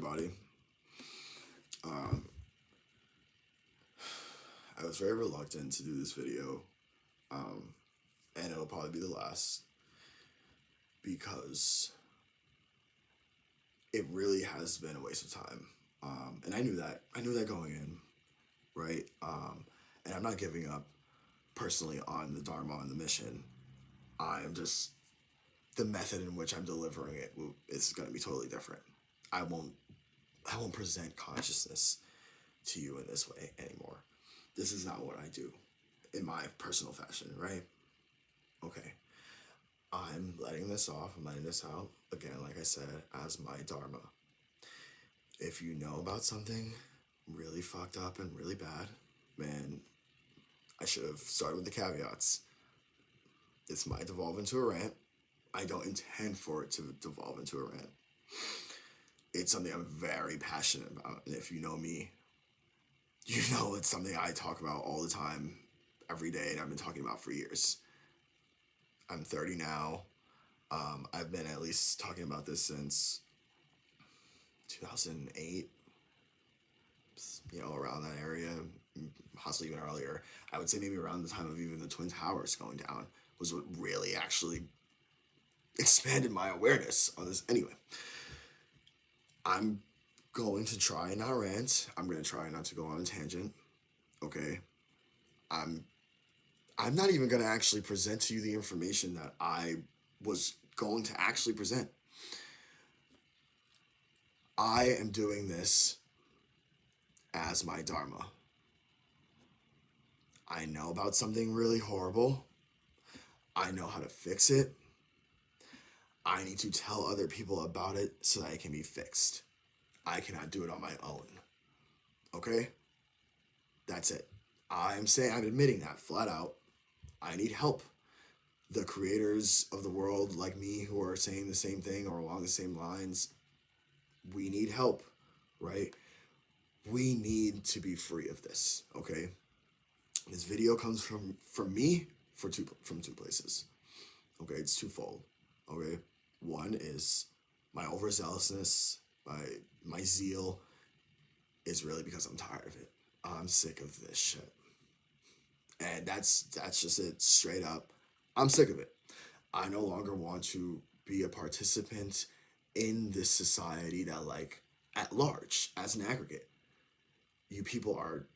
everybody. Um, I was very reluctant to do this video, um, and it'll probably be the last because it really has been a waste of time. And I knew that. I knew that going in, right? And I'm not giving up personally on the Dharma and the mission. I'm just the method in which I'm delivering it is going to be totally different. I won't. I won't present consciousness to you in this way anymore. This is not what I do in my personal fashion, right? Okay. I'm letting this off, I'm letting this out, again, like I said, as my dharma. If you know about something really fucked up and really bad, man, I should have started with the caveats. This might devolve into a rant. I don't intend for it to devolve into a rant. It's something I'm very passionate about. And if you know me, you know it's something I talk about all the time, every day, and I've been talking about for years. I'm 30 now. I've been at least talking about this since 2008, around that area, possibly even earlier. I would say maybe around the time of even the Twin Towers going down was what really actually expanded my awareness on this. Anyway, I'm going to try and not rant. I'm going to try not to go on a tangent. Okay? I'm not even going to actually present to you the information that I was going to actually present. I am doing this as my dharma. I know about something really horrible. I know how to fix it. I need to tell other people about it so that it can be fixed. I cannot do it on my own. Okay? That's it. I'm admitting that flat out. I need help. The creators of the world, like me, who are saying the same thing or along the same lines, we need help, right? We need to be free of this, okay? This video comes from me from two places. Okay, it's twofold. Okay, one is my overzealousness, my zeal is really because I'm tired of it. I'm sick of this shit, and that's just it, straight up. I'm sick of it. I no longer want to be a participant in this society that, like, at large, as an aggregate, you people are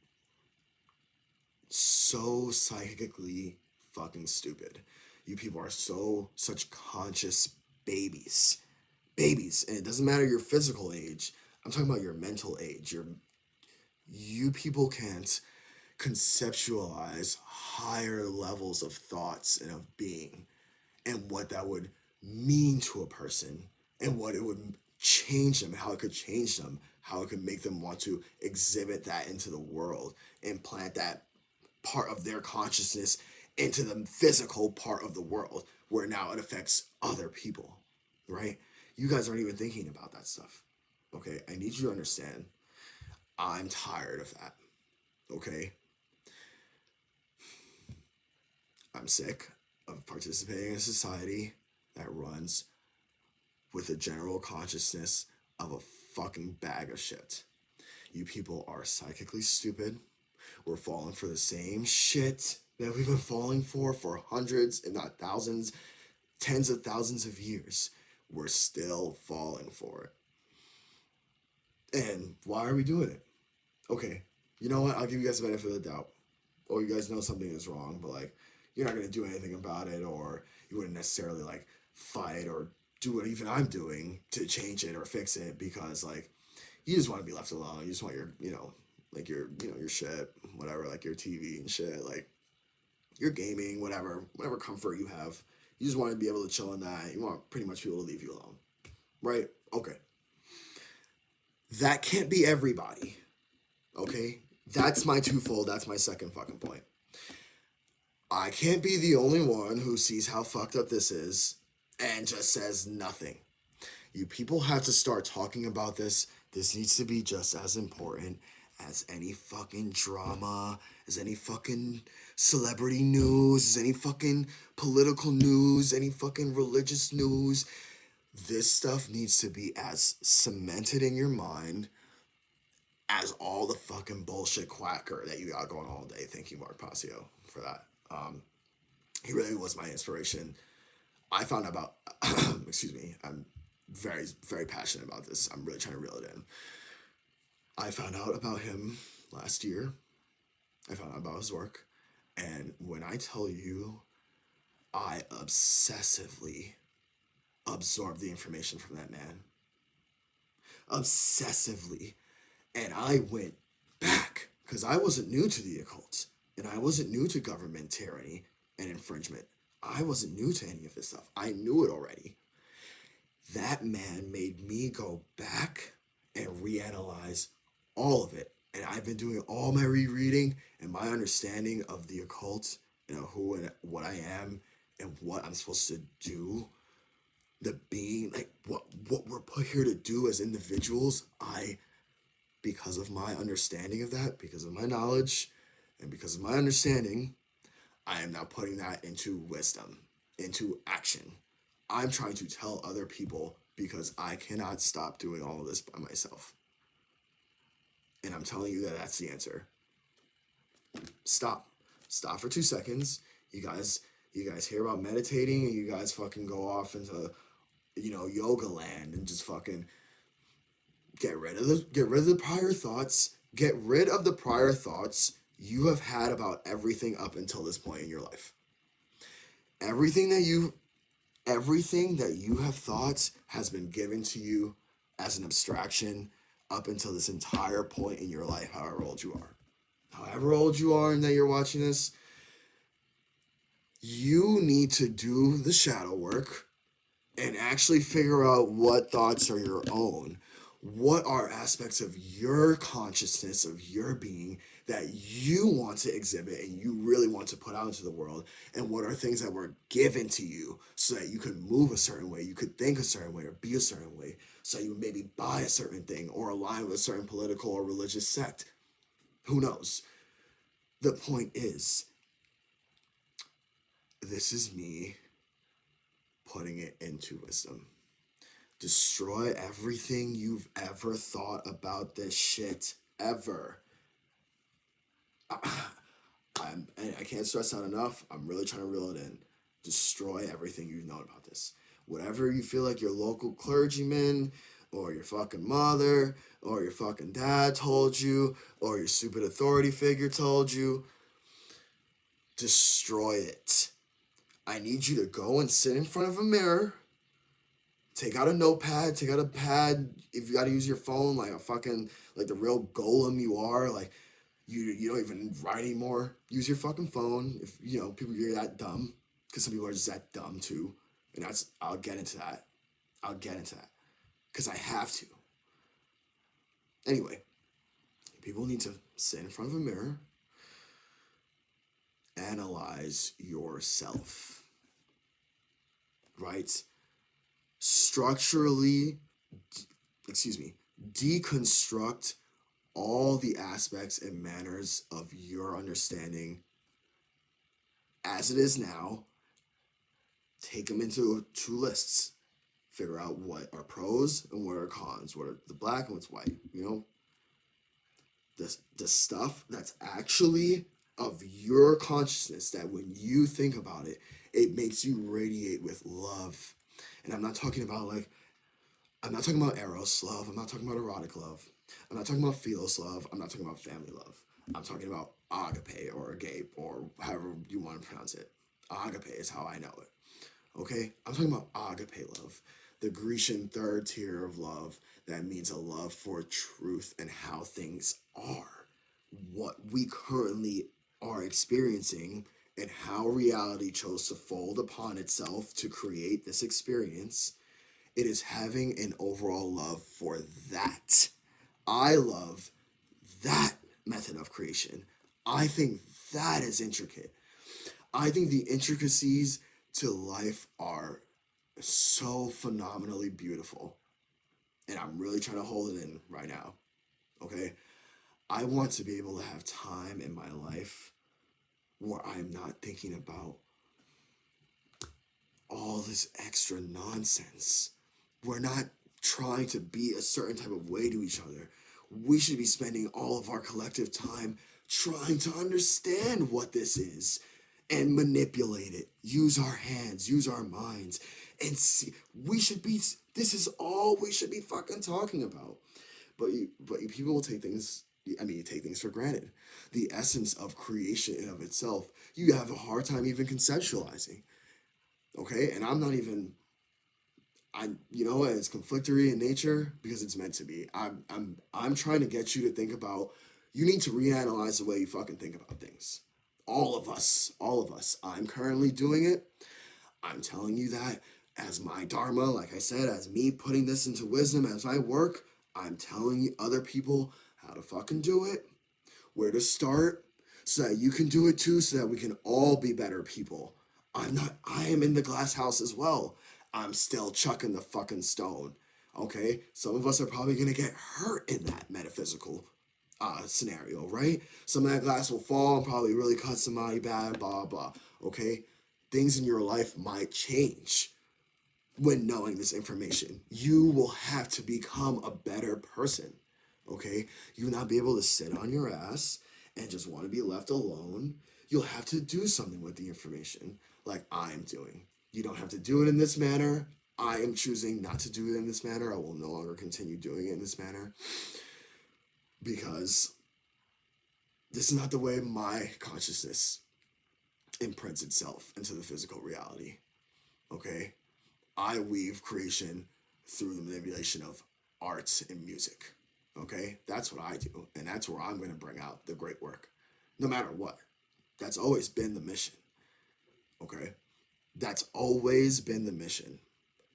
so psychically fucking stupid. You people are such conscious babies. Babies. And it doesn't matter your physical age. I'm talking about your mental age. You people can't conceptualize higher levels of thoughts and of being and what that would mean to a person and what it would change them, how it could change them, how it could make them want to exhibit that into the world, implant that part of their consciousness into the physical part of the world where now it affects other people, right? You guys aren't even thinking about that stuff. Okay, I need you to understand. I'm tired of that. Okay, I'm sick of participating in a society that runs with a general consciousness of a fucking bag of shit. You people are psychically stupid. We're falling for the same shit that we've been falling for hundreds, if not thousands, tens of thousands of years. We're still falling for it. And why are we doing it? Okay, you know what? I'll give you guys the benefit of the doubt. Or you guys know something is wrong, but, like, you're not going to do anything about it, or you wouldn't necessarily, like, fight or do what even I'm doing to change it or fix it because, like, you just want to be left alone. You just want your, like your shit, whatever, like your TV and shit, like your gaming, whatever comfort you have. You just want to be able to chill in that. You want pretty much people to leave you alone, right? Okay. That can't be everybody, okay? That's my twofold. That's my second fucking point. I can't be the only one who sees how fucked up this is and just says nothing. You people have to start talking about this. This needs to be just as important as any fucking drama, as any fucking celebrity news, as any fucking political news, any fucking religious news. This stuff needs to be as cemented in your mind as all the fucking bullshit quacker that you got going all day. Thank you, Mark Passio, for that. He really was my inspiration. I found out about, excuse me, I'm very, very passionate about this. I'm really trying to reel it in. I found out about him last year. I found out about his work. And when I tell you, I obsessively absorbed the information from that man. Obsessively. And I went back because I wasn't new to the occult and I wasn't new to government tyranny and infringement. I wasn't new to any of this stuff. I knew it already. That man made me go back and reanalyze all of it. And I've been doing all my rereading and my understanding of the occult, who and what I am and what I'm supposed to do. The being, like what we're put here to do as individuals. Because of my understanding of that, because of my knowledge, and because of my understanding, I am now putting that into wisdom, into action. I'm trying to tell other people because I cannot stop doing all of this by myself. And I'm telling you that that's the answer. Stop. Stop for 2 seconds. You guys hear about meditating and you guys fucking go off into, yoga land and just fucking get rid of the prior thoughts. Get rid of the prior thoughts you have had about everything up until this point in your life. Everything that you have thought has been given to you as an abstraction up until this entire point in your life, however old you are. However old you are and that you're watching this, you need to do the shadow work and actually figure out what thoughts are your own. What are aspects of your consciousness, of your being, that you want to exhibit and you really want to put out into the world? And what are things that were given to you so that you could move a certain way, you could think a certain way or be a certain way, so you maybe buy a certain thing or align with a certain political or religious sect? Who knows? The point is, this is me putting it into wisdom. Destroy everything you've ever thought about this shit, ever. I can't stress that enough. I'm really trying to reel it in. Destroy everything you've known about this. Whatever you feel like your local clergyman or your fucking mother or your fucking dad told you or your stupid authority figure told you, destroy it. I need you to go and sit in front of a mirror. Take out a notepad, take out a pad. If you got to use your phone like the real golem you are, like you don't even write anymore. Use your fucking phone. If people are that dumb, because some people are just that dumb too. And I'll get into that. Because I have to. Anyway, people need to sit in front of a mirror, analyze yourself, right? Structurally, deconstruct all the aspects and manners of your understanding as it is now. Take them into 2 lists. Figure out what are pros and what are cons. What are the black and what's white. The stuff that's actually of your consciousness, that when you think about it, it makes you radiate with love. And I'm not talking about eros love. I'm not talking about erotic love. I'm not talking about philos love. I'm not talking about family love. I'm talking about agape or agape or however you want to pronounce it. Agape is how I know it. Okay? I'm talking about agape love, the Grecian third tier of love that means a love for truth and how things are. What we currently are experiencing and how reality chose to fold upon itself to create this experience. It is having an overall love for that. I love that method of creation. I think that is intricate. I think the intricacies to life are so phenomenally beautiful. And I'm really trying to hold it in right now. Okay? I want to be able to have time in my life where I'm not thinking about all this extra nonsense We're not trying to be a certain type of way to each other. We should be spending all of our collective time trying to understand what this is and manipulate it. Use our hands, use our minds, and see. This is all we should be fucking talking about. But people will take things. I mean, you take things for granted. The essence of creation in of itself, you have a hard time even conceptualizing. Okay, and I'm not even. You know what? It's conflictory in nature because it's meant to be. I'm trying to get you to think about. You need to reanalyze the way you fucking think about things. All of us, all of us. I'm currently doing it. I'm telling you that as my dharma, like I said, as me putting this into wisdom as my work. I'm telling you other people how to fucking do it, where to start, so that you can do it too, so that we can all be better people. I am in the glass house as well. I'm still chucking the fucking stone. Okay? Some of us are probably gonna get hurt in that metaphysical scenario, right? Some of that glass will fall and probably really cut somebody bad, blah, blah. Okay? Things in your life might change when knowing this information. You will have to become a better person. Okay? You will not be able to sit on your ass and just want to be left alone. You'll have to do something with the information, like I'm doing. You don't have to do it in this manner. I am choosing not to do it in this manner. I will no longer continue doing it in this manner because this is not the way my consciousness imprints itself into the physical reality. Okay? I weave creation through the manipulation of arts and music. Okay? That's what I do. And that's where I'm going to bring out the great work. No matter what. That's always been the mission. Okay? That's always been the mission.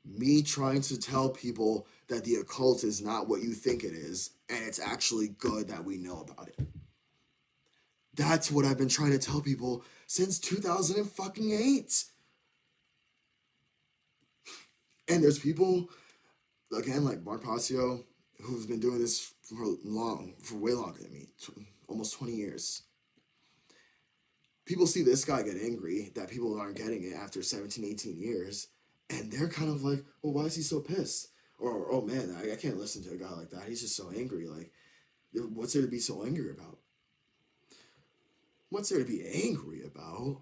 Me trying to tell people that the occult is not what you think it is, and it's actually good that we know about it. That's what I've been trying to tell people since 2008. And there's people, again, like Mark Passio, who's been doing this for way longer than me, almost 20 years. People see this guy get angry that people aren't getting it after 17, 18 years, and they're kind of like, well, why is he so pissed? Or, oh man, I can't listen to a guy like that. He's just so angry. Like, what's there to be so angry about? What's there to be angry about?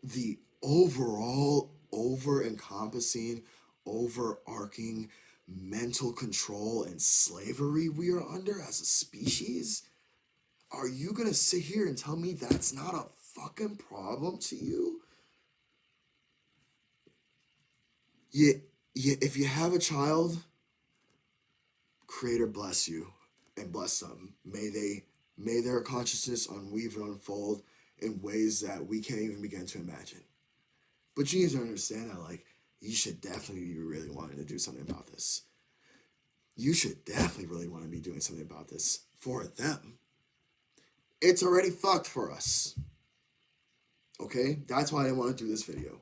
The overall, over-encompassing, overarching mental control and slavery we are under as a species? Are you gonna sit here and tell me that's not a fucking problem to you? If you have a child, Creator bless you and bless them. May their consciousness unweave and unfold in ways that we can't even begin to imagine. But you need to understand that, like, you should definitely be really wanting to do something about this. You should definitely really want to be doing something about this for them. It's already fucked for us. Okay? That's why I didn't want to do this video.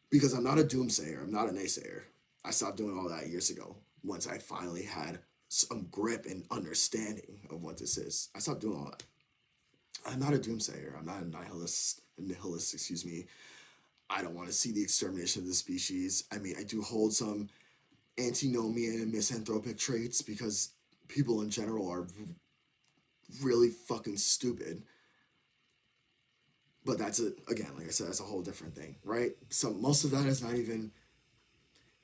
Because I'm not a doomsayer. I'm not a naysayer. I stopped doing all that years ago once I finally had some grip and understanding of what this is. I stopped doing all that. I'm not a doomsayer. I'm not a nihilist, excuse me. I don't want to see the extermination of the species. I mean, I do hold some antinomian and misanthropic traits because people in general are really fucking stupid. But that's again, like I said, that's a whole different thing, right? So most of that is not even,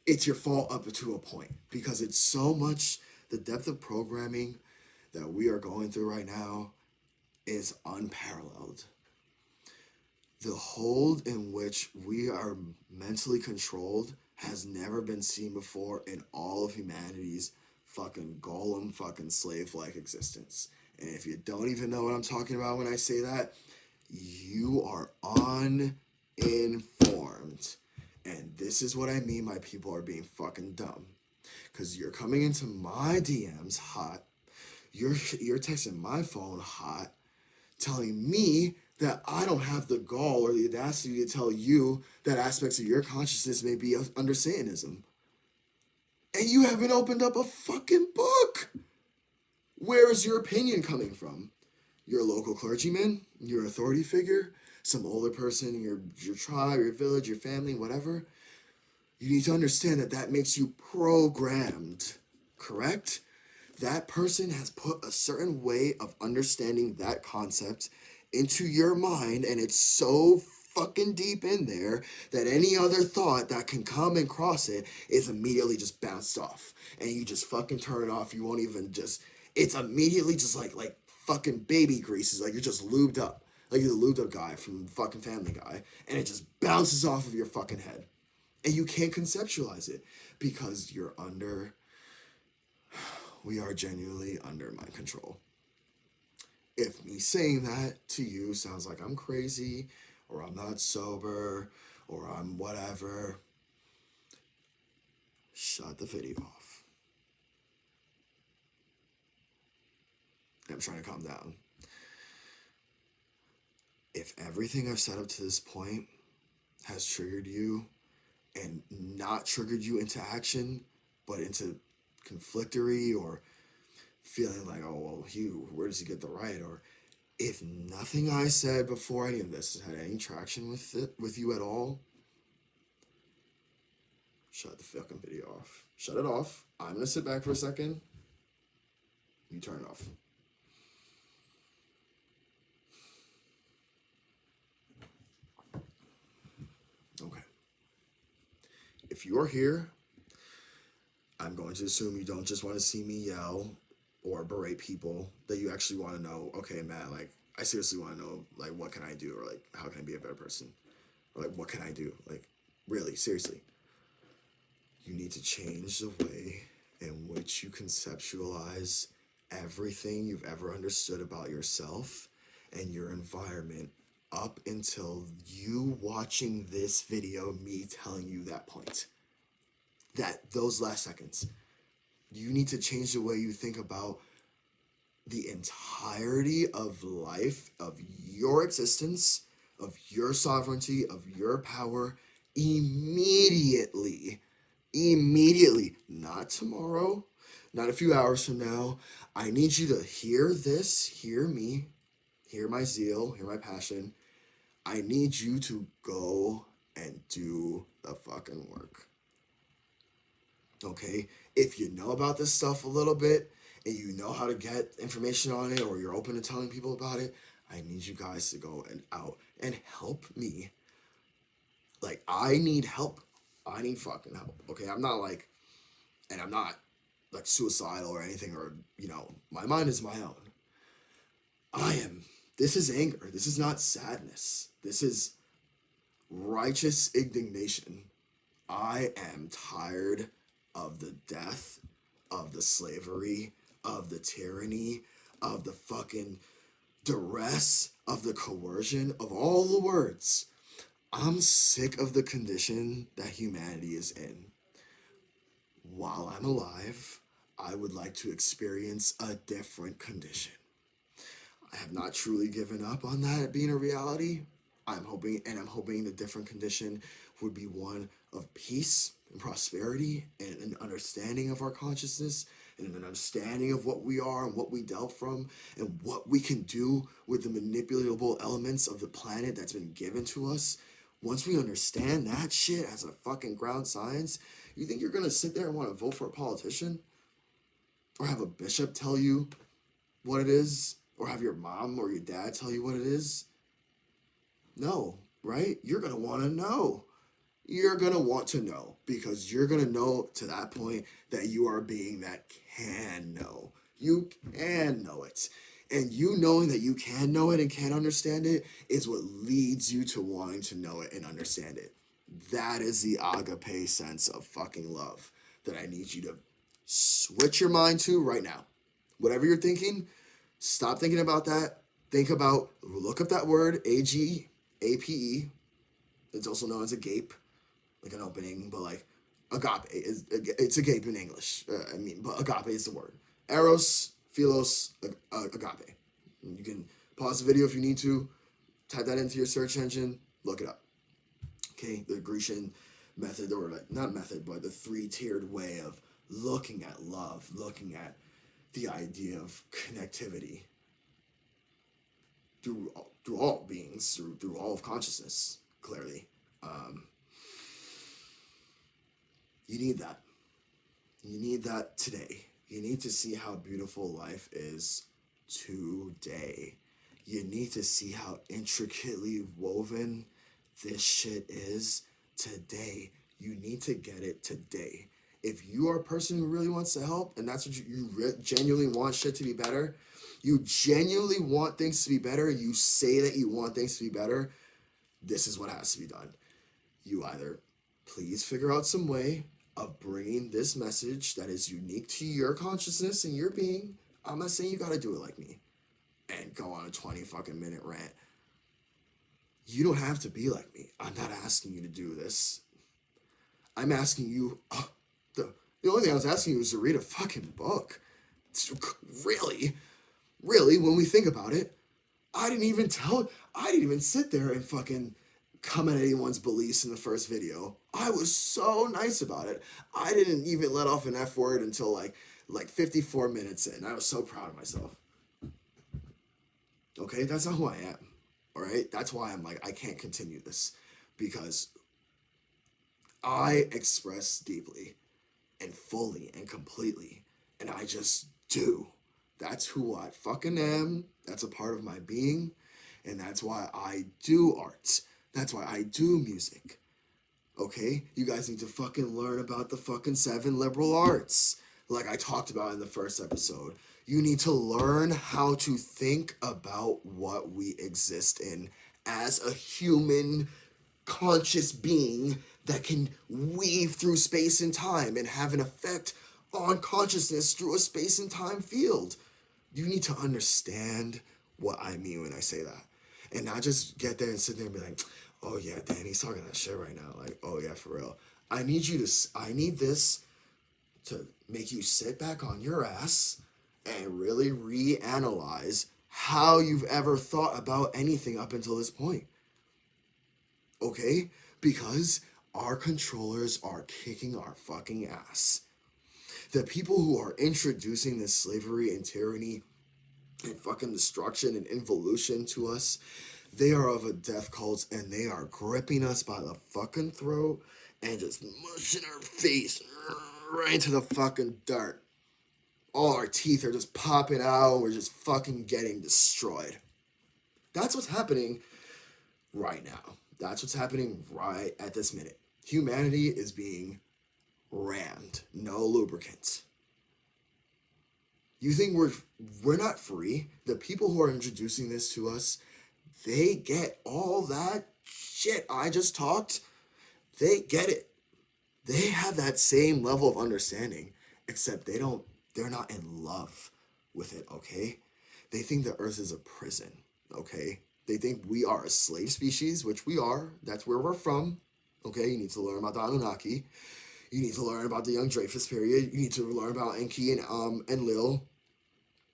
it's your fault up to a point because it's so much, the depth of programming that we are going through right now is unparalleled. The hold in which we are mentally controlled has never been seen before in all of humanity's fucking golem fucking slave-like existence. And if you don't even know what I'm talking about when I say that, you are uninformed. And this is what I mean by people are being fucking dumb. Because you're coming into my DMs hot. You're texting my phone hot, telling me that I don't have the gall or the audacity to tell you that aspects of your consciousness may be under Satanism. And you haven't opened up a fucking book. Where is your opinion coming from? Your local clergyman, your authority figure, some older person in your tribe, your village, your family, whatever. You need to understand that that makes you programmed, correct? That person has put a certain way of understanding that concept into your mind, and it's so fucking deep in there that any other thought that can come and cross it is immediately just bounced off, and you just fucking turn it off. You won't even just. It's immediately just like fucking baby greases, like you're just lubed up, like you're the lubed up guy from fucking Family Guy, and it just bounces off of your fucking head, and you can't conceptualize it because you're under. We are genuinely under my control. If me saying that to you sounds like I'm crazy, or I'm not sober, or I'm whatever, shut the video off. I'm trying to calm down. If everything I've said up to this point has triggered you and not triggered you into action, but into conflictory or feeling like, oh, well, Hugh, where does he get the right? Or if nothing I said before any of this has had any traction with you at all, shut the fucking video off. Shut it off. I'm gonna sit back for a second. You turn it off. Okay. If you're here, I'm going to assume you don't just want to see me yell or berate people, that you actually want to know, okay, Matt, like, I seriously want to know, like, what can I do? Or, like, how can I be a better person? Or, like, what can I do? Like, really, seriously. You need to change the way in which you conceptualize everything you've ever understood about yourself and your environment up until you watching this video, me telling you that point. Those last seconds. You need to change the way you think about the entirety of life, of your existence, of your sovereignty, of your power immediately. Immediately. Not tomorrow, not a few hours from now. I need you to hear this, hear me, hear my zeal, hear my passion. I need you to go and do the fucking work. Okay? If you know about this stuff a little bit and you know how to get information on it, or you're open to telling people about it, I need you guys to go and out and help me. Like, I need help. I need fucking help. Okay? I'm not like suicidal or anything, or, my mind is my own. This is anger. This is not sadness. This is righteous indignation. I am tired of the death, of the slavery, of the tyranny, of the fucking duress, of the coercion, of all the words. I'm sick of the condition that humanity is in. While I'm alive, I would like to experience a different condition. I have not truly given up on that being a reality. I'm hoping the different condition would be one of peace and prosperity and an understanding of our consciousness and an understanding of what we are and what we dealt from and what we can do with the manipulatable elements of the planet that's been given to us. Once we understand that shit as a fucking ground science, you think you're gonna sit there and want to vote for a politician? Or have a bishop tell you what it is? Or have your mom or your dad tell you what it is? No, right? You're going to want to know. You're going to want to know, because you're going to know to that point that you are a being that can know. You can know it. And you knowing that you can know it and can understand it is what leads you to wanting to know it and understand it. That is the agape sense of fucking love that I need you to switch your mind to right now. Whatever you're thinking, stop thinking about that. Look up that word, AGAPE. It's also known as agape, like an opening, but like agape it's agape in English. But agape is the word. Eros, philos, agape. You can pause the video if you need to. Type that into your search engine. Look it up. Okay, the Grecian method, or like not method, but the 3-tiered way of looking at love, looking at the idea of connectivity through all beings, through all of consciousness, clearly. You need that. You need that today. You need to see how beautiful life is today. You need to see how intricately woven this shit is today. You need to get it today. If you are a person who really wants to help and that's what you genuinely want shit to be better, you genuinely want things to be better, you say that you want things to be better, this is what has to be done. You either please figure out some way of bringing this message that is unique to your consciousness and your being. I'm not saying you gotta do it like me and go on a 20 fucking minute rant. You don't have to be like me. I'm not asking you to do this. I'm asking you, the only thing I was asking you was to read a fucking book. Really, when we think about it, I didn't even sit there and fucking come at anyone's beliefs in the first video. I was so nice about it. I didn't even let off an F word until like 54 minutes in. I was so proud of myself. Okay, that's not who I am. All right, that's why I'm like, I can't continue this, because I express deeply and fully and completely, and I just do. That's who I fucking am. That's a part of my being, and that's why I do art. That's why I do music. Okay? You guys need to fucking learn about the fucking 7 liberal arts, like I talked about in the first episode. You need to learn how to think about what we exist in as a human conscious being that can weave through space and time and have an effect on consciousness through a space and time field. You need to understand what I mean when I say that. And not just get there and sit there and be like, oh yeah, damn, he's talking that shit right now. Like, oh yeah, for real. I need this to make you sit back on your ass and really reanalyze how you've ever thought about anything up until this point. Okay? Because our controllers are kicking our fucking ass. The people who are introducing this slavery and tyranny and fucking destruction and involution to us, they are of a death cult, and they are gripping us by the fucking throat and just mushing our face right into the fucking dirt. All our teeth are just popping out, and we're just fucking getting destroyed. That's what's happening right now. That's what's happening right at this minute. Humanity is being rammed. No lubricant. You think we're not free? The people who are introducing this to us, they get all that shit I just talked. They get it. They have that same level of understanding, except they're not in love with it, okay? They think the earth is a prison, okay? They think we are a slave species, which we are. That's where we're from, okay? You need to learn about the Anunnaki. You need to learn about the Young Dreyfus period. You need to learn about Enki and Lil.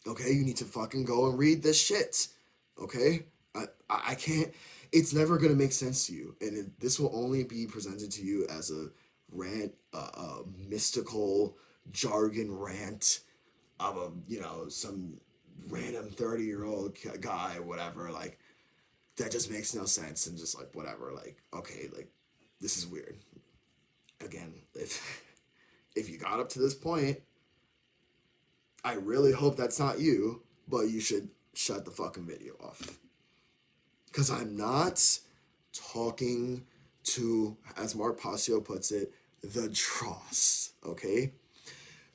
Okay, you need to fucking go and read this shit. Okay, I can't. It's never gonna make sense to you, and this will only be presented to you as a rant, a mystical jargon rant of some random 30-year-old guy, whatever. Like that just makes no sense, and just like whatever. Like okay, like this is weird. Again, if you got up to this point, I really hope that's not you, but you should shut the fucking video off. Because I'm not talking to, as Mark Passio puts it, the dross, okay?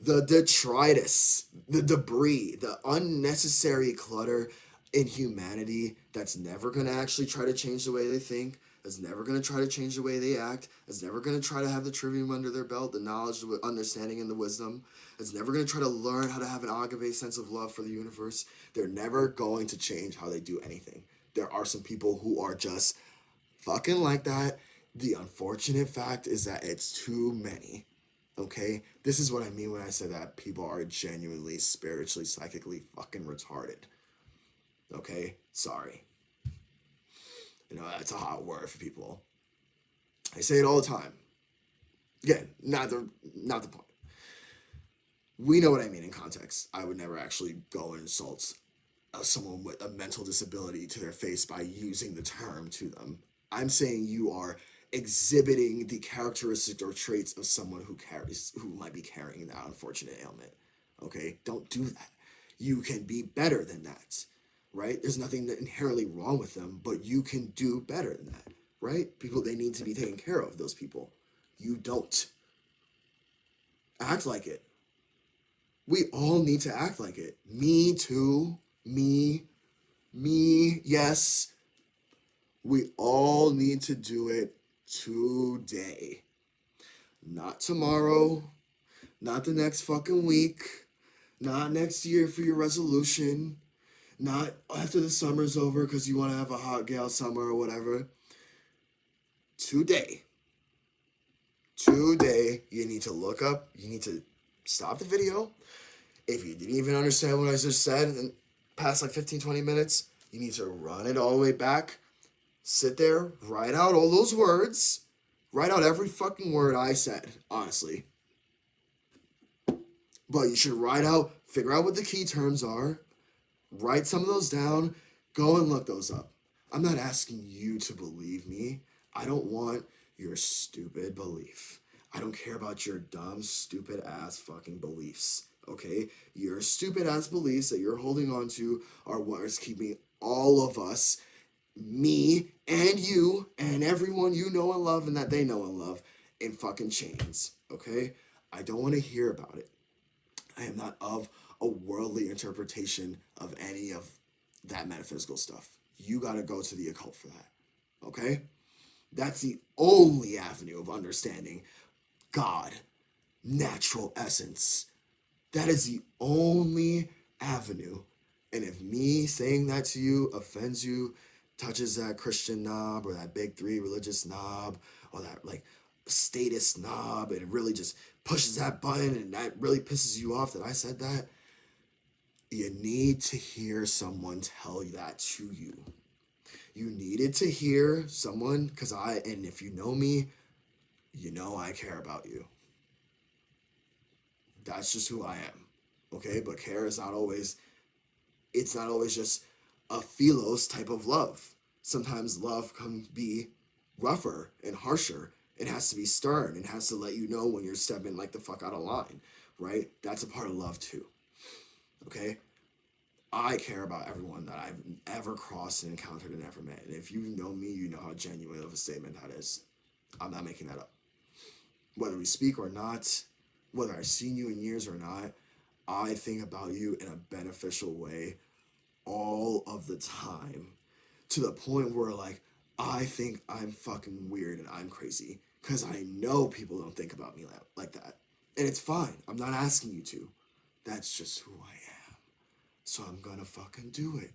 The detritus, the debris, the unnecessary clutter in humanity that's never going to actually try to change the way they think, that's never going to try to change the way they act, that's never going to try to have the trivium under their belt, the knowledge, the understanding, and the wisdom, that's never going to try to learn how to have an agape sense of love for the universe. They're never going to change how they do anything. There are some people who are just fucking like that. The unfortunate fact is that it's too many. Okay? This is what I mean when I say that people are genuinely, spiritually, psychically fucking retarded. Okay? Sorry. That's a hot word for people. I say it all the time. Again, not the point. We know what I mean in context. I would never actually go and insult someone with a mental disability to their face by using the term to them. I'm saying you are exhibiting the characteristics or traits of someone who might be carrying that unfortunate ailment. Okay, don't do that. You can be better than that, right? There's nothing inherently wrong with them, but you can do better than that, right? People, they need to be taken care of, those people. You don't. Act like it. We all need to act like it. Me too. Me, yes. We all need to do it today. Not tomorrow, not the next fucking week, not next year for your resolution, not after the summer's over because you want to have a hot gal summer or whatever. Today. Today, you need to look up, you need to stop the video. If you didn't even understand what I just said in past like 15, 20 minutes, you need to run it all the way back. Sit there, write out all those words. Write out every fucking word I said, honestly. But you should figure out what the key terms are. Write some of those down. Go and look those up. I'm not asking you to believe me. I don't want your stupid belief. I don't care about your dumb, stupid ass fucking beliefs. Okay? Your stupid ass beliefs that you're holding on to are what is keeping all of us, me and you and everyone you know and love and that they know and love, in fucking chains. Okay? I don't want to hear about it. I am not of a worldly interpretation of any of that metaphysical stuff. You gotta go to the occult for that. Okay? That's the only avenue of understanding God, natural essence. That is the only avenue. And if me saying that to you offends you, touches that Christian knob or that big three religious knob or that like status knob, and it really just pushes that button and that really pisses you off that I said that, you need to hear someone tell that to you. You needed to hear someone, and if you know me, you know I care about you. That's just who I am. Okay? But care is not always, it's not always just a philos type of love. Sometimes love can be rougher and harsher. It has to be stern. It has to let you know when you're stepping like the fuck out of line, right? That's a part of love too. Okay? I care about everyone that I've ever crossed and encountered and ever met. And if you know me, you know how genuine of a statement that is. I'm not making that up. Whether we speak or not, whether I've seen you in years or not, I think about you in a beneficial way all of the time, to the point where like I think I'm fucking weird and I'm crazy because I know people don't think about me like that. And it's fine. I'm not asking you to. That's just who I am. So I'm gonna fucking do it.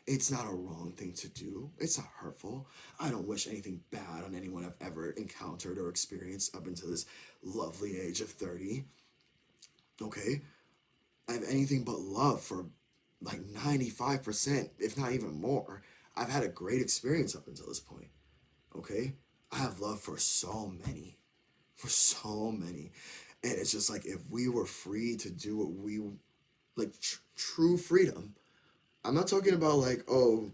It's not a wrong thing to do. It's not hurtful. I don't wish anything bad on anyone I've ever encountered or experienced up until this lovely age of 30. Okay? I have anything but love for like 95%, if not even more. I've had a great experience up until this point. Okay? I have love for so many. For so many. And it's just like, if we were free to do what we, like true freedom. I'm not talking about like, oh,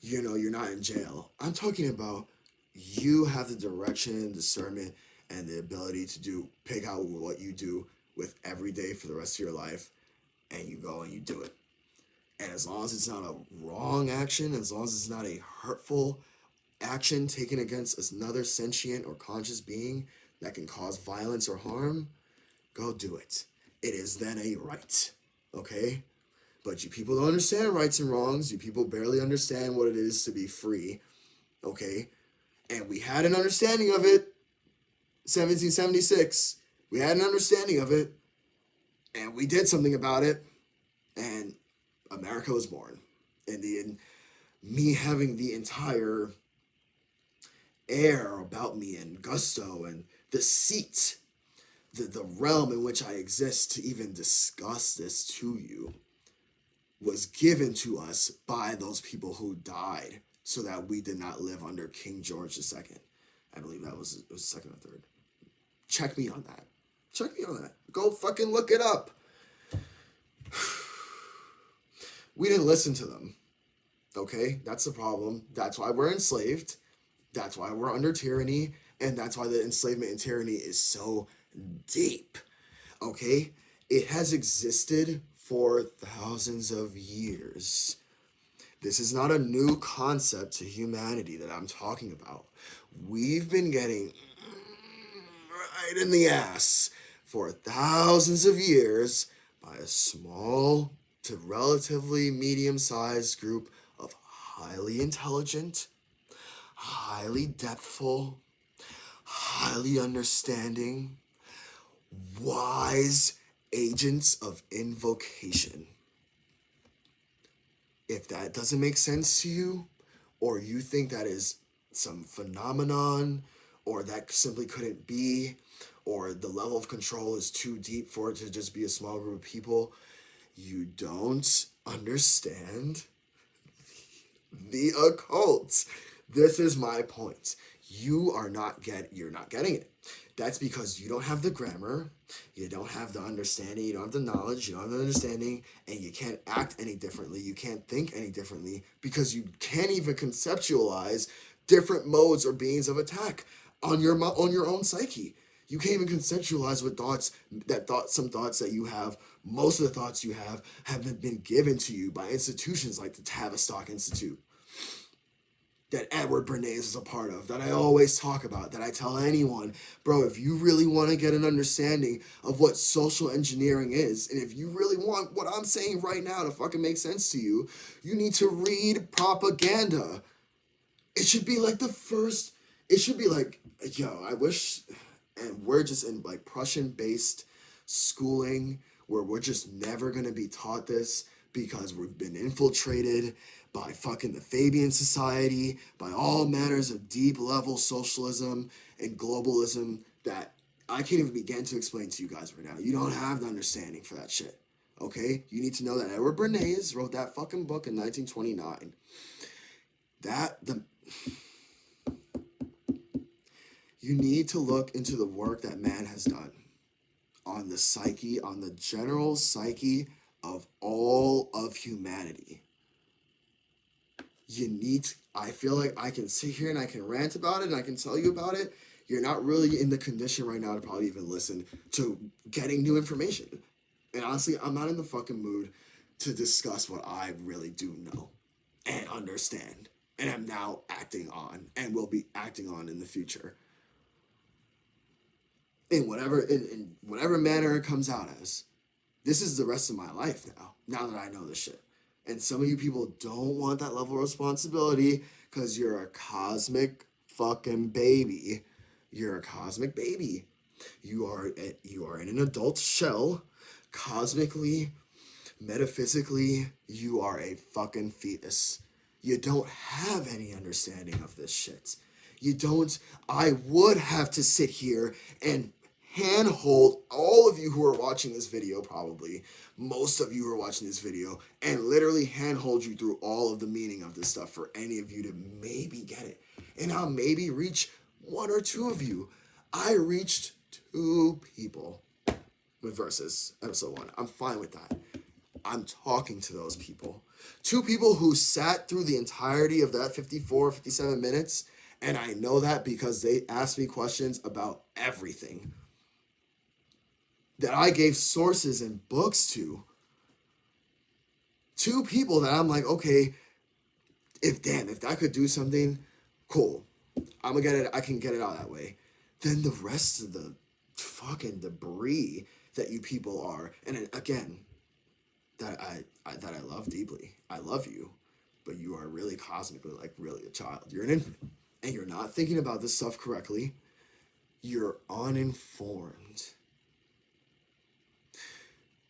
you know, you're not in jail. I'm talking about you have the direction, discernment, and the ability to pick out what you do with every day for the rest of your life, and you go and you do it. And as long as it's not a wrong action, as long as it's not a hurtful action taken against another sentient or conscious being that can cause violence or harm, go do it. It is then a right, okay? But you people don't understand rights and wrongs. You people barely understand what it is to be free, okay? And we had an understanding of it, 1776. We had an understanding of it, and we did something about it, and America was born. And me having the entire air about me and gusto and the seat, the realm in which I exist to even discuss this to you was given to us by those people who died so that we did not live under King George II. I believe it was second or third. Check me on that. Check me on that. Go fucking look it up. We didn't listen to them. Okay? That's the problem. That's why we're enslaved. That's why we're under tyranny. And that's why the enslavement and tyranny is so deep. Okay? It has existed for thousands of years. This is not a new concept to humanity that I'm talking about. We've been getting right in the ass for thousands of years by a small to relatively medium sized group of highly intelligent, highly depthful, highly understanding, wise agents of invocation. If that doesn't make sense to you, or you think that is some phenomenon, or that simply couldn't be, or the level of control is too deep for it to just be a small group of people, you don't understand the occult. This is my point. You're not getting it. That's because you don't have the grammar, you don't have the understanding, you don't have the knowledge, you don't have the understanding, and you can't act any differently, you can't think any differently, because you can't even conceptualize different modes or beings of attack on your own psyche. You can't even conceptualize what some thoughts that you have, most of the thoughts you have been given to you by institutions like the Tavistock Institute, that Edward Bernays is a part of, that I always talk about, that I tell anyone, bro, if you really want to get an understanding of what social engineering is, and if you really want what I'm saying right now to fucking make sense to you, you need to read propaganda. It should be like it should be like, yo, I wish, and we're just in like Prussian-based schooling where we're just never going to be taught this because we've been infiltrated by fucking the Fabian Society, by all manners of deep level socialism and globalism that I can't even begin to explain to you guys right now. You don't have the understanding for that shit. Okay? You need to know that Edward Bernays wrote that fucking book in 1929. You need to look into the work that man has done on the psyche, on the general psyche of all of humanity. I feel like I can sit here and I can rant about it and I can tell you about it. You're not really in the condition right now to probably even listen to getting new information. And honestly, I'm not in the fucking mood to discuss what I really do know and understand and am now acting on and will be acting on in the future. In whatever manner it comes out as. This is the rest of my life now that I know this shit. And some of you people don't want that level of responsibility because you're a cosmic fucking baby. You're a cosmic baby. You are in an adult shell. Cosmically, metaphysically, you are a fucking fetus. You don't have any understanding of this shit. You don't. I would have to sit here and handhold all of you who are watching this video, probably most of you who are watching this video, and literally handhold you through all of the meaning of this stuff for any of you to maybe get it. And I'll maybe reach one or two of you. I reached 2 people with Versus episode 1. I'm fine with that. I'm talking to those people. 2 people who sat through the entirety of that 54, 57 minutes, and I know that because they asked me questions about everything that I gave sources and books to. 2 people that I'm like, okay, if that could do something, cool. I can get it out that way. Then the rest of the fucking debris that you people are, and again, that I love deeply. I love you, but you are really cosmically, like, really a child. You're an infant, and you're not thinking about this stuff correctly. You're uninformed.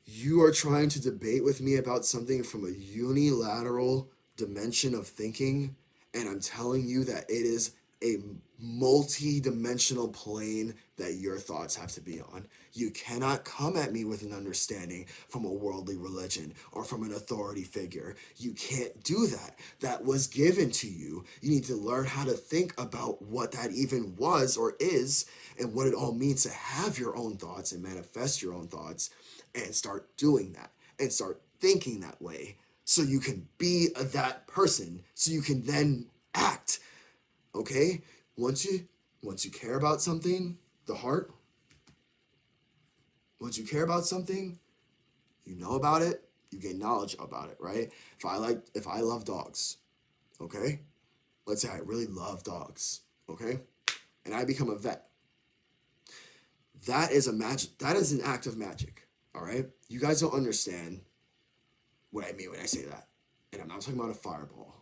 You are trying to debate with me about something from a unilateral dimension of thinking, and I'm telling you that it is a multi-dimensional plane that your thoughts have to be on. You cannot come at me with an understanding from a worldly religion or from an authority figure. You can't do that. That was given to you. You need to learn how to think about what that even was or is and what it all means to have your own thoughts and manifest your own thoughts and start doing that and start thinking that way so you can be that person, so you can then act. Okay? Once you Once you care about something, the heart, once you care about something, you know about it, you gain knowledge about it, right? If I love dogs, okay? Let's say I really love dogs, okay? And I become a vet. That is an act of magic, all right? You guys don't understand what I mean when I say that. And I'm not talking about a fireball.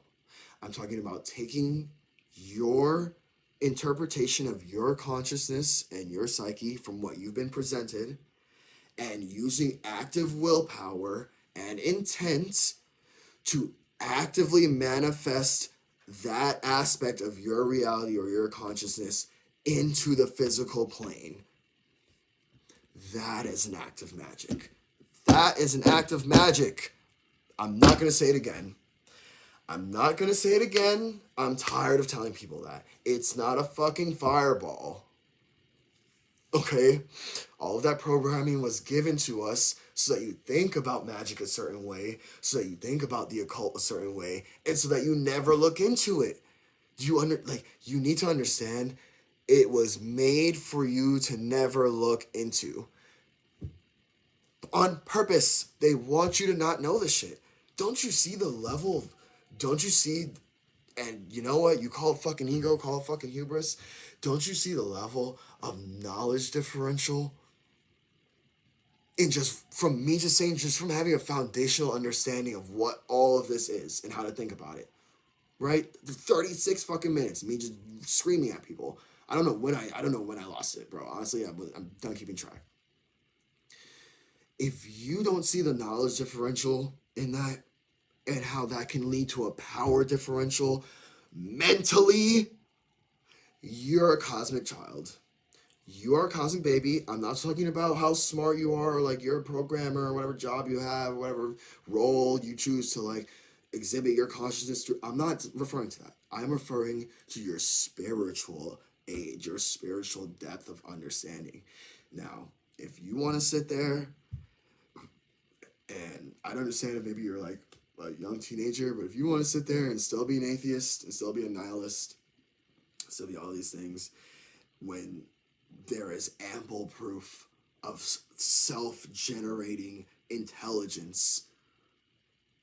I'm talking about taking your interpretation of your consciousness and your psyche from what you've been presented and using active willpower and intent to actively manifest that aspect of your reality or your consciousness into the physical plane. That is an act of magic. That is an act of magic. I'm not going to say it again. I'm not going to say it again. I'm tired of telling people that. It's not a fucking fireball. Okay? All of that programming was given to us so that you think about magic a certain way, so that you think about the occult a certain way, and so that you never look into it. You need to understand it was made for you to never look into. On purpose. They want you to not know this shit. Don't you see the level of, don't you see, and you know what? You call it fucking ego, call it fucking hubris. Don't you see the level of knowledge differential? And just from me just saying, just from having a foundational understanding of what all of this is and how to think about it. Right? 36 fucking minutes, me just screaming at people. I don't know when I lost it, bro. Honestly, I'm done keeping track. If you don't see the knowledge differential in that and how that can lead to a power differential mentally, you're a cosmic child. You are a cosmic baby. I'm not talking about how smart you are or like you're a programmer or whatever job you have, whatever role you choose to like exhibit your consciousness through. I'm not referring to that. I'm referring to your spiritual age, your spiritual depth of understanding. Now, if you want to sit there, and I don't understand if maybe you're like a young teenager, but if you want to sit there and still be an atheist and still be a nihilist, still be all these things, when there is ample proof of self-generating intelligence,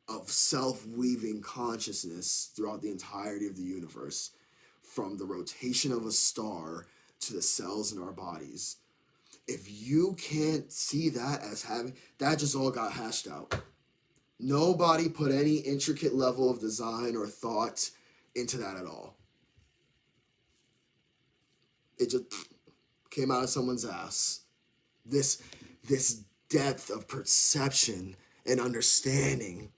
of self-weaving consciousness throughout the entirety of the universe, from the rotation of a star to the cells in our bodies. If you can't see that as having, that just all got hashed out. Nobody put any intricate level of design or thought into that at all. It just came out of someone's ass. This depth of perception and understanding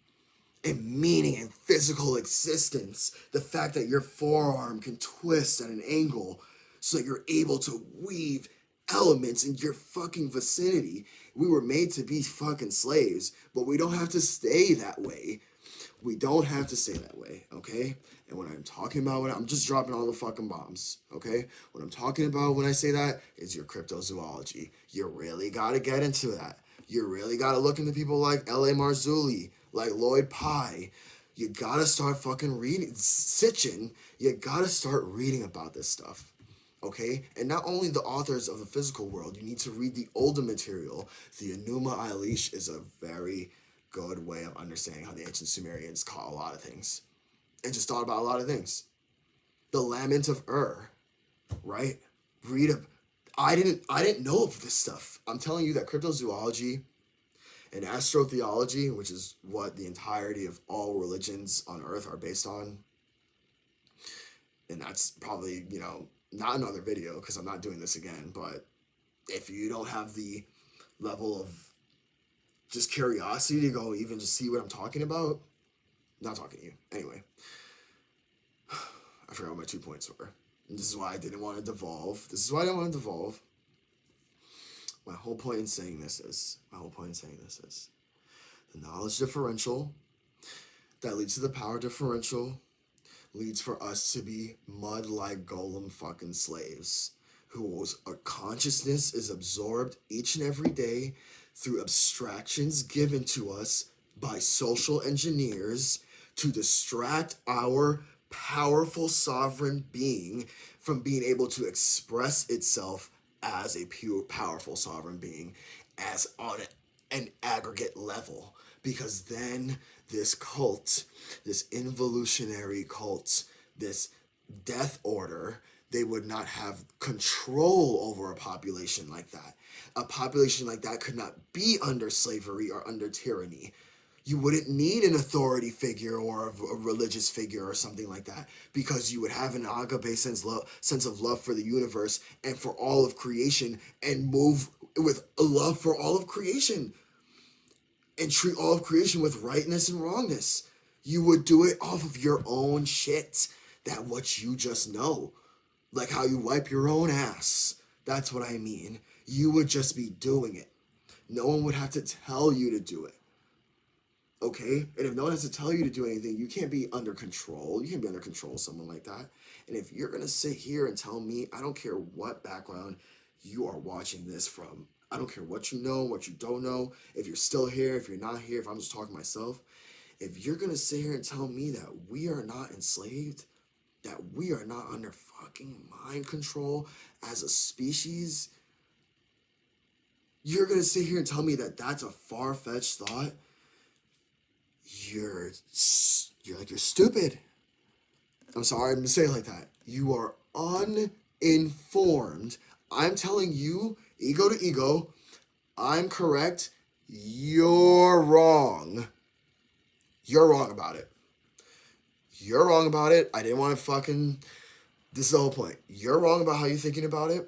and meaning and physical existence. The fact that your forearm can twist at an angle so that you're able to weave elements in your fucking vicinity. We were made to be fucking slaves, but we don't have to stay that way. We don't have to stay that way, okay? And when I'm talking about I'm just dropping all the fucking bombs, okay? What I'm talking about when I say that is your cryptozoology. You really gotta get into that. You really gotta look into people like L.A. Marzulli, like Lloyd Pye. You gotta start fucking reading, Sitchin. You gotta start reading about this stuff. Okay? And not only the authors of the physical world, you need to read the older material. The Enuma Elish is a very good way of understanding how the ancient Sumerians caught a lot of things. And just thought about a lot of things. The Lament of Ur, right? I didn't know of this stuff. I'm telling you that cryptozoology and astrotheology, which is what the entirety of all religions on earth are based on, and that's probably, not another video because I'm not doing this again, but if you don't have the level of just curiosity to go even just see what I'm talking about, not talking to you. Anyway, I forgot what my 2 points were. And this is why I didn't want to devolve. My whole point in saying this is the knowledge differential that leads to the power differential leads for us to be mud like golem fucking slaves whose consciousness is absorbed each and every day through abstractions given to us by social engineers to distract our powerful sovereign being from being able to express itself as a pure powerful sovereign being as on an aggregate level, because then this cult, this involutionary cult, this death order, they would not have control over a population like that. A population like that could not be under slavery or under tyranny. You wouldn't need an authority figure or a religious figure or something like that, because you would have an agape sense of love for the universe and for all of creation, and move with a love for all of creation and treat all of creation with rightness and wrongness. You would do it off of your own shit, that what you just know, like how you wipe your own ass. That's what I mean. You would just be doing it. No one would have to tell you to do it. Okay? And if no one has to tell you to do anything, you can't be under control. You can't be under control of someone like that. And if you're going to sit here and tell me, I don't care what background you are watching this from, I don't care what you know, what you don't know, if you're still here, if you're not here, if I'm just talking to myself, if you're going to sit here and tell me that we are not enslaved, that we are not under fucking mind control as a species, you're going to sit here and tell me that that's a far-fetched thought? You're stupid. I'm sorry, I'm gonna say it like that. You are uninformed. I'm telling you, ego to ego, I'm correct, you're wrong. You're wrong about it. You're wrong about it. I didn't want to fucking... This is the whole point. You're wrong about how you're thinking about it.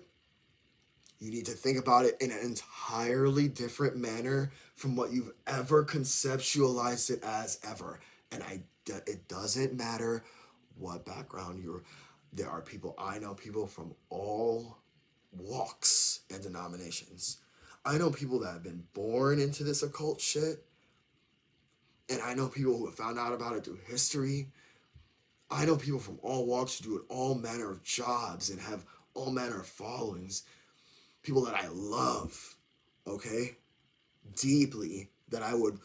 You need to think about it in an entirely different manner from what you've ever conceptualized it as ever. And it doesn't matter what background you're... There are people, I know people from all walks and denominations. I know people that have been born into this occult shit. And I know people who have found out about it through history. I know people from all walks who do all manner of jobs and have all manner of followings. People that I love, okay, deeply, that I would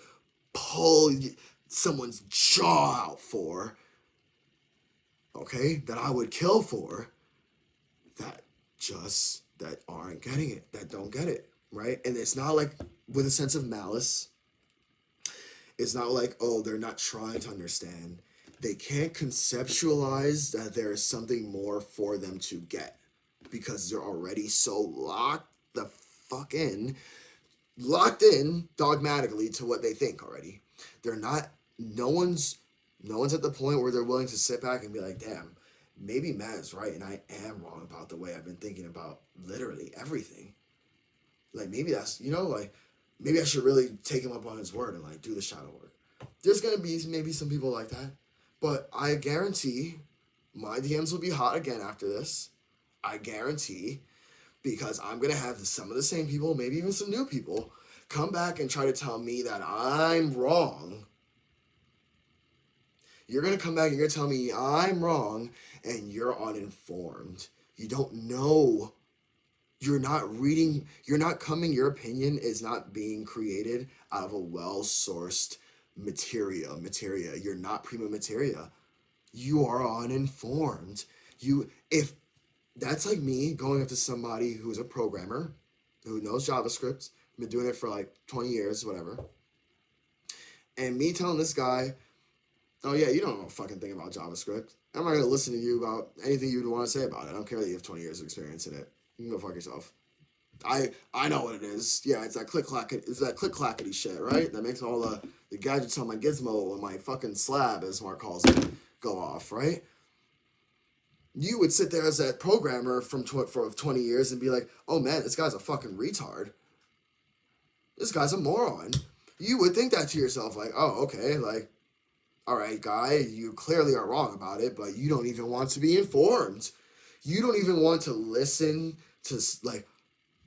pull someone's jaw out for, okay, that I would kill for, that aren't getting it, that don't get it, right? And it's not like with a sense of malice. It's not like, oh, they're not trying to understand. They can't conceptualize that there is something more for them to get, because they're already so locked in dogmatically to what they think already. They're not, no one's at the point where they're willing to sit back and be like, damn, maybe Matt is right and I am wrong about the way I've been thinking about literally everything. Like, maybe that's, like, maybe I should really take him up on his word and, like, do the shadow work. There's going to be maybe some people like that. But I guarantee my DMs will be hot again after this. I guarantee, because I'm going to have some of the same people, maybe even some new people, come back and try to tell me that I'm wrong. You're going to come back and you're telling me I'm wrong, and you're uninformed. You don't know. You're not reading, your opinion is not being created out of a well-sourced materia. You're not prima materia. You are uninformed. If that's like me going up to somebody who's a programmer, who knows JavaScript, been doing it for like 20 years, whatever, and me telling this guy, oh yeah, you don't know a fucking thing about JavaScript. I'm not going to listen to you about anything you'd want to say about it. I don't care that you have 20 years of experience in it. You can go fuck yourself. I know what it is. Yeah, it's that click-clackety shit, right? That makes all the gadgets on my gizmo and my fucking slab, as Mark calls it, go off, right? You would sit there as that programmer for 20 years and be like, oh man, this guy's a fucking retard. This guy's a moron. You would think that to yourself, like, oh, okay, like, all right, guy, you clearly are wrong about it, but you don't even want to be informed. You don't even want to listen to, like,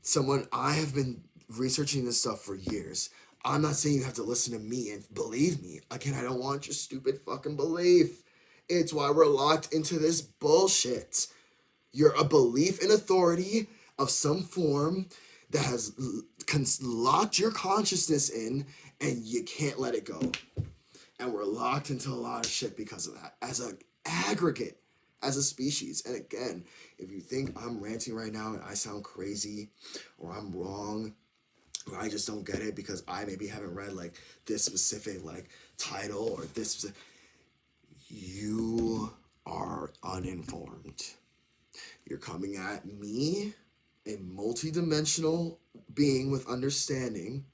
someone. I have been researching this stuff for years. I'm not saying you have to listen to me and believe me. Again, I don't want your stupid fucking belief. It's why we're locked into this bullshit. You're a belief in authority of some form that has locked your consciousness in, and you can't let it go. And we're locked into a lot of shit because of that. aggregate as a species. And again, if you think I'm ranting right now and I sound crazy or I'm wrong or I just don't get it because I maybe haven't read like this specific like title or this specific, you are uninformed. You're coming at me, a multidimensional being with understanding,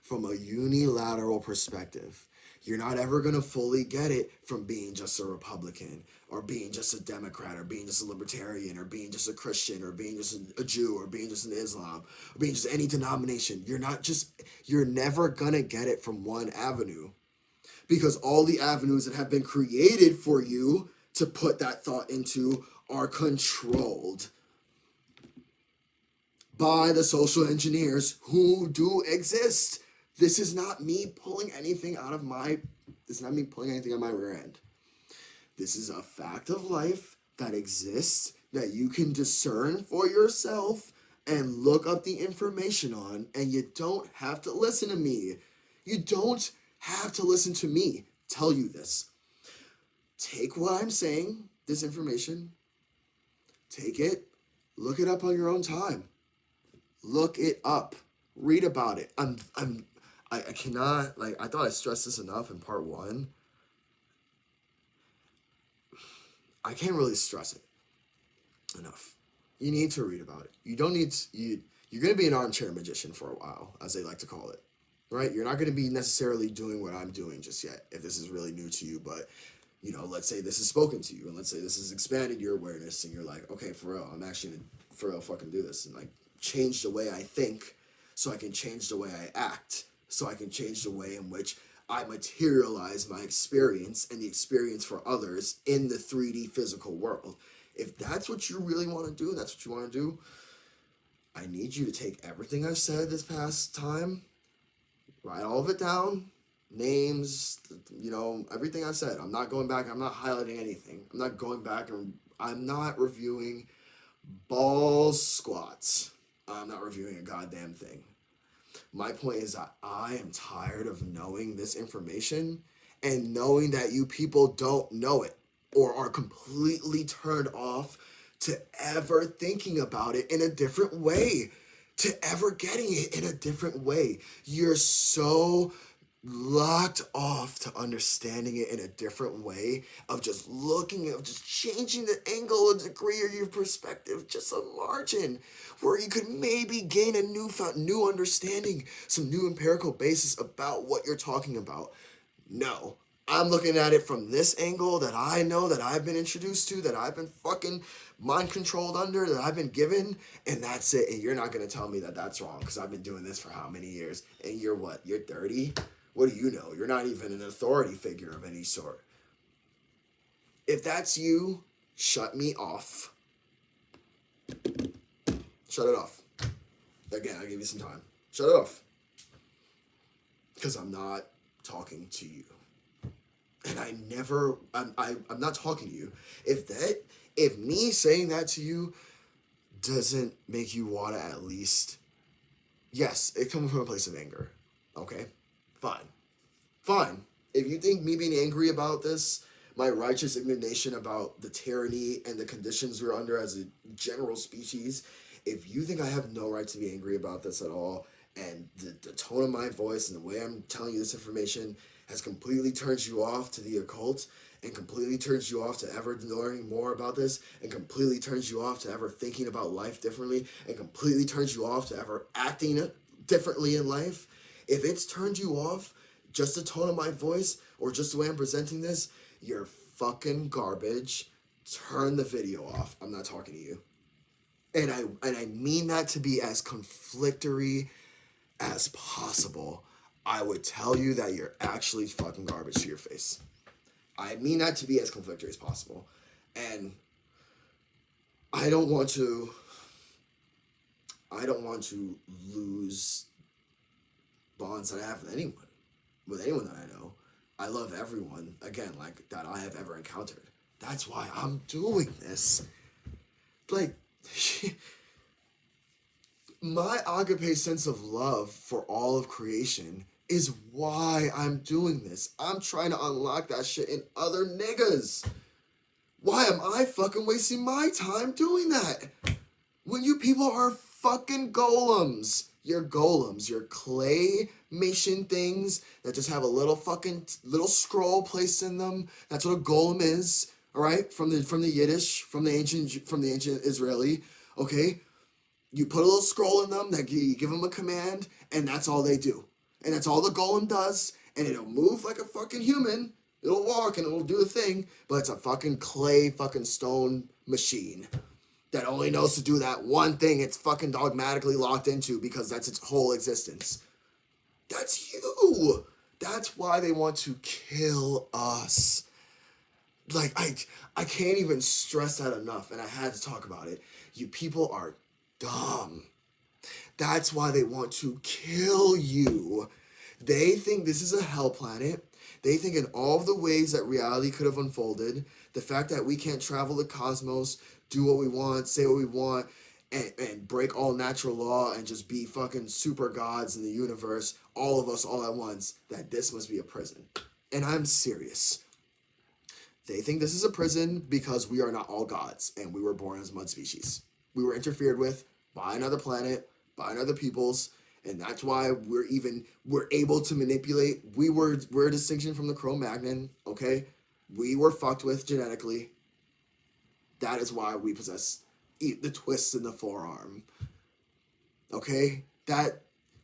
from a unilateral perspective. You're not ever going to fully get it from being just a Republican or being just a Democrat or being just a Libertarian or being just a Christian or being just a Jew or being just an Islam or being just any denomination. You're never going to get it from one avenue, because all the avenues that have been created for you to put that thought into are controlled by the social engineers who do exist. This is not me pulling anything out of my rear end. This is a fact of life that exists that you can discern for yourself and look up the information on, and you don't have to listen to me. You don't have to listen to me tell you this. Take what I'm saying, this information, take it, look it up on your own time. Look it up. Read about it. I cannot, like, I thought I stressed this enough in part 1. I can't really stress it enough. You need to read about it. You don't need to, you're going to be an armchair magician for a while, as they like to call it, right? You're not going to be necessarily doing what I'm doing just yet, if this is really new to you, but, you know, let's say this has spoken to you, and let's say this has expanded your awareness, and you're like, okay, for real, I'm actually going to, for real, fucking do this, and, like, change the way I think so I can change the way I act, so I can change the way in which I materialize my experience and the experience for others in the 3D physical world. If that's what you really want to do, that's what you want to do, I need you to take everything I've said this past time, write all of it down, names, you know, everything I've said. I'm not going back, I'm not highlighting anything. I'm not going back, and I'm not reviewing balls squats. I'm not reviewing a goddamn thing. My point is that I am tired of knowing this information and knowing that you people don't know it or are completely turned off to ever thinking about it in a different way, to ever getting it in a different way. You're so locked off to understanding it in a different way, of just looking at, just changing the angle, a degree, or your perspective, just a margin, where you could maybe gain a new understanding, some new empirical basis about what you're talking about. No, I'm looking at it from this angle that I know, that I've been introduced to, that I've been fucking mind controlled under, that I've been given, and that's it. And you're not going to tell me that that's wrong, because I've been doing this for how many years? And you're what? You're 30? What do you know? You're not even an authority figure of any sort. If that's you, shut me off. Shut it off. Again, I'll give you some time. Shut it off. Because I'm not talking to you. And I'm not talking to you. If me saying that to you doesn't make you want to at least, yes, it comes from a place of anger. Okay? Fine. If you think me being angry about this, my righteous indignation about the tyranny and the conditions we're under as a general species, if you think I have no right to be angry about this at all, and the tone of my voice and the way I'm telling you this information has completely turned you off to the occult, and completely turns you off to ever learning more about this, and completely turns you off to ever thinking about life differently, and completely turns you off to ever acting differently in life, if it's turned you off, just the tone of my voice, or just the way I'm presenting this, you're fucking garbage. Turn the video off. I'm not talking to you. And I mean that to be as conflictory as possible. I would tell you that you're actually fucking garbage to your face. I mean that to be as conflictory as possible. And I don't want to lose bonds that I have with anyone that I know. I love everyone, again, like, that I have ever encountered. That's why I'm doing this. Like, my agape sense of love for all of creation is why I'm doing this. I'm trying to unlock that shit in other niggas. Why am I fucking wasting my time doing that? When you people are fucking golems. You're golems. You're claymation things that just have a little fucking little scroll placed in them. That's what a golem is. All right, from the Yiddish, from the ancient Israeli. Okay, you put a little scroll in them that you give them a command, and that's all they do. And that's all the golem does, and it'll move like a fucking human. It'll walk and it'll do a thing, but it's a fucking clay fucking stone machine that only knows to do that one thing it's fucking dogmatically locked into because that's its whole existence. That's you. That's why they want to kill us. Like, I can't even stress that enough, and I had to talk about it. You people are dumb. That's why they want to kill you. They think this is a hell planet. They think in all of the ways that reality could have unfolded, the fact that we can't travel the cosmos, do what we want, say what we want, and break all natural law and just be fucking super gods in the universe, all of us all at once, that this must be a prison. And I'm serious. They think this is a prison because we are not all gods and we were born as mud species. We were interfered with by another planet, by another peoples, and that's why we're able to manipulate. We're a distinction from the Cro-Magnon, okay? We were fucked with genetically. That is why we possess the twists in the forearm. Okay?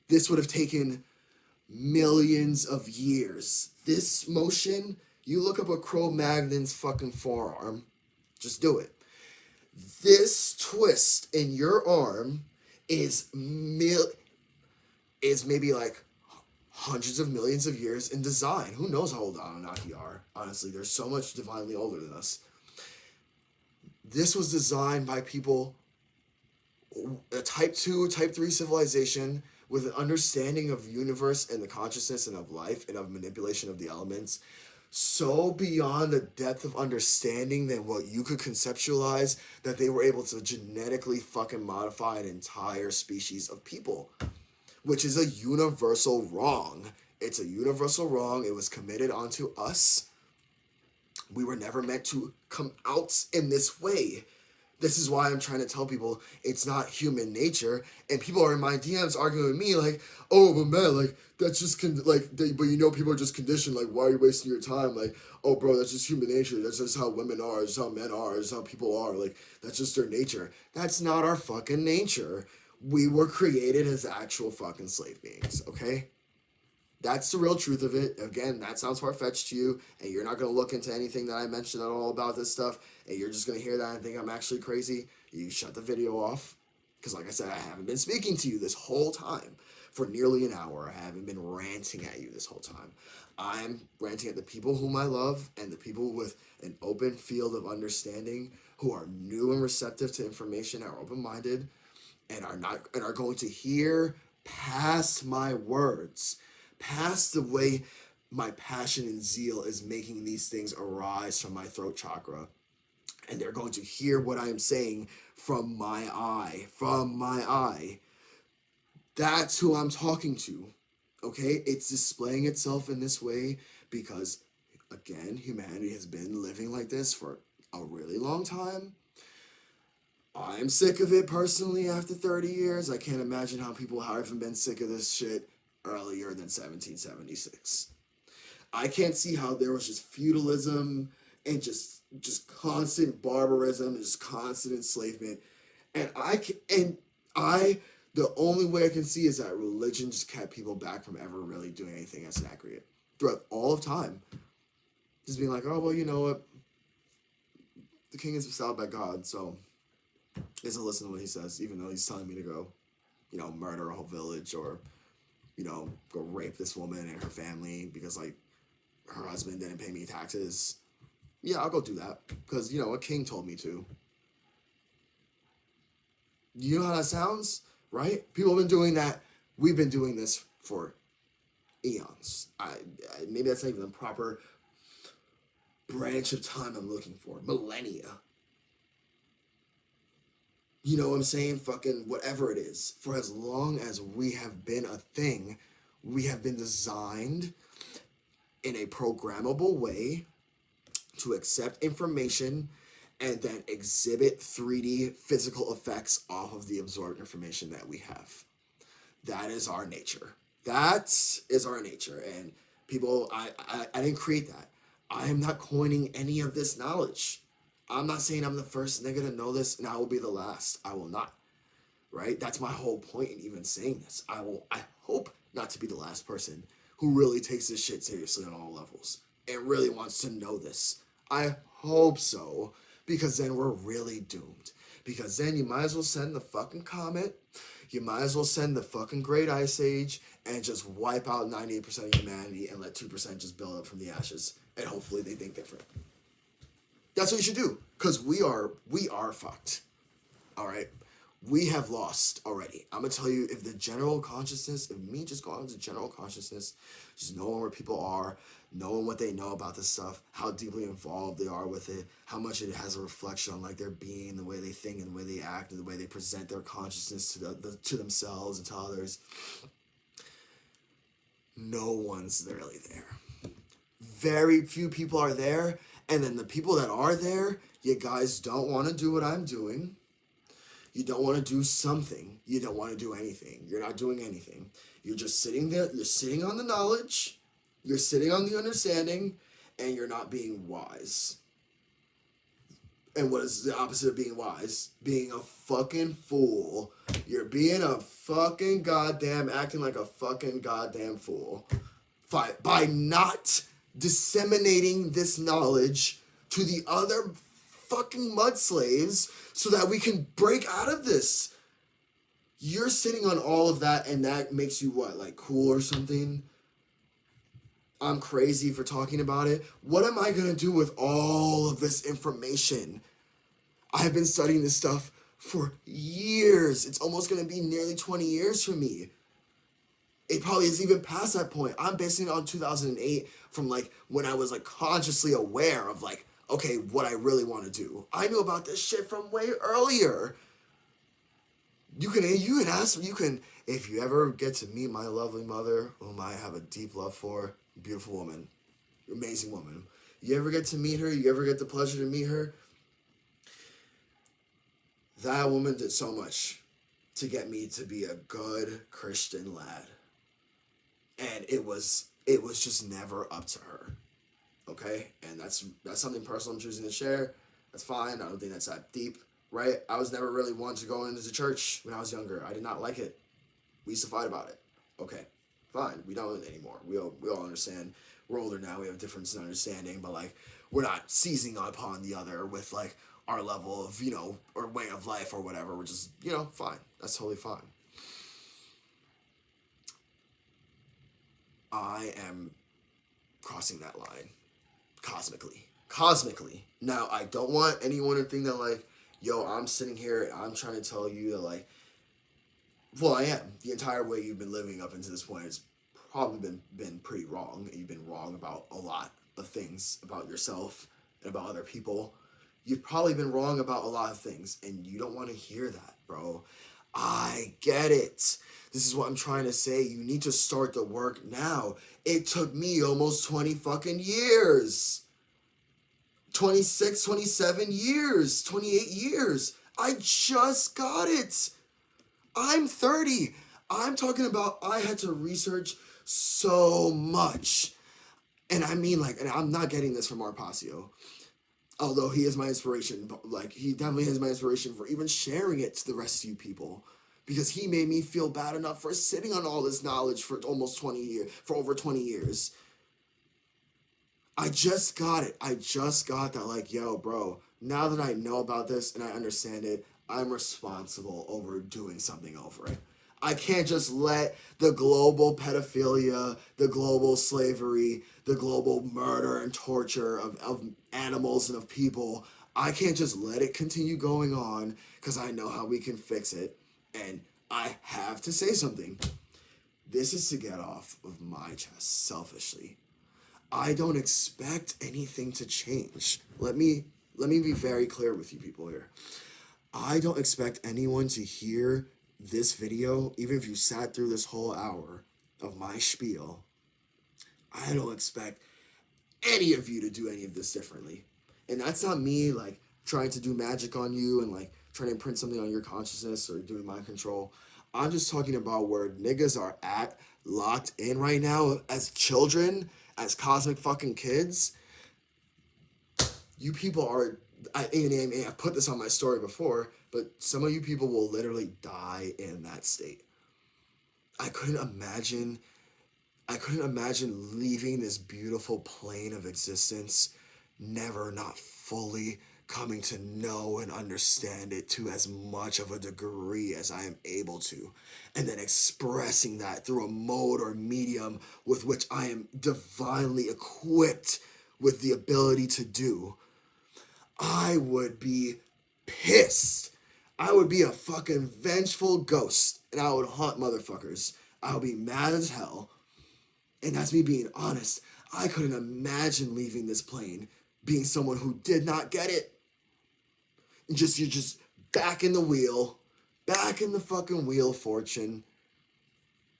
This would have taken millions of years. This motion, you look up a Cro-Magnon's fucking forearm. Just do it. This twist in your arm is maybe like hundreds of millions of years in design. Who knows how old Anunnaki are? Honestly, they're so much divinely older than us. This was designed by people, a type 2, type 3 civilization with an understanding of universe and the consciousness and of life and of manipulation of the elements so beyond the depth of understanding than what you could conceptualize that they were able to genetically fucking modify an entire species of people, which is a universal wrong. It's a universal wrong. It was committed onto us. We were never meant to come out in this way. This is why I'm trying to tell people it's not human nature. And people are in my DMs arguing with me like, oh, but man, like, that's just, but you know people are just conditioned. Like, why are you wasting your time? Like, oh, bro, that's just human nature. That's just how women are. That's how men are. That's how people are. Like, that's just their nature. That's not our fucking nature. We were created as actual fucking slave beings, okay? That's the real truth of it. Again, that sounds far-fetched to you, and you're not going to look into anything that I mentioned at all about this stuff, and you're just going to hear that and think I'm actually crazy. You shut the video off, because like I said, I haven't been speaking to you this whole time for nearly an hour. I haven't been ranting at you this whole time. I'm ranting at the people whom I love and the people with an open field of understanding who are new and receptive to information, are open-minded, and are going to hear past my words, past the way my passion and zeal is making these things arise from my throat chakra. And they're going to hear what I'm saying from my eye. That's who I'm talking to, okay? It's displaying itself in this way because, again, humanity has been living like this for a really long time. I'm sick of it personally after 30 years. I can't imagine how people haven't been sick of this shit earlier than 1776. I can't see how there was just feudalism and just constant barbarism and just constant enslavement. And the only way I can see is that religion just kept people back from ever really doing anything that's inaccurate throughout all of time. Just being like, oh, well, you know what? The king is bestowed by God, so I guess I'll listen to what he says, even though he's telling me to go, murder a whole village or, go rape this woman and her family because, like, her husband didn't pay me taxes. Yeah, I'll go do that because, a king told me to. You know how that sounds, right? People have been doing that. We've been doing this for eons. Maybe that's not even the proper branch of time I'm looking for. Millennia. You know what I'm saying? Fucking whatever it is. For as long as we have been a thing, we have been designed in a programmable way to accept information and then exhibit 3D physical effects off of the absorbed information that we have. That is our nature. That is our nature. And people, I didn't create that. I am not coining any of this knowledge. I'm not saying I'm the first nigga to know this and I will be the last. I will not. Right? That's my whole point in even saying this. I hope not to be the last person who really takes this shit seriously on all levels and really wants to know this. I hope so, because then we're really doomed. Because then you might as well send the fucking comet, you might as well send the fucking Great Ice Age and just wipe out 98% of humanity and let 2% just build up from the ashes. And hopefully they think different. That's what you should do. Because we are fucked. Alright? We have lost already. I'm going to tell you, if the general consciousness, if me just go out into general consciousness, just knowing where people are, knowing what they know about this stuff, how deeply involved they are with it, how much it has a reflection on like their being, the way they think and the way they act and the way they present their consciousness to themselves and to others. No one's really there. Very few people are there. And then the people that are there, you guys don't want to do what I'm doing. You don't want to do something. You don't want to do anything. You're not doing anything. You're just sitting there. You're sitting on the knowledge. You're sitting on the understanding. And you're not being wise. And what is the opposite of being wise? Being a fucking fool. You're being a fucking goddamn, acting like a fucking goddamn fool. By not disseminating this knowledge to the other fucking mud slaves so that we can break out of this. You're sitting on all of that and that makes you what, like cool or something? I'm crazy for talking about it. What am I gonna do with all of this information? I've been studying this stuff for years. It's almost gonna be nearly 20 years for me. It probably is even past that point. I'm basing it on 2008 from like when I was like consciously aware of like, okay, what I really want to do. I knew about this shit from way earlier. You can ask me, if you ever get to meet my lovely mother, whom I have a deep love for, beautiful woman, amazing woman. You ever get to meet her, you ever get the pleasure to meet her, that woman did so much to get me to be a good Christian lad. And it was just never up to her. Okay? And that's something personal I'm choosing to share. That's fine. I don't think that's that deep, right? I was never really one to go into the church when I was younger. I did not like it. We used to fight about it. Okay, fine. We don't anymore. We all understand. We're older now. We have difference in understanding, but like we're not seizing upon the other with like our level of, or way of life or whatever. We're just, fine. That's totally fine. I am crossing that line. Cosmically. Now, I don't want anyone to think that, like, yo, I'm sitting here and I'm trying to tell you that, like, well, I am. The entire way you've been living up until this point has probably been pretty wrong. You've been wrong about a lot of things about yourself and about other people. You've probably been wrong about a lot of things, and you don't want to hear that, bro. I get it. This is what I'm trying to say. You need to start the work now. It took me almost 20 fucking years. 26, 27 years, 28 years. I just got it. I'm 30. I'm talking about I had to research so much. And I mean, like, and I'm not getting this from Mark Passio. Although he is my inspiration, but like he definitely is my inspiration for even sharing it to the rest of you people. Because he made me feel bad enough for sitting on all this knowledge for almost 20 years, for over 20 years. I just got it. I just got that, like, yo, bro, now that I know about this and I understand it, I'm responsible over doing something over it. I can't just let the global pedophilia, the global slavery, the global murder and torture of animals and of people, I can't just let it continue going on because I know how we can fix it. And I have to say something. This is to get off of my chest, selfishly. I don't expect anything to change. Let me be very clear with you people here. I don't expect anyone to hear this video, even if you sat through this whole hour of my spiel. I don't expect any of you to do any of this differently. And that's not me like trying to do magic on you and like trying to imprint something on your consciousness or doing mind control. I'm just talking about where niggas are at, locked in right now as children, as cosmic fucking kids. You people are, I've put this on my story before, but some of you people will literally die in that state. I couldn't imagine leaving this beautiful plane of existence, never not fully coming to know and understand it to as much of a degree as I am able to, and then expressing that through a mode or medium with which I am divinely equipped with the ability to do. I would be pissed. I would be a fucking vengeful ghost, and I would hunt motherfuckers. I would be mad as hell. And that's me being honest. I couldn't imagine leaving this plane being someone who did not get it. You're just back in the wheel, back in the fucking wheel, Fortune.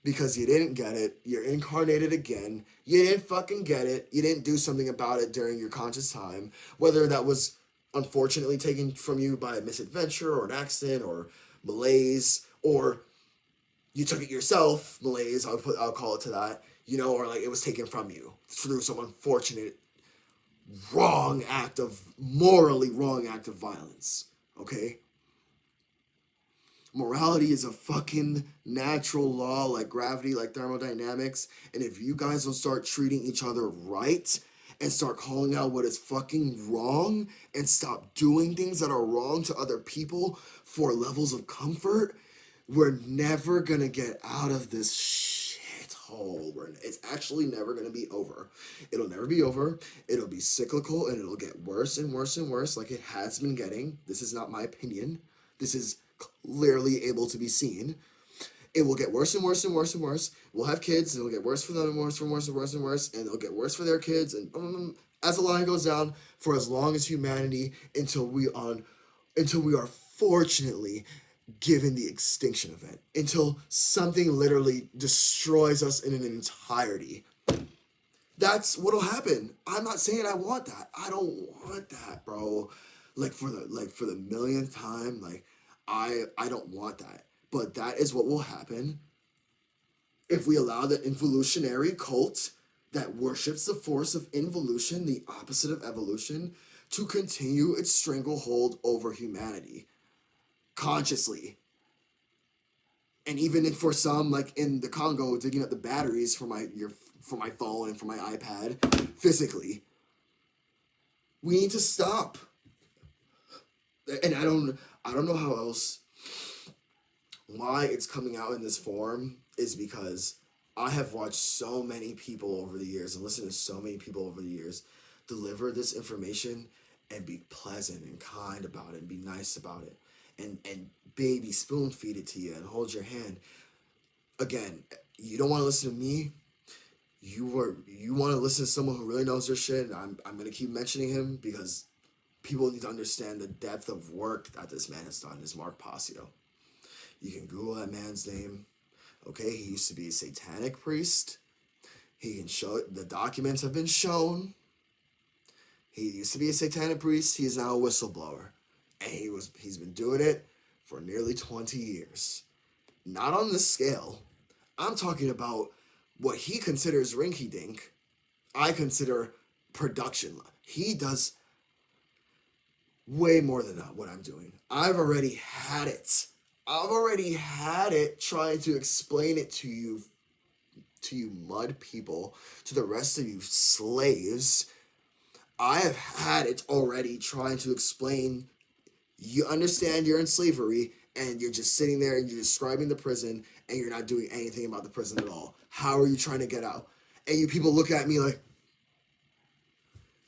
Because you didn't get it. You're incarnated again. You didn't fucking get it. You didn't do something about it during your conscious time. Whether that was unfortunately taken from you by a misadventure or an accident or malaise, or you took it yourself, malaise, I'll call it to that, you know, or like it was taken from you through some unfortunate morally wrong act of violence, okay? Morality is a fucking natural law like gravity, like thermodynamics, and if you guys don't start treating each other right and start calling out what is fucking wrong and stop doing things that are wrong to other people for levels of comfort, we're never gonna get out of this shithole. It's actually never gonna be over. It'll never be over. It'll be cyclical and it'll get worse and worse and worse like it has been getting. This is not my opinion. This is clearly able to be seen. It will get worse and worse and worse and worse. We'll have kids, and it'll get worse for them and worse and worse and worse and worse, and it'll get worse for their kids, and as the line goes down for as long as humanity until we are fortunately given the extinction event, until something literally destroys us in an entirety. That's what'll happen. I'm not saying I want that. I don't want that, bro. Like for the millionth time, like I don't want that. But that is what will happen if we allow the involutionary cult that worships the force of involution, the opposite of evolution, to continue its stranglehold over humanity consciously. And even if for some, like in the Congo, digging up the batteries for my phone and for my iPad physically, we need to stop. And I don't know how else. Why it's coming out in this form is because I have watched so many people over the years and listened to so many people over the years deliver this information and be pleasant and kind about it and be nice about it and baby spoon feed it to you and hold your hand. Again, you don't want to listen to me. You want to listen to someone who really knows their shit. I'm going to keep mentioning him because people need to understand the depth of work that this man has done, is Mark Passio. You can Google that man's name. Okay, he used to be a satanic priest. He can show it. The documents have been shown. He used to be a satanic priest. He is now a whistleblower. And he's been doing it for nearly 20 years. Not on this scale. I'm talking about what he considers rinky-dink. I consider production. He does way more than what I'm doing. I've already had it trying to explain it to you mud people, to the rest of you slaves. I have had it already trying to explain. You understand you're in slavery and you're just sitting there and you're describing the prison and you're not doing anything about the prison at all. How are you trying to get out? And you people look at me like,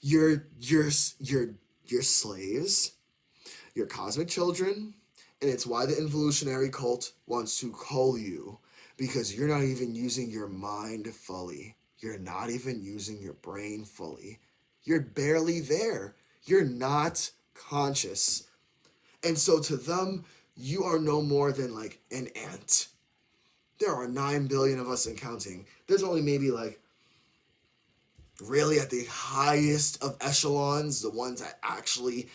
you're slaves, you're cosmic children. And it's why the involutionary cult wants to cull you, because you're not even using your mind fully. You're not even using your brain fully. You're barely there. You're not conscious. And so to them, you are no more than like an ant. There are 9 billion of us and counting. There's only maybe like, really at the highest of echelons, the ones that actually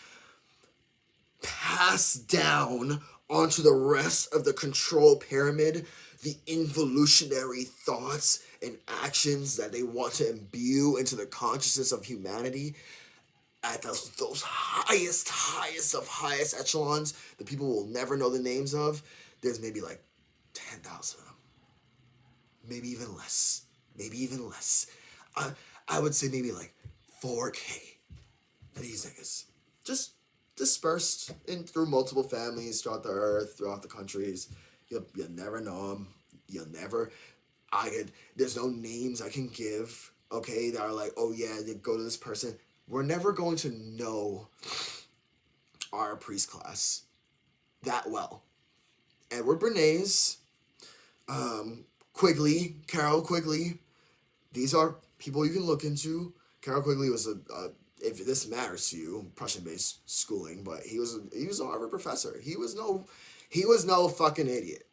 pass down onto the rest of the control pyramid the involutionary thoughts and actions that they want to imbue into the consciousness of humanity at those highest of highest echelons, the people will never know the names of. There's maybe like 10,000 of them, maybe even less, I would say maybe like 4K of these niggas, just dispersed in through multiple families throughout the earth, throughout the countries. You'll never know them. There's no names I can give, okay, that are like, oh yeah, they go to this person. We're never going to know our priest class that well. Edward Bernays, Quigley, Carroll Quigley, these are people you can look into. Carroll Quigley was if this matters to you, Prussian-based schooling, but he was a Harvard professor. He was no fucking idiot.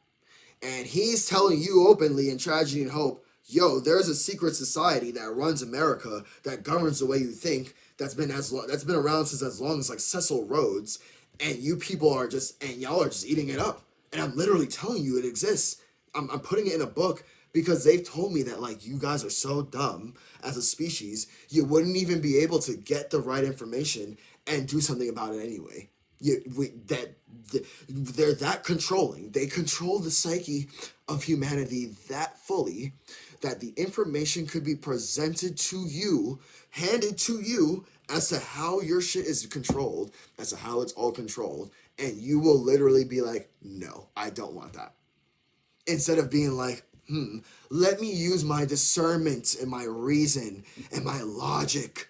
And he's telling you openly in Tragedy and Hope, yo, there's a secret society that runs America, that governs the way you think, that's been around since as long as like Cecil Rhodes, and you people are y'all are just eating it up. And I'm literally telling you it exists. I'm putting it in a book because they've told me that like you guys are so dumb as a species, you wouldn't even be able to get the right information and do something about it anyway. They're that controlling. They control the psyche of humanity that fully that the information could be presented to you, handed to you as to how your shit is controlled, as to how it's all controlled, and you will literally be like, no, I don't want that. Instead of being like, let me use my discernment and my reason and my logic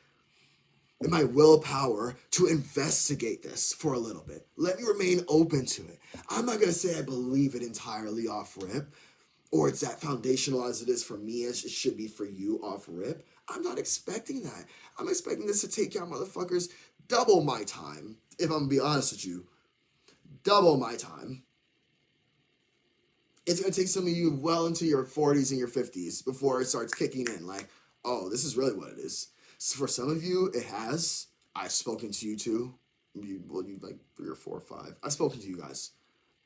and my willpower to investigate this for a little bit. Let me remain open to it. I'm not going to say I believe it entirely off rip, or it's that foundational as it is for me as it should be for you off rip. I'm not expecting that. I'm expecting this to take y'all motherfuckers double my time, if I'm going to be honest with you. Double my time. It's going to take some of you well into your 40s and your 50s before it starts kicking in. Like, oh, this is really what it is. So for some of you, it has. I've spoken to you too. You like 3 or 4 or 5. I've spoken to you guys.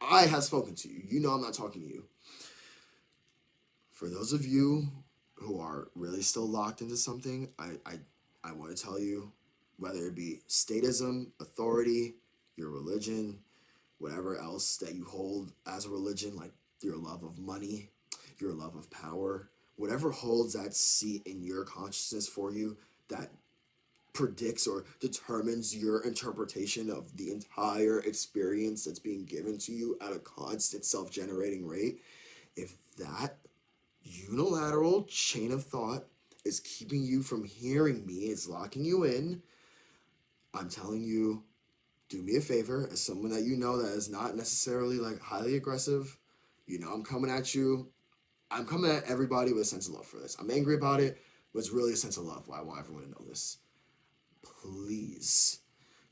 I have spoken to you. You know I'm not talking to you. For those of you who are really still locked into something, I want to tell you, whether it be statism, authority, your religion, whatever else that you hold as a religion, like your love of money, your love of power, whatever holds that seat in your consciousness for you that predicts or determines your interpretation of the entire experience that's being given to you at a constant self-generating rate, if that unilateral chain of thought is keeping you from hearing me, is locking you in, I'm telling you, do me a favor, as someone that you know that is not necessarily like highly aggressive, you know I'm coming at you. I'm coming at everybody with a sense of love for this. I'm angry about it, but it's really a sense of love. I want everyone to know this. Please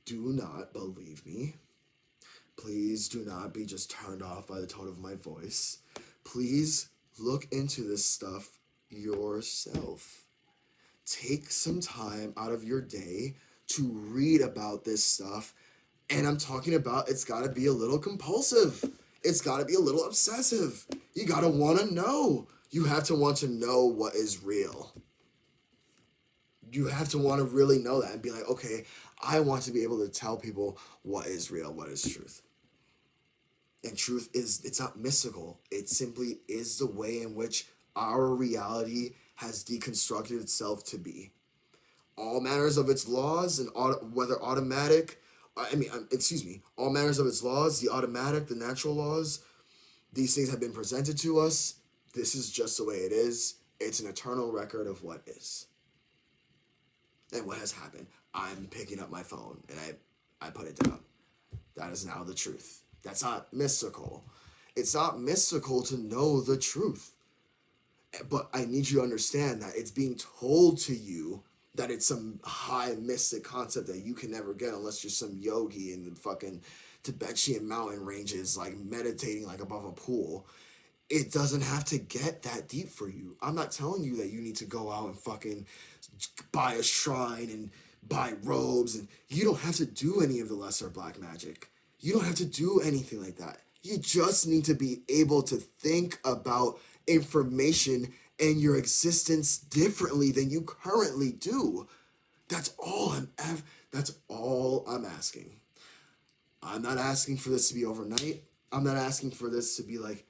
do not believe me. Please do not be just turned off by the tone of my voice. Please look into this stuff yourself. Take some time out of your day to read about this stuff. And I'm talking about it's got to be a little compulsive. It's got to be a little obsessive. You got to want to know. You have to want to know what is real. You have to want to really know that and be like, okay, I want to be able to tell people what is real, what is truth. And truth it's not mystical. It simply is the way in which our reality has deconstructed itself to be. All manners of its laws, and whether automatic, all manners of its laws, the automatic, the natural laws, these things have been presented to us. This is just the way it is. It's an eternal record of what is. And what has happened. I'm picking up my phone and I put it down. That is now the truth. That's not mystical. It's not mystical to know the truth. But I need you to understand that it's being told to you that it's some high mystic concept that you can never get unless you're some yogi in the fucking Tibetan mountain ranges, like meditating like above a pool. It doesn't have to get that deep for you. I'm not telling you that you need to go out and fucking buy a shrine and buy robes, and you don't have to do any of the lesser black magic. You don't have to do anything like that. You just need to be able to think about information and your existence differently than you currently do. That's all that's all I'm asking. I'm not asking for this to be overnight. I'm not asking for this to be like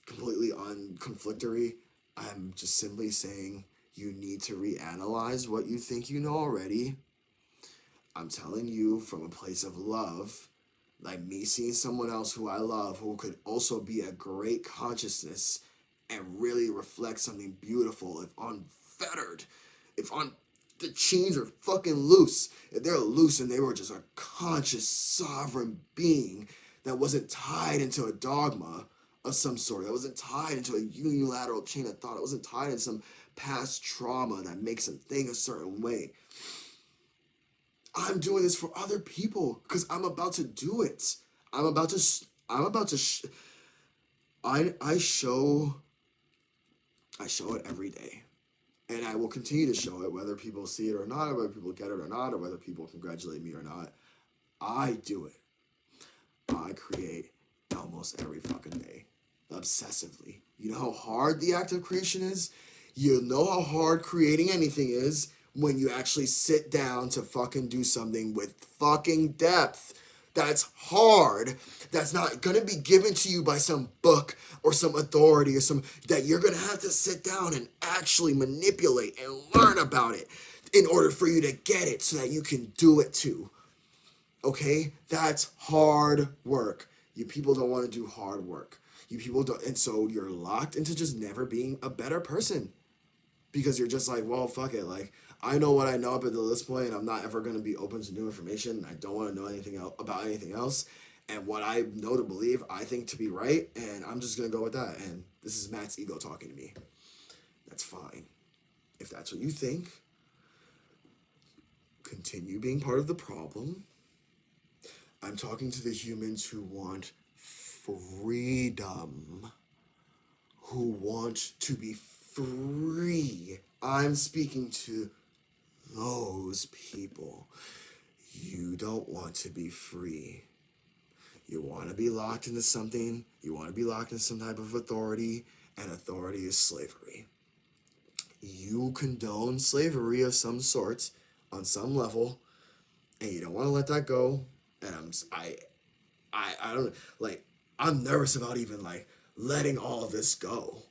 completely unconflictory. I'm just simply saying you need to reanalyze what you think you know already. I'm telling you from a place of love, like me seeing someone else who I love who could also be a great consciousness and really reflect something beautiful if unfettered, if on the chains are fucking loose, if they're loose and they were just a conscious sovereign being that wasn't tied into a dogma of some sort, that wasn't tied into a unilateral chain of thought, it wasn't tied in some past trauma that makes them think a certain way. I'm doing this for other people because I'm about to do it. I show it every day. And I will continue to show it, whether people see it or not, or whether people get it or not, or whether people congratulate me or not. I do it. I create almost every fucking day, obsessively. You know how hard the act of creation is? You know how hard creating anything is when you actually sit down to fucking do something with fucking depth. That's hard. That's not gonna be given to you by some book or some authority or some that you're gonna have to sit down and actually manipulate and learn about it in order for you to get it so that you can do it too. Okay? That's hard work. You people don't want to do hard work. You people don't, and so you're locked into just never being a better person. Because you're just like, well, fuck it. Like, I know what I know up until this point, and I'm not ever going to be open to new information. I don't want to know anything else about anything else. And what I know to believe, I think to be right, and I'm just going to go with that. And this is Matt's ego talking to me. That's fine. If that's what you think, continue being part of the problem. I'm talking to the humans who want freedom, who want to be free. I'm speaking to those people. You don't want to be free. You want to be locked into something. You want to be locked in some type of authority, and authority is slavery. You condone slavery of some sort on some level, and you don't want to let that go. And I don't like. I'm nervous about even like letting all of this go,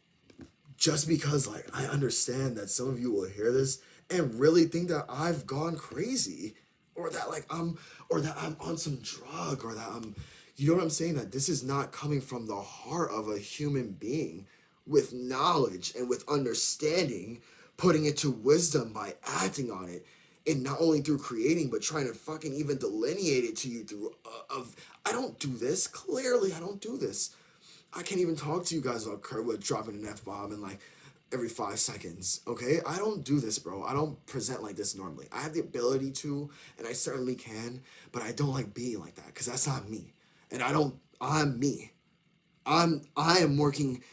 just because like I understand that some of you will hear this and really think that I've gone crazy, or that I'm on some drug, or that you know what I'm saying, that this is not coming from the heart of a human being with knowledge and with understanding, putting it to wisdom by acting on it, and not only through creating, but trying to fucking even delineate it to you through I don't do this. Clearly, I don't do this. I can't even talk to you guys about Kurtwood dropping an F-bomb in like every 5 seconds, okay? I don't do this, bro. I don't present like this normally. I have the ability to, and I certainly can, but I don't like being like that, because that's not me. And I'm me. I am working,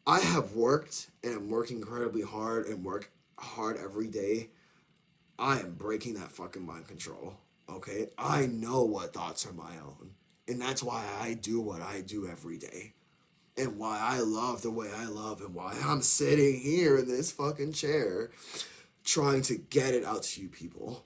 I have worked, and I'm working incredibly hard, and work hard every day. I am breaking that fucking mind control, okay? I know what thoughts are my own, and that's why I do what I do every day. And why I love the way I love, and why I'm sitting here in this fucking chair trying to get it out to you people.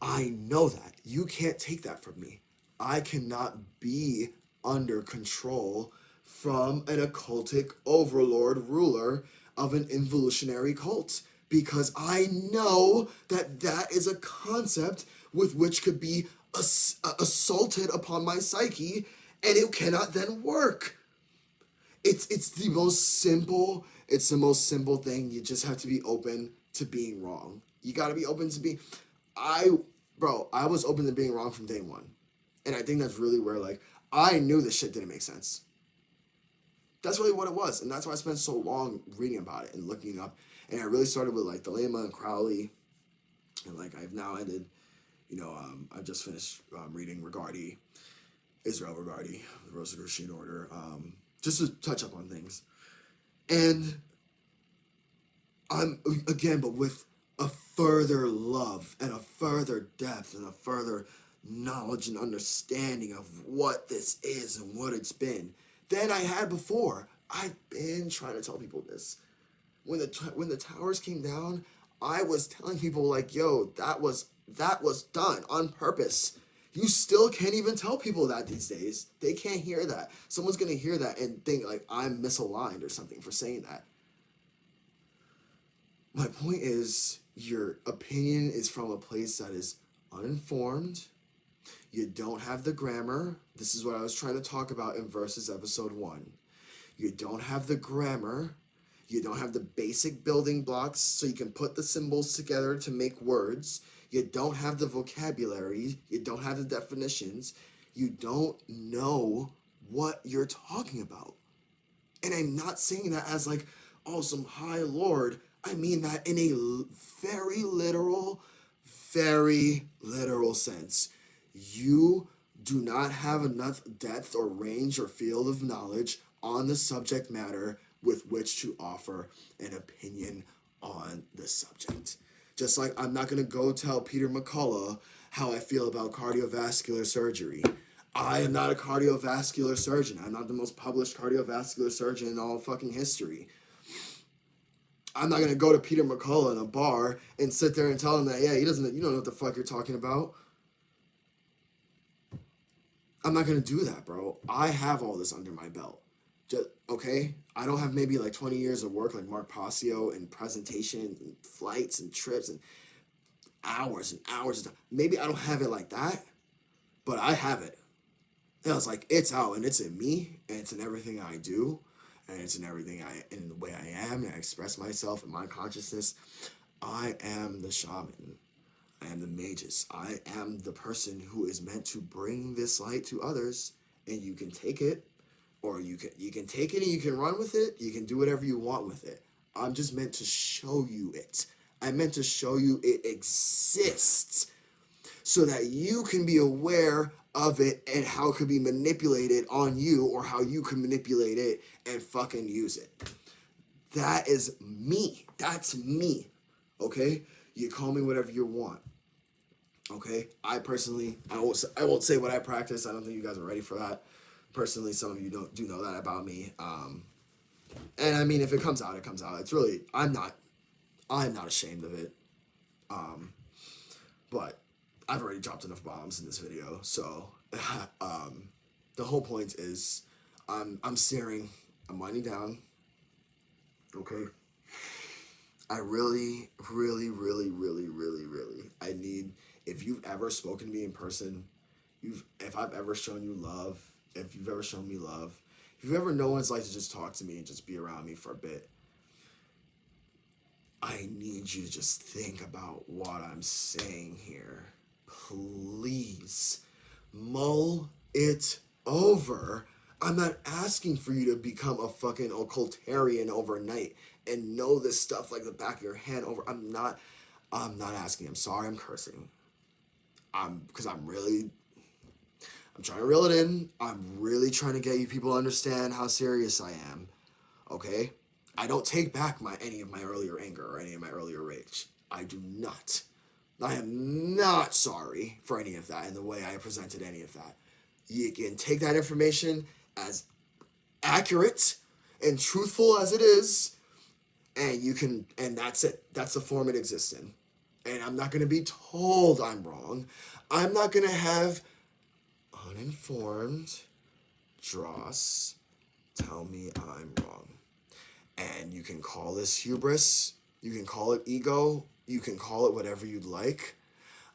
I know that. You can't take that from me. I cannot be under control from an occultic overlord ruler of an involutionary cult, because I know that that is a concept with which could be assaulted upon my psyche, and it cannot then work. It's the most simple thing. You just have to be open to being wrong. You got to be open to be I was open to being wrong from day one. And I think that's really where like I knew this shit didn't make sense. That's really what it was, and that's why I spent so long reading about it and looking it up. And I really started with like Thelema and Crowley, and like I've now ended, I've just finished reading Regardie, Israel Regardie, the Rosicrucian Order, just to touch up on things. And I'm, again, but with a further love and a further depth and a further knowledge and understanding of what this is and what it's been than I had before. I've been trying to tell people this. When the towers came down, I was telling people like, yo, that was done on purpose. You still can't even tell people that these days. They can't hear that. Someone's gonna hear that and think like I'm misaligned or something for saying that. My point is, your opinion is from a place that is uninformed. You don't have the grammar. This is what I was trying to talk about in Versus episode 1. You don't have the grammar. You don't have the basic building blocks so you can put the symbols together to make words. You don't have the vocabulary. You don't have the definitions. You don't know what you're talking about. And I'm not saying that as like, oh, some high lord. I mean that in a very literal sense. You do not have enough depth or range or field of knowledge on the subject matter with which to offer an opinion on the subject. Just like I'm not going to go tell Peter McCullough how I feel about cardiovascular surgery. I am not a cardiovascular surgeon. I'm not the most published cardiovascular surgeon in all fucking history. I'm not going to go to Peter McCullough in a bar and sit there and tell him that, yeah, you don't know what the fuck you're talking about. I'm not going to do that, bro. I have all this under my belt. Just, okay? I don't have maybe like 20 years of work like Mark Passio and presentation and flights and trips and hours and hours. Maybe I don't have it like that, but I have it. And I was like, it's out and it's in me and it's in everything I do. And it's in everything in the way I am, and I express myself in my consciousness. I am the shaman. I am the magus. I am the person who is meant to bring this light to others, and you can take it, or you can take it and you can run with it. You can do whatever you want with it. I'm just meant to show you it. I'm meant to show you it exists, so that you can be aware of it and how it could be manipulated on you, or how you can manipulate it and fucking use it. That is me. That's me. Okay? You call me whatever you want. Okay? I won't say what I practice. I don't think you guys are ready for that. Personally, some of you do know that about me. And I mean, if it comes out, it comes out. It's really, I'm not ashamed of it. But I've already dropped enough bombs in this video, so the whole point is I'm steering, I'm winding down. Okay. I really I need, if you've ever spoken to me in person, if I've ever shown you love, if you've ever shown me love, if you've ever known what it's like to just talk to me and just be around me for a bit, I need you to just think about what I'm saying here. Please mull it over. I'm not asking for you to become a fucking occultarian overnight and know this stuff like the back of your hand over. I'm not asking. I'm sorry, I'm cursing. Because I'm trying to reel it in. I'm really trying to get you people to understand how serious I am. Okay? I don't take back any of my earlier anger or any of my earlier rage. I do not. I am not sorry for any of that and the way I presented any of that. You can take that information as accurate and truthful as it is, and that's it. That's the form it exists in. And I'm not going to be told I'm wrong. I'm not going to have uninformed dross tell me I'm wrong. And you can call this hubris, you can call it ego, you can call it whatever you'd like.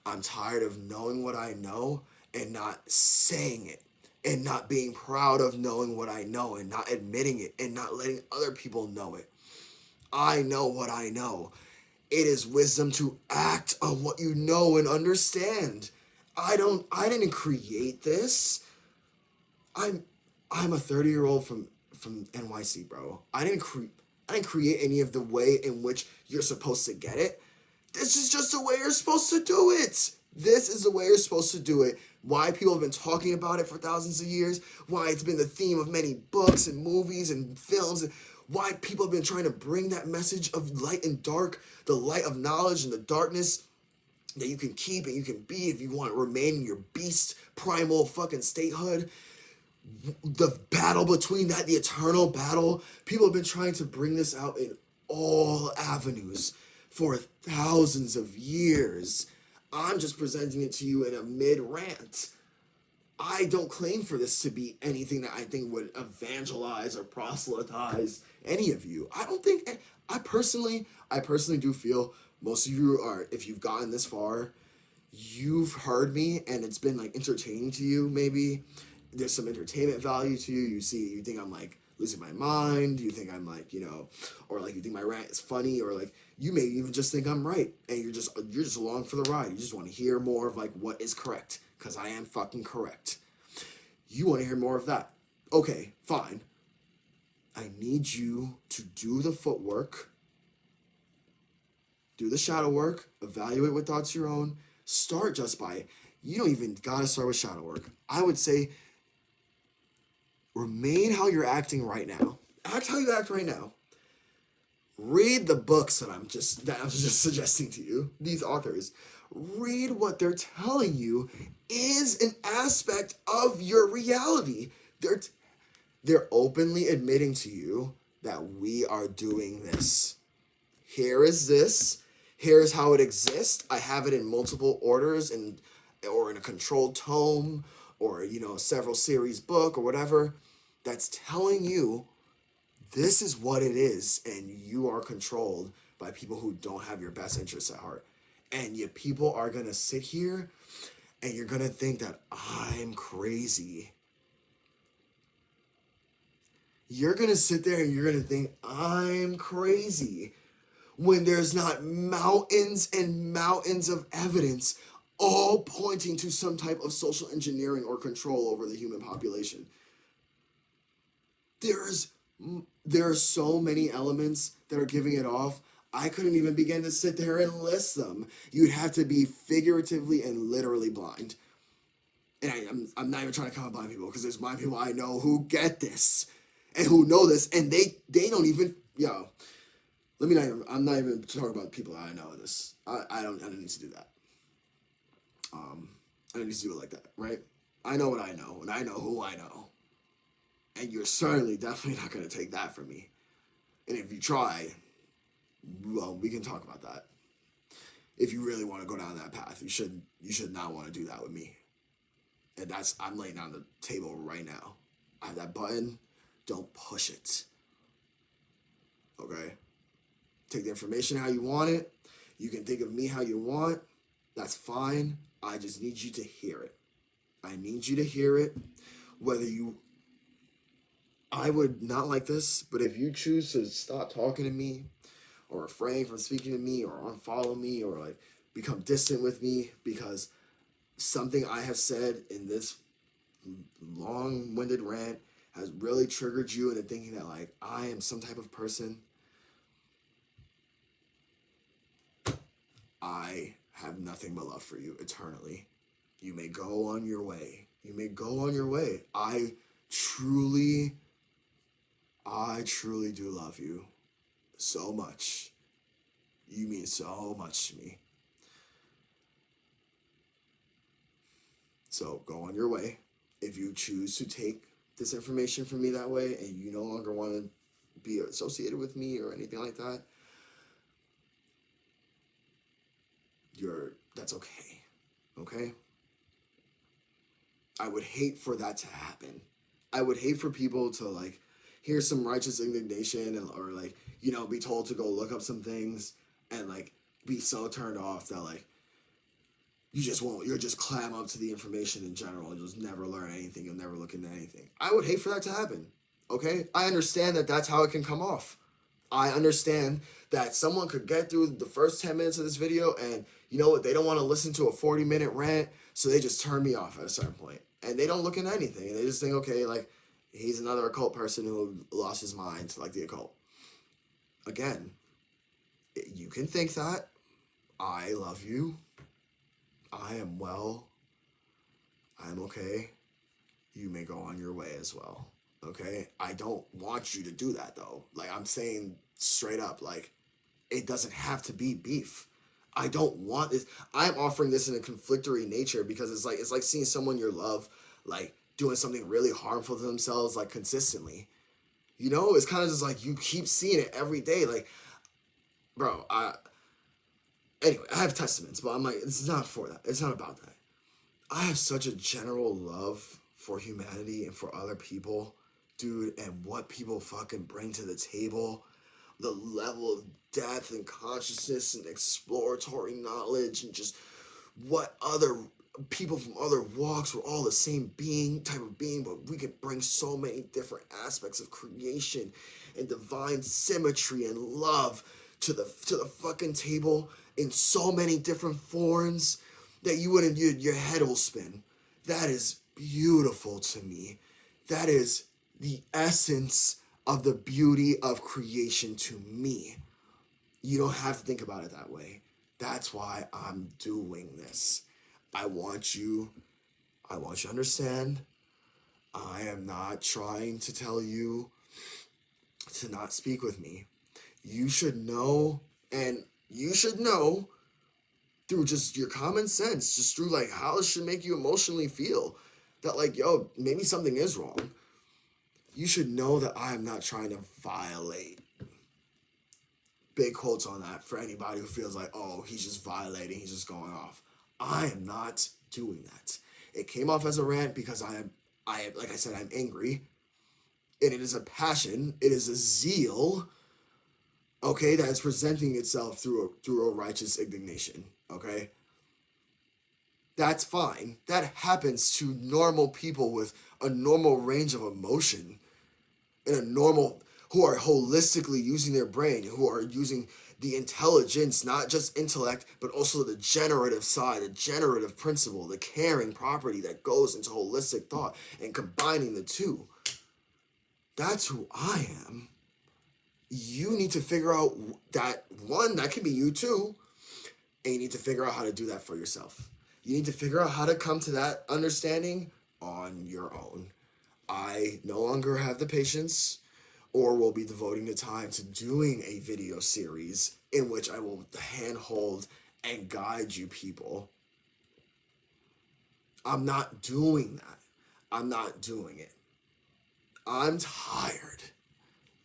I'm tired of knowing what I know and not saying it, and not being proud of knowing what I know and not admitting it and not letting other people know it. I know what I know. It is wisdom to act on what you know and understand. I didn't create this. I'm a 30-year-old from NYC, bro. I didn't create any of the way in which you're supposed to get it. This is just the way you're supposed to do it. This is the way you're supposed to do it. Why people have been talking about it for thousands of years. Why it's been the theme of many books and movies and films. And why people have been trying to bring that message of light and dark, the light of knowledge and the darkness, that you can keep and you can be if you want to remain in your beast primal fucking statehood. The battle between that, the eternal battle, people have been trying to bring this out in all avenues for thousands of years. I'm just presenting it to you in a mid-rant. I don't claim for this to be anything that I think would evangelize or proselytize any of you. I personally do feel most of you are, if you've gotten this far, you've heard me and it's been like entertaining to you. Maybe there's some entertainment value to you. You think I'm like losing my mind. You think I'm like, or like you think my rant is funny, or like you may even just think I'm right and you're just along for the ride. You just want to hear more of like what is correct, because I am fucking correct. You want to hear more of that. Okay, fine. I need you to do the footwork, do the shadow work, evaluate what thoughts your own. Start just by, you don't even gotta start with shadow work. I would say, remain how you're acting right now. Act how you act right now. Read the books that I'm just suggesting to you, these authors. Read what they're telling you is an aspect of your reality. They're openly admitting to you that we are doing this. Here is this. Here's how it exists. I have it in multiple orders or in a controlled tome, or several series book or whatever, that's telling you this is what it is, and you are controlled by people who don't have your best interests at heart. And yet people are gonna sit here and you're gonna think that I'm crazy. You're gonna sit there and you're gonna think I'm crazy, when there's not mountains and mountains of evidence all pointing to some type of social engineering or control over the human population. There are so many elements that are giving it off. I couldn't even begin to sit there and list them. You'd have to be figuratively and literally blind. And I'm not even trying to call blind people, because there's blind people I know who get this and who know this, and they don't even, I'm not even talking about people that I know in this. I don't need to do that. I don't need to do it like that, right? I know what I know, and I know who I know. And you're certainly definitely not going to take that from me. And if you try, well, we can talk about that. If you really want to go down that path, you should not want to do that with me. And I'm laying on the table right now. I have that button. Don't push it. Okay? Take the information how you want it. You can think of me how you want. That's fine. I just need you to hear it. I need you to hear it. I would not like this, but if you choose to stop talking to me, or refrain from speaking to me, or unfollow me, or like become distant with me because something I have said in this long-winded rant has really triggered you into thinking that like I am some type of person, I have nothing but love for you eternally. You may go on your way. You may go on your way. I truly do love you so much. You mean so much to me. So go on your way. If you choose to take this information from me that way and you no longer want to be associated with me or anything like that, that's okay. Okay? I would hate for that to happen. I would hate for people to like hear some righteous indignation or like, be told to go look up some things and like be so turned off that like you'll just clam up to the information in general and you'll never learn anything, you'll never look into anything. I would hate for that to happen. Okay? I understand that that's how it can come off. I understand that someone could get through the first 10 minutes of this video and you know what, they don't want to listen to a 40-minute rant, so they just turn me off at a certain point. And they don't look into anything. And they just think, okay, like, he's another occult person who lost his mind to like the occult. Again, you can think that. I love you. I am well. I am okay. You may go on your way as well. Okay? I don't want you to do that though. Like, I'm saying straight up, like, it doesn't have to be beef. I don't want this. I'm offering this in a conflictory nature because it's like seeing someone you love like doing something really harmful to themselves like consistently. You know, it's kind of just like you keep seeing it every day. Like, bro, anyway, I have testaments, but I'm like, this is not for that. It's not about that. I have such a general love for humanity and for other people, dude, and what people fucking bring to the table, the level of depth and consciousness and exploratory knowledge and just what other people from other walks were all the same type of being, but we could bring so many different aspects of creation and divine symmetry and love to the fucking table in so many different forms that your head will spin. That is beautiful to me. That is the essence of the beauty of creation to me. You don't have to think about it that way. That's why I'm doing this. I want you to understand. I am not trying to tell you to not speak with me. You should know, and you should know through just your common sense, just through like how it should make you emotionally feel, that like, yo, maybe something is wrong. You should know that I am not trying to violate. Big quotes on that for anybody who feels like, oh, he's just violating, he's just going off. I am not doing that. It came off as a rant because like I said, I'm angry. And it is a passion, it is a zeal, okay, that is presenting itself through a righteous indignation, okay? That's fine. That happens to normal people with a normal range of emotion and a normal, who are holistically using their brain, who are using the intelligence, not just intellect, but also the generative side, the generative principle, the caring property that goes into holistic thought and combining the two. That's who I am. You need to figure out that, one, that can be you too, and you need to figure out how to do that for yourself. You need to figure out how to come to that understanding on your own. I no longer have the patience or will be devoting the time to doing a video series in which I will handhold and guide you people. I'm not doing that. I'm not doing it. I'm tired.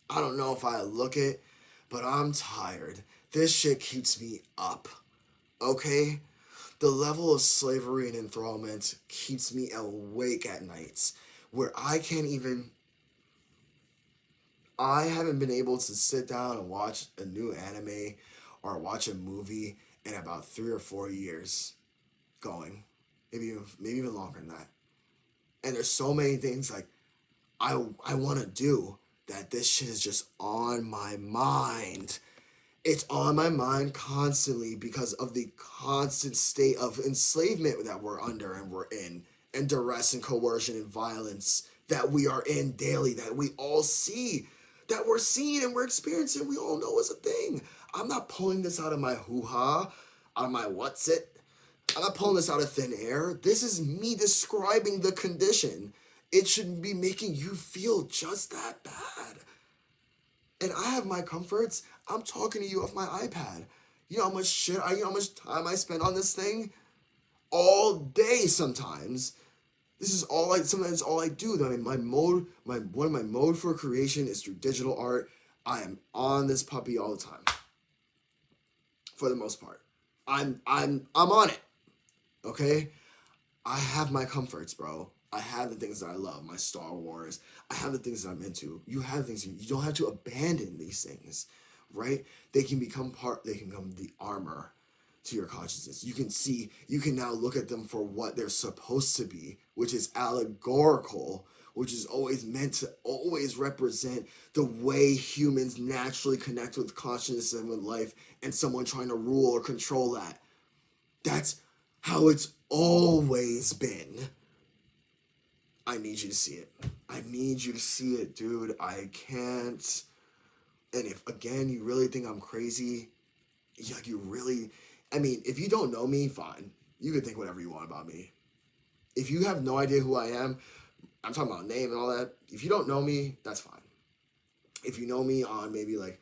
I don't know if I look it, but I'm tired. This shit keeps me up. Okay? The level of slavery and enthrallment keeps me awake at nights where I haven't been able to sit down and watch a new anime or watch a movie in about 3 or 4 years going. Maybe even longer than that. And there's so many things like I want to do that this shit is just on my mind. It's on my mind constantly because of the constant state of enslavement that we're under and we're in, and duress and coercion and violence that we are in daily, that we all see, that we're seeing and we're experiencing. We all know is a thing. I'm not pulling this out of my hoo-ha, out of my what's it. I'm not pulling this out of thin air. This is me describing the condition. It shouldn't be making you feel just that bad. And I have my comforts. I'm talking to you off my iPad. You know how much you know how much time I spend on this thing? All day sometimes. Sometimes all I do. I mean, one of my mode for creation is through digital art. I am on this puppy all the time. For the most part. I'm on it. Okay? I have my comforts, bro. I have the things that I love, my Star Wars. I have the things that I'm into. You have things. You don't have to abandon these things, right? They can become the armor to your consciousness. You can now look at them for what they're supposed to be, which is allegorical, which is always meant to always represent the way humans naturally connect with consciousness and with life, and someone trying to rule or control that. That's how it's always been. I need you to see it. I need you to see it, dude. I can't. And if, again, you really think I'm crazy, if you don't know me, fine. You can think whatever you want about me. If you have no idea who I am, I'm talking about name and all that. If you don't know me, that's fine. If you know me on maybe like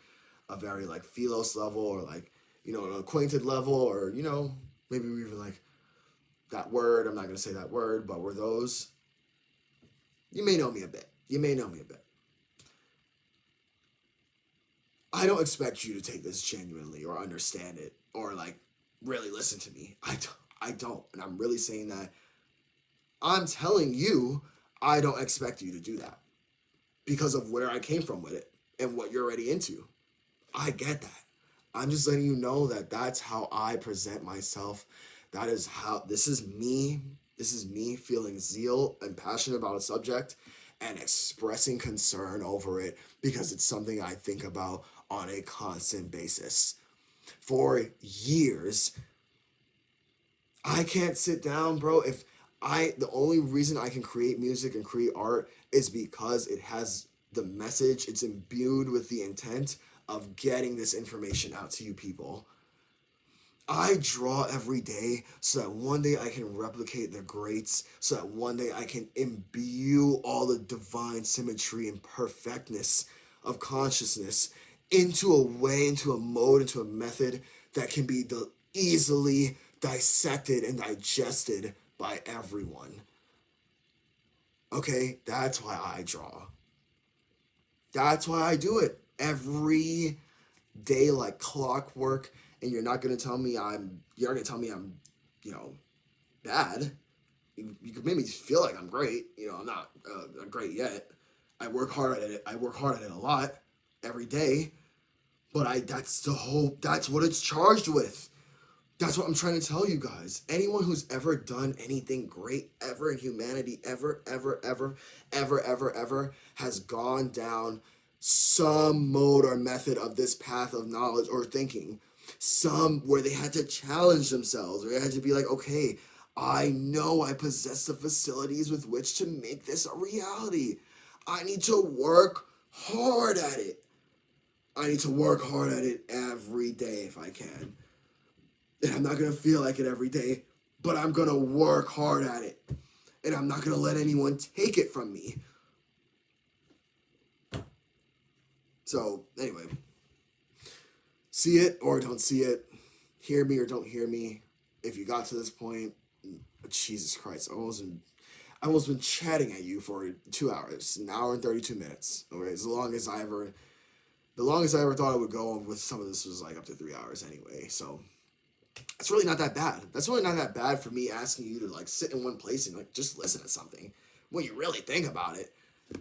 a very like philos level, or like an acquainted level, or, maybe we even like that word. I'm not going to say that word, but were those, you may know me a bit. You may know me a bit. I don't expect you to take this genuinely or understand it or like really listen to me. I don't. And I'm really saying that. I'm telling you, I don't expect you to do that because of where I came from with it and what you're already into. I get that. I'm just letting you know that that's how I present myself. That is how, this is me. This is me feeling zeal and passionate about a subject and expressing concern over it because it's something I think about on a constant basis. For years, I can't sit down, bro. The only reason I can create music and create art is because it has the message, it's imbued with the intent of getting this information out to you people. I draw every day so that one day I can replicate the greats, so that one day I can imbue all the divine symmetry and perfectness of consciousness into a way, into a mode, into a method that can be easily dissected and digested by everyone. Okay, that's why I draw. That's why I do it every day like clockwork. And you're not gonna tell me I'm bad. You could make me feel like I'm great. I'm not great yet. I work hard at it. I work hard at it a lot every day. But that's what it's charged with. That's what I'm trying to tell you guys. Anyone who's ever done anything great ever in humanity, ever, has gone down some mode or method of this path of knowledge or thinking. Some where they had to challenge themselves, or they had to be like, okay, I know I possess the facilities with which to make this a reality. I need to work hard at it. I need to work hard at it every day if I can. And I'm not going to feel like it every day, but I'm going to work hard at it. And I'm not going to let anyone take it from me. So, anyway. See it or don't see it. Hear me or don't hear me. If you got to this point, Jesus Christ, I almost been chatting at you for 2 hours, an hour and 32 minutes. Okay, the longest I ever thought it would go with some of this was like up to 3 hours anyway. So it's really not that bad. That's really not that bad for me asking you to like sit in one place and like just listen to something. When you really think about it,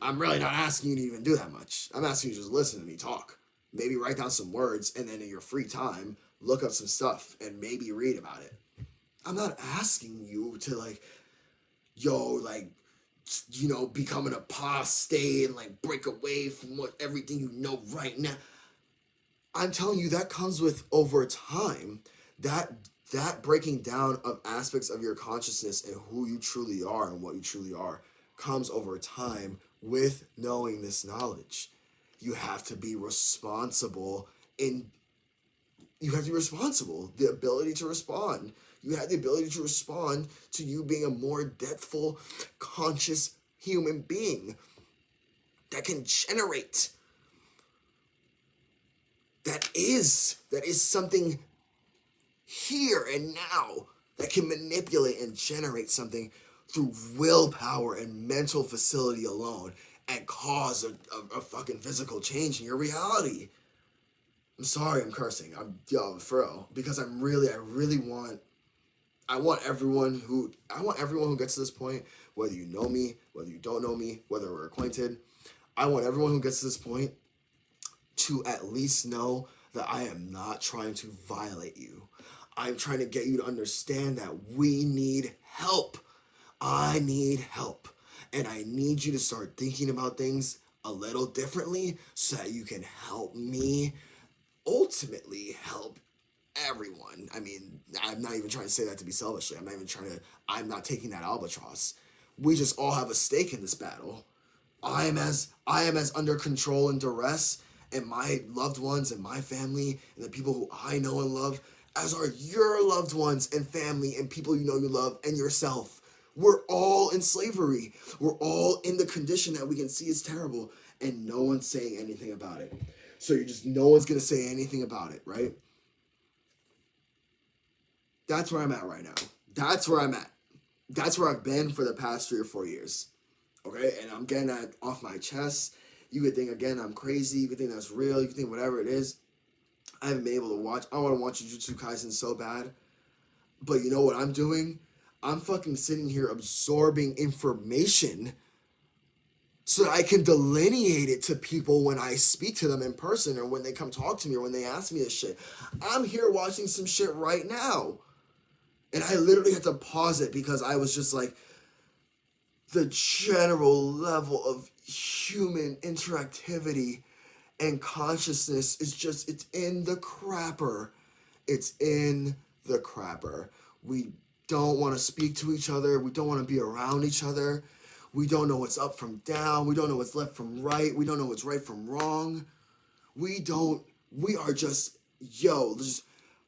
I'm really not asking you to even do that much. I'm asking you to just listen to me talk. Maybe write down some words, and then in your free time, look up some stuff and maybe read about it. I'm not asking you to become an apostate and like break away from everything you know right now. I'm telling you that comes with over time. That breaking down of aspects of your consciousness and who you truly are and what you truly are comes over time with knowing this knowledge. You have to be responsible the ability to respond. You have the ability to respond to you being a more depthful, conscious human being that can generate. That is something here and now that can manipulate and generate something through willpower and mental facility alone and cause a fucking physical change in your reality. I'm sorry I'm cursing. For real. Because I want everyone who gets to this point, whether you know me, whether you don't know me, whether we're acquainted, I want everyone who gets to this point to at least know that I am not trying to violate you. I'm trying to get you to understand that we need help. I need help. And I need you to start thinking about things a little differently so that you can help me ultimately help everyone. I mean, I'm not even trying to say that to be selfishly. I'm not taking that albatross. We just all have a stake in this battle. I am as under control and duress, and my loved ones and my family and the people who I know and love, as are your loved ones and family and people you know you love and yourself. We're all in slavery. We're all in the condition that we can see is terrible, and no one's saying anything about it. So no one's gonna say anything about it, right? That's where I'm at right now. That's where I'm at. That's where I've been for the past 3 or 4 years. Okay, and I'm getting that off my chest. You could think again I'm crazy. You could think that's real. You could think whatever it is. I haven't been able to watch. I want to watch Jujutsu Kaisen so bad, but you know what I'm doing? I'm fucking sitting here absorbing information so that I can delineate it to people when I speak to them in person or when they come talk to me or when they ask me this shit. I'm here watching some shit right now. And I literally had to pause it because I was just like, the general level of human interactivity and consciousness is just, it's in the crapper. It's in the crapper. We don't want to speak to each other. We don't want to be around each other. We don't know what's up from down. We don't know what's left from right. We don't know what's right from wrong. We are just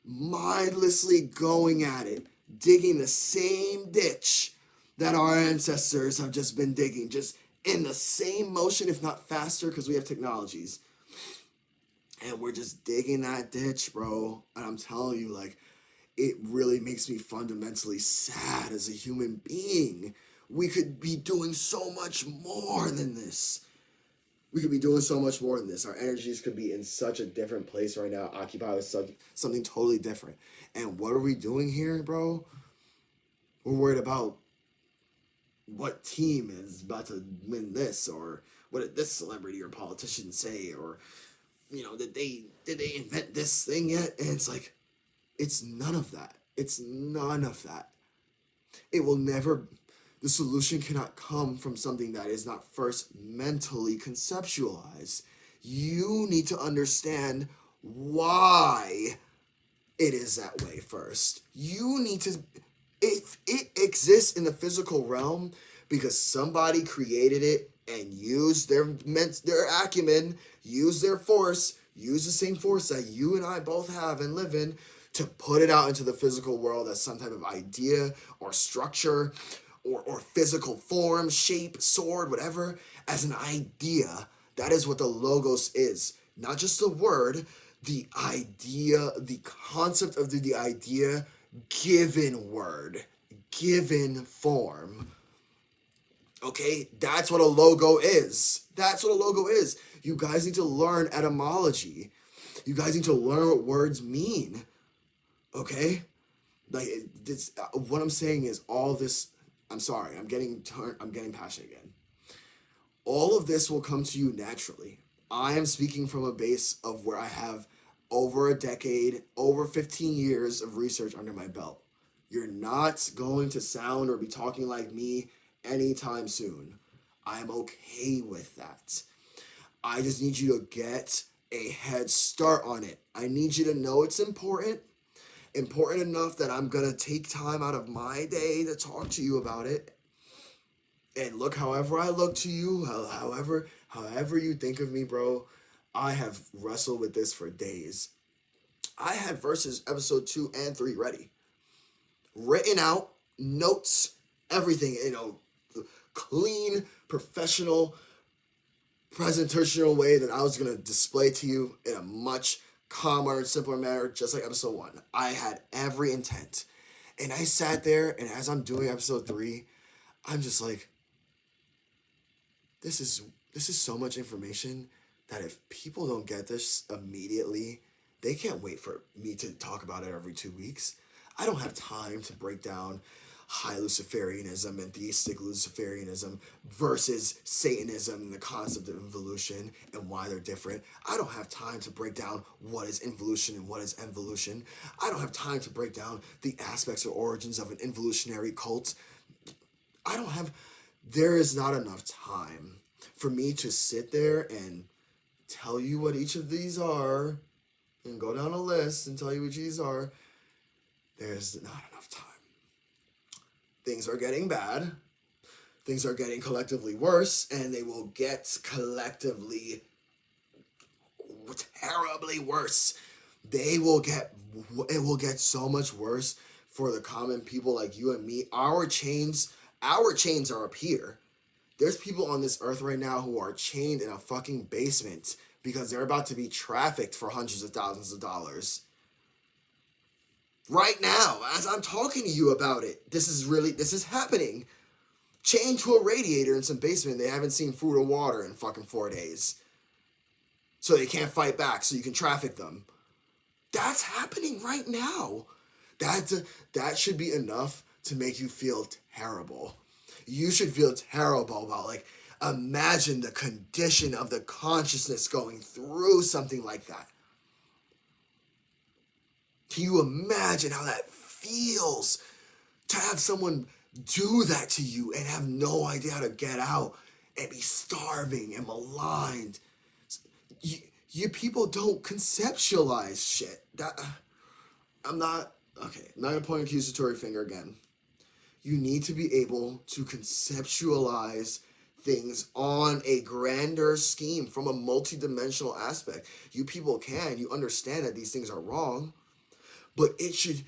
mindlessly going at it, digging the same ditch that our ancestors have just been digging, just in the same motion, if not faster, because we have technologies. And we're just digging that ditch, bro. And I'm telling you, like, it really makes me fundamentally sad as a human being. We could be doing so much more than this. We could be doing so much more than this. Our energies could be in such a different place right now, occupied with something totally different. And what are we doing here, bro? We're worried about what team is about to win this, or what did this celebrity or politician say, or, you know, did they invent this thing yet? And it's like, it's none of that. It's none of that. It will never, the solution cannot come from something that is not first mentally conceptualized. You need to understand why it is that way first. You need to, if it exists in the physical realm because somebody created it and used their acumen, used their force, used the same force that you and I both have and live in to put it out into the physical world as some type of idea or structure or physical form, shape, sword, whatever, as an idea. That is what the logos is. Not just the word, the idea, the concept of the idea, given word, given form. Okay, that's what a logo is. That's what a logo is. You guys need to learn etymology. You guys need to learn what words mean. Okay? Like, what I'm saying is all this, I'm sorry, I'm getting passionate again. All of this will come to you naturally. I am speaking from a base of where I have over a decade, over 15 years of research under my belt. You're not going to sound or be talking like me anytime soon. I'm okay with that. I just need you to get a head start on it. I need you to know it's important enough that I'm going to take time out of my day to talk to you about it. And look, however I look to you, however you think of me, bro, I have wrestled with this for days. I had Versus episode 2 and 3 ready. Written out, notes, everything, clean, professional, presentational way that I was going to display to you in a much calmer and simpler manner, just like episode 1. I had every intent. And I sat there, and as I'm doing episode 3, I'm just like, this is so much information that if people don't get this immediately, they can't wait for me to talk about it every 2 weeks. I don't have time to break down high Luciferianism and theistic Luciferianism versus Satanism and the concept of involution and why they're different. I don't have time to break down what is involution and what is involution. I don't have time to break down the aspects or origins of an involutionary cult. There is not enough time for me to sit there and tell you what each of these are and go down a list and tell you what these are. There's not enough time. Things are getting bad. Things are getting collectively worse, and they will get collectively terribly worse. It will get so much worse for the common people like you and me. Our chains are up here. There's people on this earth right now who are chained in a fucking basement because they're about to be trafficked for hundreds of thousands of dollars. Right now, as I'm talking to you about it, this is happening. Chained to a radiator in some basement, they haven't seen food or water in fucking 4 days. So they can't fight back, so you can traffic them. That's happening right now. That should be enough to make you feel terrible. You should feel terrible about, like, imagine the condition of the consciousness going through something like that. Can you imagine how that feels to have someone do that to you and have no idea how to get out and be starving and maligned? You people don't conceptualize shit. I'm not gonna point an accusatory finger again. You need to be able to conceptualize things on a grander scheme from a multidimensional aspect. You people can. You understand that these things are wrong, but it should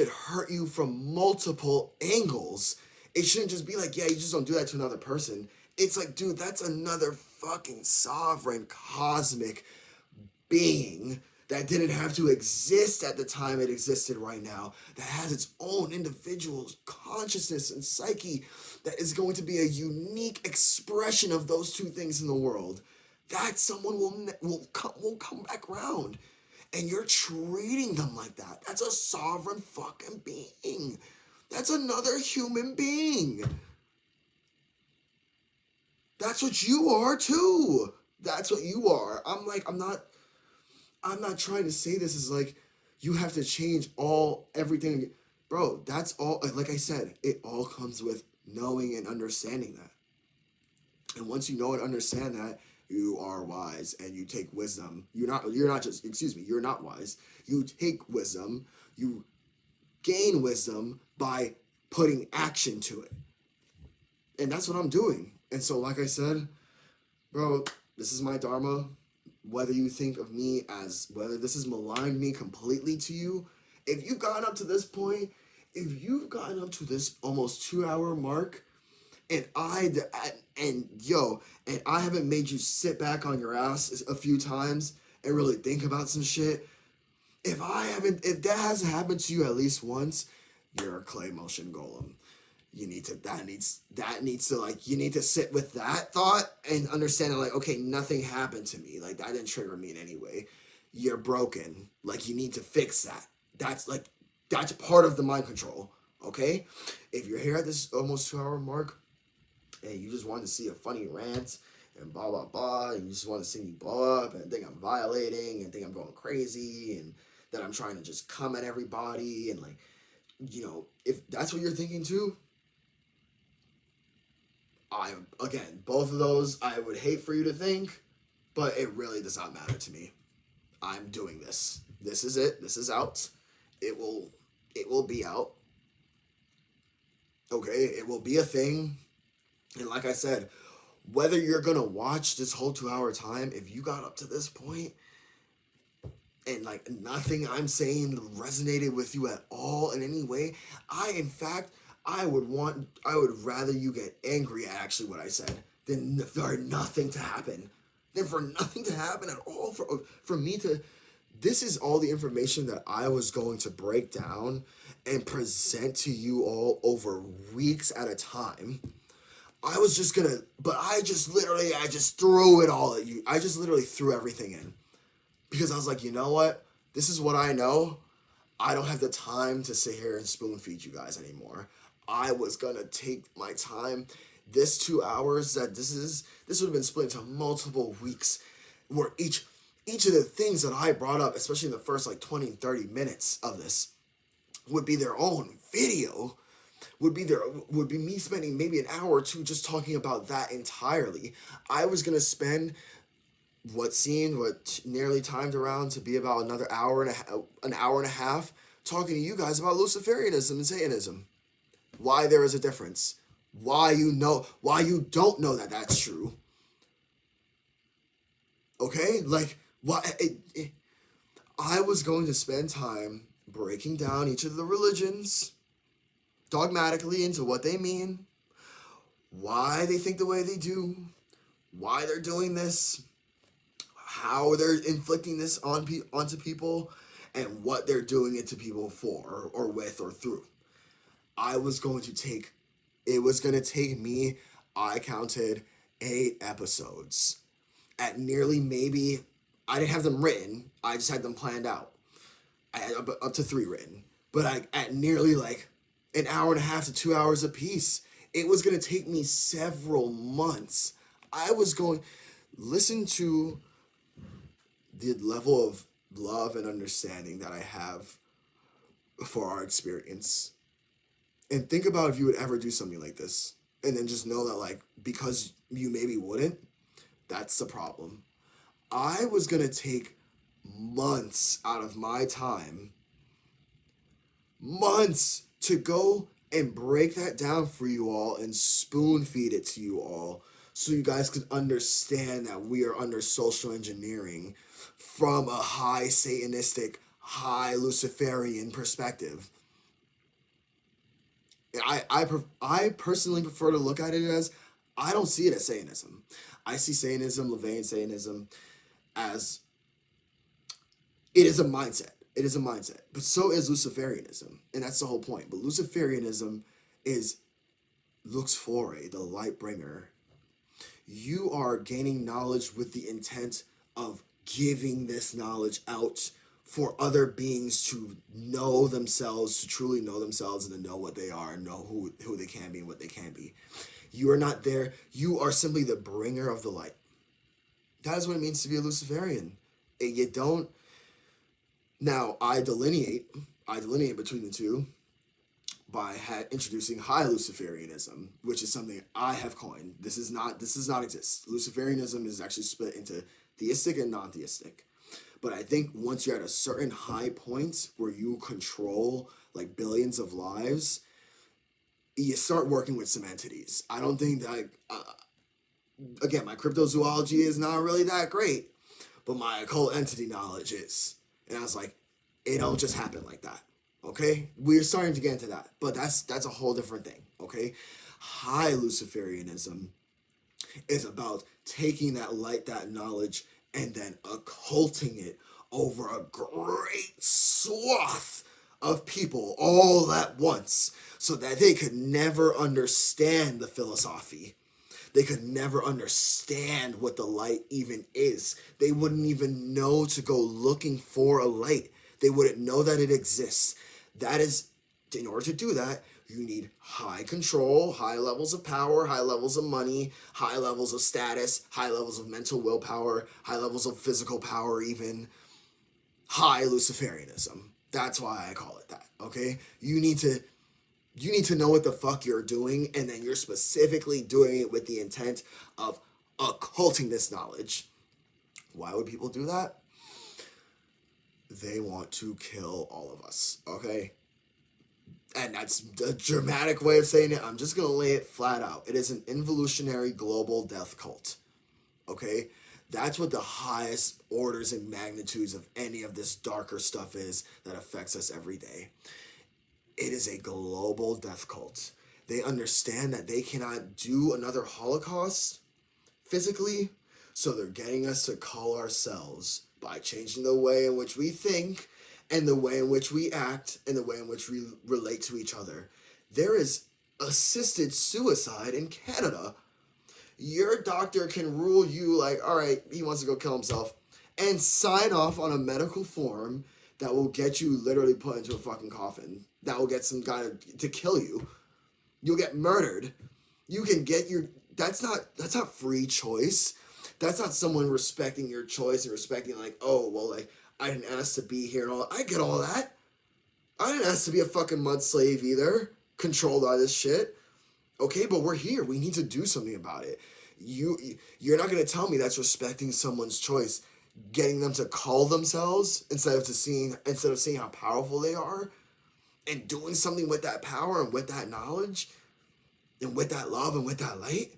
hurt you from multiple angles. It shouldn't just be like, yeah, you just don't do that to another person. It's like, dude, that's another fucking sovereign cosmic being that didn't have to exist at the time it existed right now, that has its own individual consciousness and psyche, that is going to be a unique expression of those two things in the world. That someone will come back around. And you're treating them like that. That's a sovereign fucking being. That's another human being. That's what you are too. That's what you are. I'm not trying to say this is like you have to change everything. Bro, that's all, like I said, it all comes with knowing and understanding that. And once you know and understand that, you are wise and you take wisdom. You're not wise. You take wisdom, you gain wisdom by putting action to it. And that's what I'm doing. And so, like I said, bro, this is my dharma. Whether you think of me as, whether this has maligned me completely to you, if you've gotten up to this point, if you've gotten up to this almost 2 hour mark, and I haven't made you sit back on your ass a few times and really think about some shit, if that hasn't happened to you at least once, you're a clay motion golem. You need to sit with that thought and understand that, like, okay, nothing happened to me. Like, that didn't trigger me in any way. You're broken. Like, you need to fix that. That's part of the mind control. Okay? If you're here at this almost 2 hour mark and you just want to see a funny rant and blah, blah, blah, and you just want to see me blow up and think I'm violating and think I'm going crazy and that I'm trying to just come at everybody and, like, if that's what you're thinking too, again, both of those I would hate for you to think, but it really does not matter to me. I'm doing this. This is it. This is out. It will be out. Okay, it will be a thing. And like I said, whether you're gonna watch this whole 2 hour time, if you got up to this point and, like, nothing I'm saying resonated with you at all in any way, I would rather you get angry at actually what I said than for nothing to happen. Than for nothing to happen at all. For me to, this is all the information that I was going to break down and present to you all over weeks at a time. I just threw it all at you. I just literally threw everything in. Because I was like, you know what? This is what I know. I don't have the time to sit here and spoon feed you guys anymore. I was gonna take my time. This 2 hours this would have been split into multiple weeks where each of the things that I brought up, especially in the first like 20 and 30 minutes of this, would be their own video. Would be me spending maybe an hour or two just talking about that entirely. I was gonna spend what nearly timed around to be about an hour and a half talking to you guys about Luciferianism and Satanism. Why there is a difference. Why you don't know that that's true. Okay? Like, I was going to spend time breaking down each of the religions dogmatically into what they mean, why they think the way they do, why they're doing this, how they're inflicting this onto people, and what they're doing it to people for or with or through. I was going to take, it was going to take me, I counted 8 episodes at nearly maybe, I didn't have them written, I just had them planned out. I had up to 3 written, but at nearly like an hour and a half to 2 hours a piece. It was going to take me several months. I was going, listen to the level of love and understanding that I have for our experience. And think about if you would ever do something like this. And then just know that, like, because you maybe wouldn't, that's the problem. I was going to take months out of my time, months, to go and break that down for you all and spoon feed it to you all so you guys could understand that we are under social engineering from a high Satanistic, high Luciferian perspective. I personally prefer to look at it as, I don't see it as Satanism. I see Satanism, LaVeyan Satanism, as it is a mindset. It is a mindset. But so is Luciferianism. And that's the whole point. But Luciferianism is Lux Fore, the light bringer. You are gaining knowledge with the intent of giving this knowledge out for other beings to know themselves, to truly know themselves, and to know what they are, and know who they can be and what they can be. You are not there. You are simply the bringer of the light. That is what it means to be a Luciferian. You don't. Now, I delineate between the two by introducing high Luciferianism, which is something I have coined. This does not exist. Luciferianism is actually split into theistic and non-theistic. But I think once you're at a certain high point where you control like billions of lives, you start working with some entities. I don't think that, again, my cryptozoology is not really that great, but my occult entity knowledge is. And I was like, it don't just happen like that. Okay? We're starting to get into that. But that's a whole different thing. Okay? High Luciferianism is about taking that light, that knowledge, and then occulting it over a great swath of people all at once so that they could never understand the philosophy. They could never understand what the light even is. They wouldn't even know to go looking for a light. They wouldn't know that it exists. That is, in order to do that, you need high control, high levels of power, high levels of money, high levels of status, high levels of mental willpower, high levels of physical power even. High Luciferianism. That's why I call it that, okay? You need to know what the fuck you're doing, and then you're specifically doing it with the intent of occulting this knowledge. Why would people do that? They want to kill all of us, okay? And that's a dramatic way of saying it. I'm just going to lay it flat out. It is an involutionary global death cult, okay? That's what the highest orders and magnitudes of any of this darker stuff is that affects us every day. It is a global death cult. They understand that they cannot do another Holocaust physically, so they're getting us to cull ourselves by changing the way in which we think and the way in which we act and the way in which we relate to each other. There is assisted suicide in Canada. Your doctor can rule you like, all right, he wants to go kill himself, and sign off on a medical form that will get you literally put into a fucking coffin. That will get some guy to kill you. You'll get murdered. You can get your... That's not free choice. That's not someone respecting your choice and respecting like, oh, well, like, I didn't ask to be here and all. I get all that. I didn't ask to be a fucking mud slave either, controlled by this shit. Okay, but we're here. We need to do something about it. You're not going to tell me that's respecting someone's choice, getting them to call themselves instead of seeing how powerful they are, and doing something with that power and with that knowledge and with that love and with that light.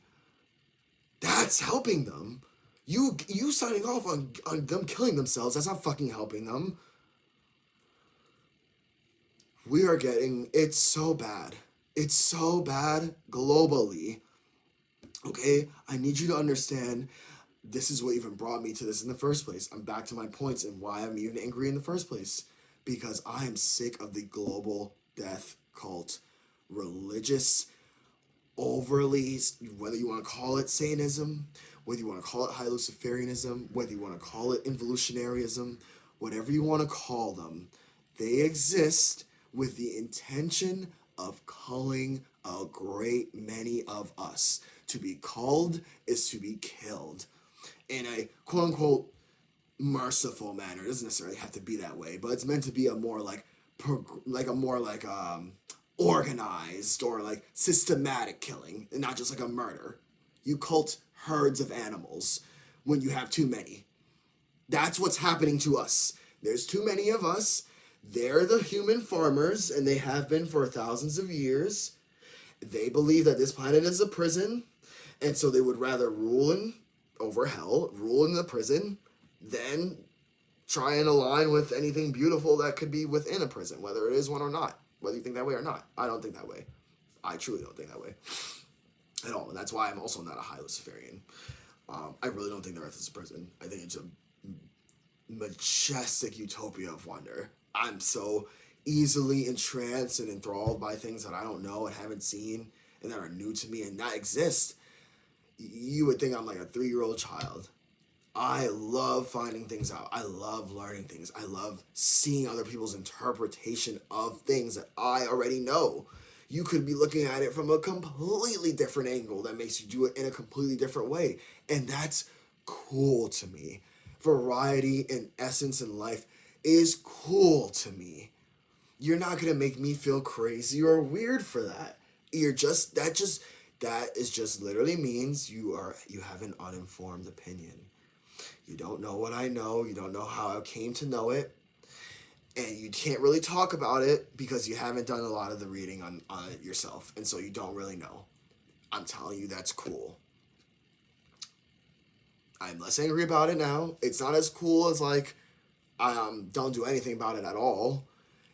That's helping them. You signing off on them killing themselves, that's not fucking helping them. We are getting... It's so bad. It's so bad globally. Okay? I need you to understand this is what even brought me to this in the first place. I'm back to my points and why I'm even angry in the first place. because I am sick of the global death cult, religious, overly, whether you want to call it Satanism, whether you want to call it High Luciferianism, whether you want to call it involutionaryism, whatever you want to call them, they exist with the intention of culling a great many of us. To be culled is to be killed. In a quote unquote merciful manner. It doesn't necessarily have to be that way, but it's meant to be a more organized or like systematic killing, and not just like a murder. You cult herds of animals when you have too many. That's what's happening to us. There's too many of us. They're the human farmers, and they have been for thousands of years. They believe that this planet is a prison, and so they would rather rule in the prison, than try and align with anything beautiful that could be within a prison, whether it is one or not. Whether you think that way or not. I don't think that way. I truly don't think that way at all. And that's why I'm also not a high Luciferian. I really don't think the Earth is a prison. I think it's a majestic utopia of wonder. I'm so easily entranced and enthralled by things that I don't know and haven't seen and that are new to me and that exist. You would think I'm like a 3-year-old child. I love finding things out. I love learning things. I love seeing other people's interpretation of things that I already know. You could be looking at it from a completely different angle that makes you do it in a completely different way. And that's cool to me. Variety and essence in life is cool to me. You're not going to make me feel crazy or weird for that. That is just literally means you have an uninformed opinion. You don't know what I know. You don't know how I came to know it. And you can't really talk about it because you haven't done a lot of the reading on it yourself. And so you don't really know. I'm telling you, that's cool. I'm less angry about it now. It's not as cool as like, don't do anything about it at all.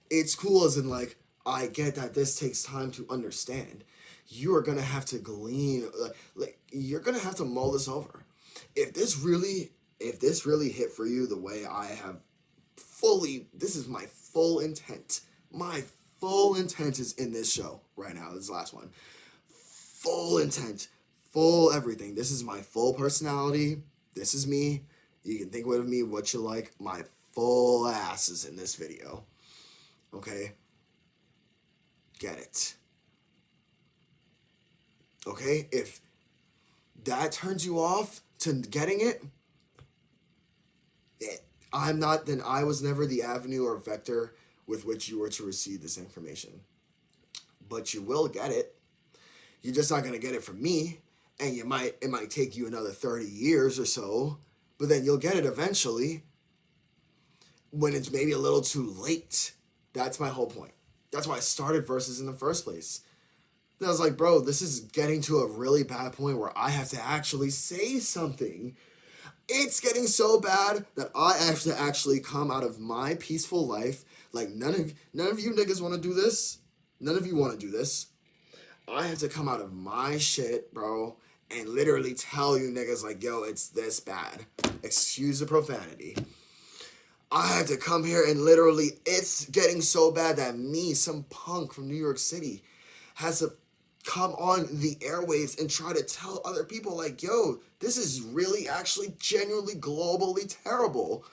It's cool as in like, I get that this takes time to understand. You are going to have to glean, you're going to have to mull this over. If this really hit for you the way I have this is my full intent. My full intent is in this show right now, this last one. Full intent, full everything. This is my full personality. This is me. You can think of me what you like. My full ass is in this video. Okay? Get it. Okay? If that turns you off to getting it, then I was never the avenue or vector with which you were to receive this information. But you will get it. You're just not going to get it from me. And it might take you another 30 years or so, but then you'll get it eventually when it's maybe a little too late. That's my whole point. That's why I started Versus in the first place. And I was like, bro, this is getting to a really bad point where I have to actually say something. It's getting so bad that I have to actually come out of my peaceful life. Like, none of you niggas want to do this. None of you want to do this. I have to come out of my shit, bro, and literally tell you niggas like, yo, it's this bad. Excuse the profanity. I have to come here and literally, it's getting so bad that me, some punk from New York City, has to come on the airwaves and try to tell other people like, yo, this is really actually genuinely globally terrible.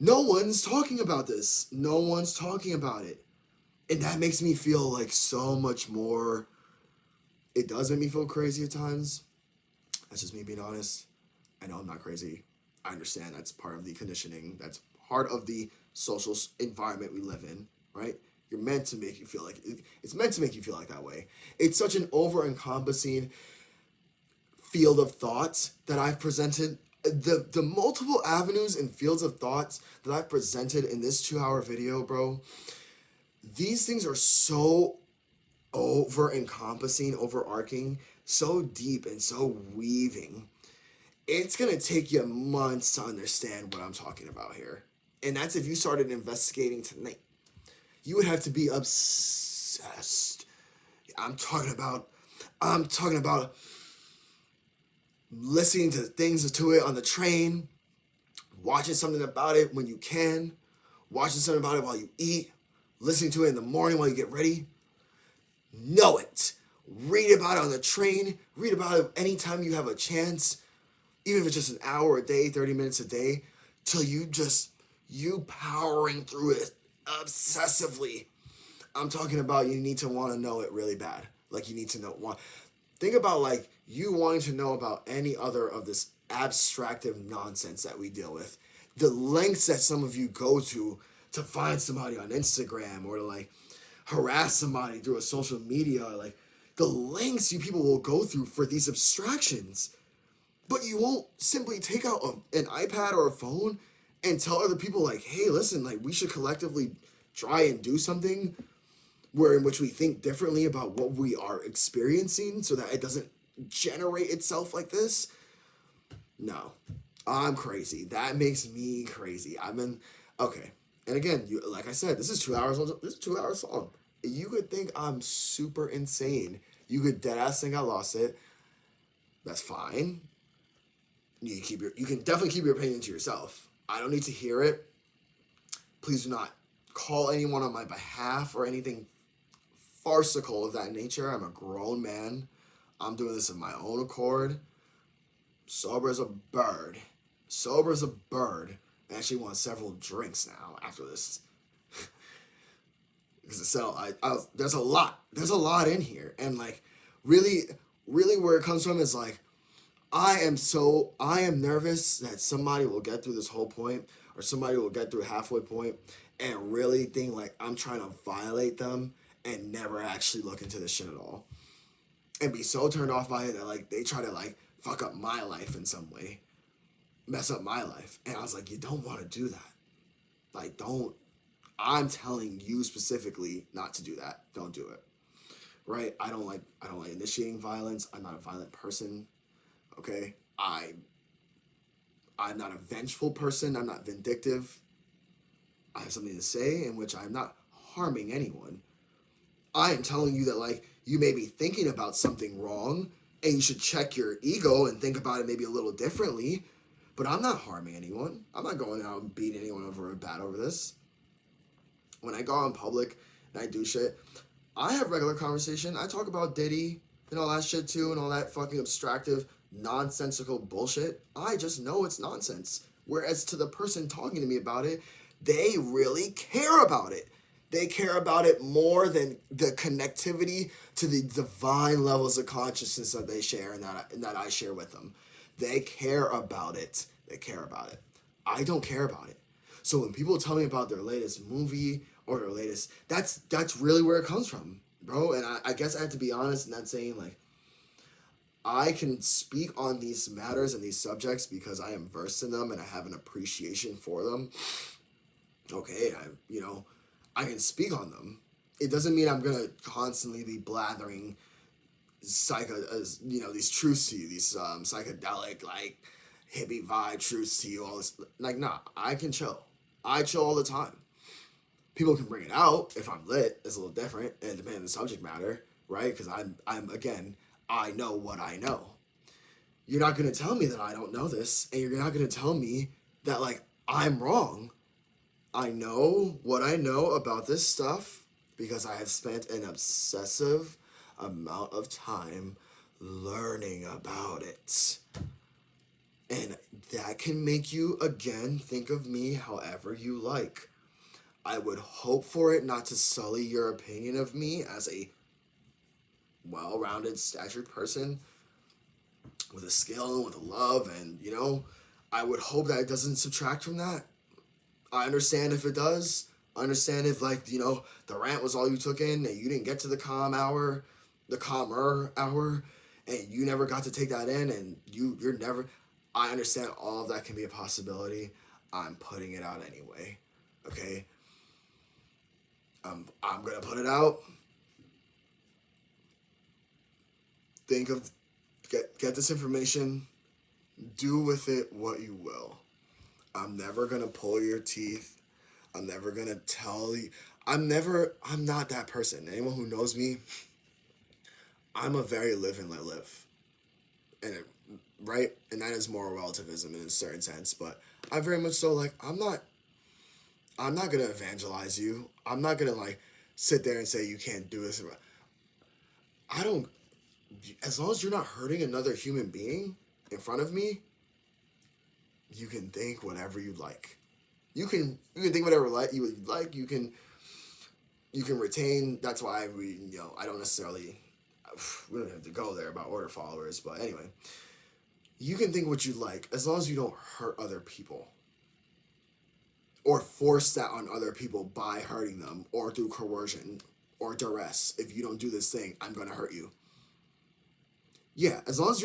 No one's talking about this. No one's talking about it. And that makes me feel like so much more. It does make me feel crazy at times. That's just me being honest. I know I'm not crazy. I understand that's part of the conditioning. That's part of the social environment we live in, right? You're meant to make you feel like it's meant to make you feel like that way. It's such an over-encompassing field of thoughts that I've presented. The multiple avenues and fields of thoughts that I've presented in this 2-hour video, bro. These things are so over-encompassing, overarching, so deep and so weaving. It's going to take you months to understand what I'm talking about here. And that's if you started investigating tonight. You would have to be obsessed. I'm talking about listening to things to it on the train, watching something about it when you can, watching something about it while you eat, listening to it in the morning while you get ready. Know it. Read about it on the train. Read about it anytime you have a chance, even if it's just an hour a day, 30 minutes a day, till you powering through it obsessively. I'm talking about you need to want to know it really bad. Like you need to know. Think about like you wanting to know about any other of this abstractive nonsense that we deal with. The lengths that some of you go to find somebody on Instagram or to like harass somebody through a social media, like the lengths you people will go through for these abstractions. But you won't simply take out an iPad or a phone and tell other people like, hey, listen, like we should collectively try and do something where in which we think differently about what we are experiencing so that it doesn't generate itself like this. No, I'm crazy. That makes me crazy. Okay. And again, like I said, this is 2 hours. This is 2 hours long. You could think I'm super insane. You could deadass think I lost it. That's fine. You can definitely keep your opinion to yourself. I don't need to hear it. Please do not call anyone on my behalf or anything farcical of that nature. I'm a grown man. I'm doing this of my own accord. Sober as a bird. Sober as a bird. I actually want several drinks now after this. Because there's a lot. There's a lot in here. And like, really, really where it comes from is like, I am nervous that somebody will get through this whole point or somebody will get through a halfway point and really think like I'm trying to violate them and never actually look into this shit at all. And be so turned off by it that like they try to like fuck up my life in some way. Mess up my life. And I was like, you don't want to do that. Like I'm telling you specifically not to do that. Don't do it. Right? I don't like initiating violence. I'm not a violent person. Okay? I'm not a vengeful person. I'm not vindictive. I have something to say in which I'm not harming anyone. I am telling you that like you may be thinking about something wrong and you should check your ego and think about it maybe a little differently. But I'm not harming anyone. I'm not going out and beating anyone over a bat over this. When I go out in public and I do shit, I have regular conversation. I talk about Diddy and all that shit too and all that fucking abstractive, nonsensical bullshit. I just know it's nonsense. Whereas to the person talking to me about it, they really care about it. They care about it more than the connectivity to the divine levels of consciousness that they share and that I share with them. They care about it. They care about it. I don't care about it. So when people tell me about their latest movie or their latest, that's really where it comes from, bro. And I guess I have to be honest in that saying, like, I can speak on these matters and these subjects because I am versed in them and I have an appreciation for them. Okay, I can speak on them. It doesn't mean I'm gonna constantly be blathering these truths to you, these psychedelic like hippie vibe truths to you. All this, like, nah, I can chill. I chill all the time. People can bring it out if I'm lit. It's a little different, and depending on the subject matter, right? Because I'm again, I know what I know. You're not gonna tell me that I don't know this, and you're not gonna tell me that like I'm wrong. I know what I know about this stuff because I have spent an obsessive amount of time learning about it. And that can make you, again, think of me however you like. I would hope for it not to sully your opinion of me as a well-rounded, statured person with a skill and with a love, and, I would hope that it doesn't subtract from that. I understand if it does. I understand if, the rant was all you took in and you didn't get to the calmer hour, and you never got to take that in, and you're never... I understand all of that can be a possibility. I'm putting it out anyway. Okay? I'm going to put it out. Get this information. Do with it what you will. I'm never going to pull your teeth. I'm never going to tell you. I'm not that person. Anyone who knows me, I'm a very live and let live. Right? And that is moral relativism in a certain sense. But I very much so, like, I'm not I'm not gonna evangelize you. I'm not gonna like sit there and say you can't do this. I don't. As long as you're not hurting another human being in front of me, you can think whatever you like. You can think whatever you would like. You can retain. That's why I don't necessarily. We don't have to go there about order followers, but anyway, you can think what you like as long as you don't hurt other people or force that on other people by hurting them or through coercion or duress. If you don't do this thing, I'm gonna hurt you. Yeah, as long as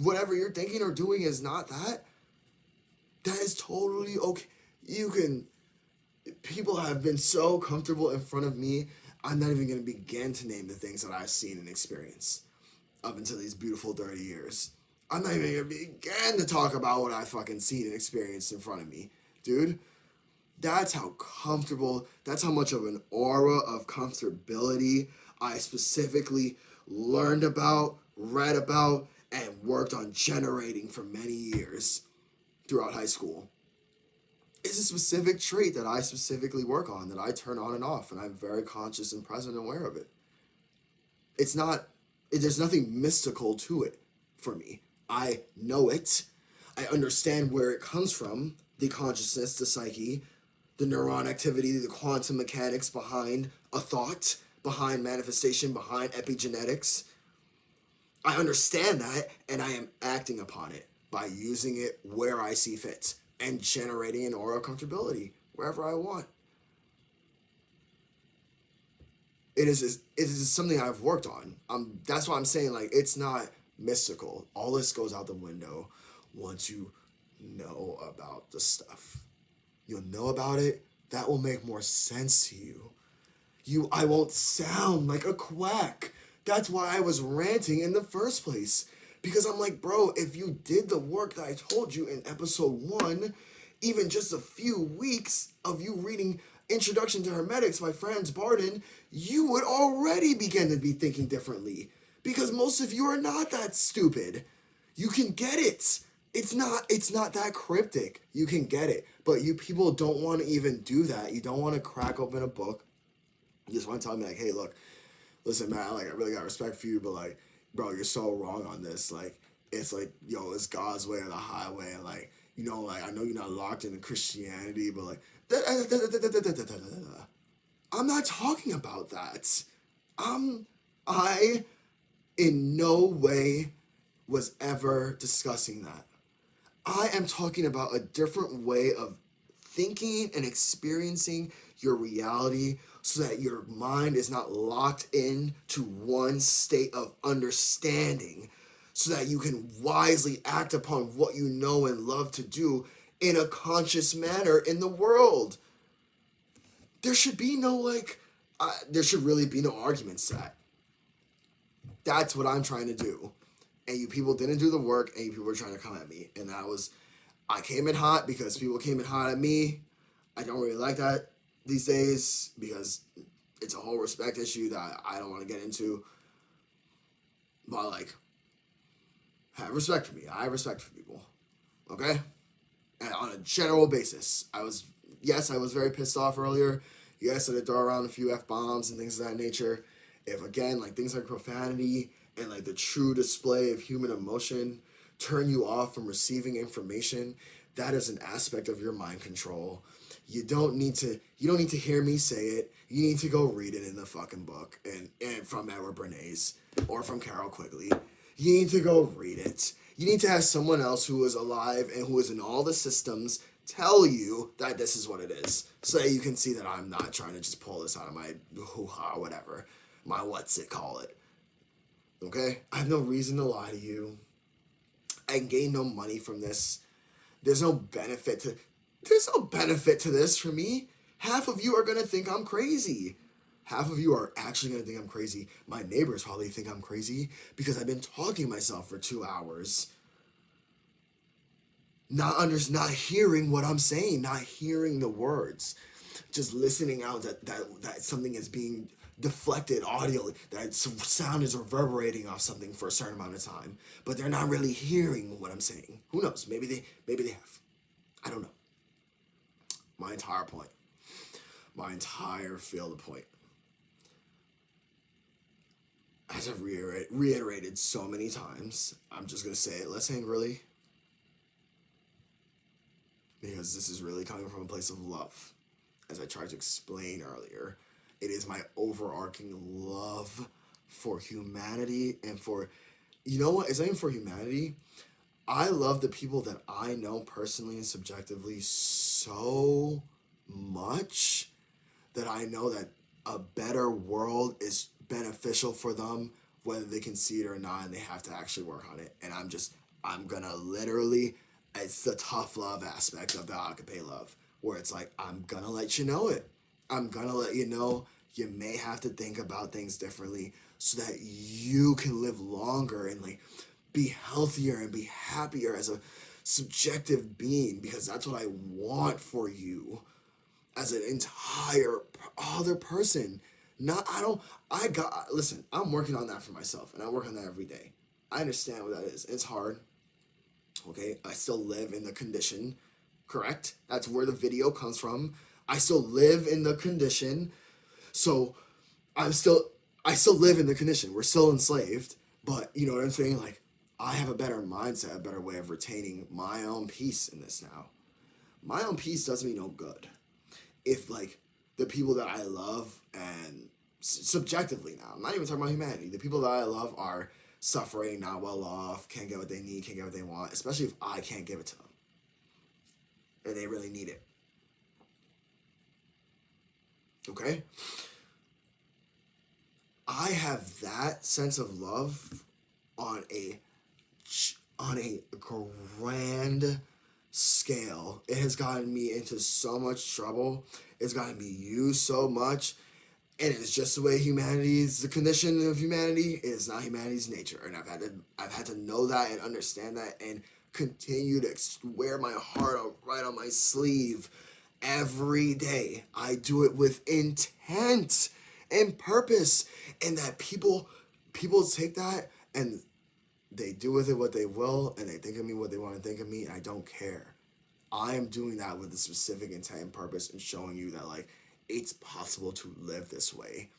whatever you're thinking or doing is not that, that is totally okay. You can. People have been so comfortable in front of me. I'm not even gonna begin to name the things that I've seen and experienced up until these beautiful 30 years. I'm not even gonna begin to talk about what I fucking seen and experienced in front of me, dude. That's how comfortable, that's how much of an aura of comfortability I specifically learned about, read about, and worked on generating for many years throughout high school. It's a specific trait that I specifically work on, that I turn on and off, and I'm very conscious and present and aware of it. It's not, there's nothing mystical to it for me. I know it. I understand where it comes from, the consciousness, the psyche, the neuron activity, the quantum mechanics behind a thought, behind manifestation, behind epigenetics. I understand that, and I am acting upon it by using it where I see fit and generating an aura of comfortability wherever I want. It is something I've worked on. That's why I'm saying, like, it's not mystical. All this goes out the window once you know about the stuff. You'll know about it. That will make more sense to you. I won't sound like a quack. That's why I was ranting in the first place. Because I'm like, bro, if you did the work that I told you in episode 1, even just a few weeks of you reading Introduction to Hermetics by Franz Barden, you would already begin to be thinking differently. Because most of you are not that stupid. You can get it. It's not that cryptic. You can get it. But you people don't want to even do that. You don't want to crack open a book. You just want to tell me, like, hey, look, listen, man, like, I really got respect for you, but, like, bro, you're so wrong on this. Like, it's like, yo, it's God's way or the highway. And, like, like, I know you're not locked into Christianity, but, like, I'm not talking about that. I in no way was ever discussing that. I am talking about a different way of thinking and experiencing your reality so that your mind is not locked in to one state of understanding, so that you can wisely act upon what you know and love to do in a conscious manner in the world. There should be no, there should really be no arguments to that. That's what I'm trying to do. And you people didn't do the work, and you people were trying to come at me. And I came in hot because people came in hot at me. I don't really like that these days because it's a whole respect issue that I don't want to get into. But, like, have respect for me. I have respect for people. Okay? And on a general basis, I was very pissed off earlier. Yes, I did throw around a few F-bombs and things of that nature. If, again, like, things like profanity and, like, the true display of human emotion turn you off from receiving information, that is an aspect of your mind control. You don't need to hear me say it. You need to go read it in the fucking book and from Edward Bernays or from Carol Quigley. You need to go read it. You need to have someone else who is alive and who is in all the systems tell you that this is what it is, so that you can see that I'm not trying to just pull this out of my hoo-ha, whatever, my what's it call it. Okay? I have no reason to lie to you. I gain no money from this. There's no benefit to this for me. Half of you are going to think I'm crazy. Half of you are actually going to think I'm crazy. My neighbors probably think I'm crazy because I've been talking to myself for 2 hours. Not hearing what I'm saying, not hearing the words. Just listening out that something is being deflected audio, that sound is reverberating off something for a certain amount of time, but they're not really hearing what I'm saying. Who knows? Maybe they have. I don't know. My entire point. my entire field of point. As I've reiterated so many times, I'm just going to say it less angrily, because this is really coming from a place of love. As I tried to explain earlier, it is my overarching love for humanity and for, you know what, it's not even for humanity. I love the people that I know personally and subjectively so much that I know that a better world is beneficial for them, whether they can see it or not, and they have to actually work on it. And I'm gonna literally, it's the tough love aspect of the agape love, where it's like, I'm gonna let you know it. I'm gonna let you know you may have to think about things differently so that you can live longer and like be healthier and be happier as a subjective being, because that's what I want for you as an entire other person. Not, listen, I'm working on that for myself, and I work on that every day. I understand what that is. It's hard. Okay, I still live in the condition, correct? That's where the video comes from. I still live in the condition, so I still live in the condition. We're still enslaved, but you know what I'm saying? Like, I have a better mindset, a better way of retaining my own peace in this now. My own peace does me no good if like the people that I love, and subjectively now, I'm not even talking about humanity, the people that I love are suffering, not well off, can't get what they need, can't get what they want, especially if I can't give it to them and they really need it. Okay? I have that sense of love on a grand scale. It has gotten me into so much trouble. It's gotten me used so much. And it's just the way humanity is, the condition of humanity is not humanity's nature. And I've had to know that and understand that and continue to wear my heart out right on my sleeve every day. I do it with intent and purpose. And that people take that and they do with it what they will, and they think of me what they want to think of me, and I don't care. I am doing that with a specific intent and purpose, and showing you that like it's possible to live this way.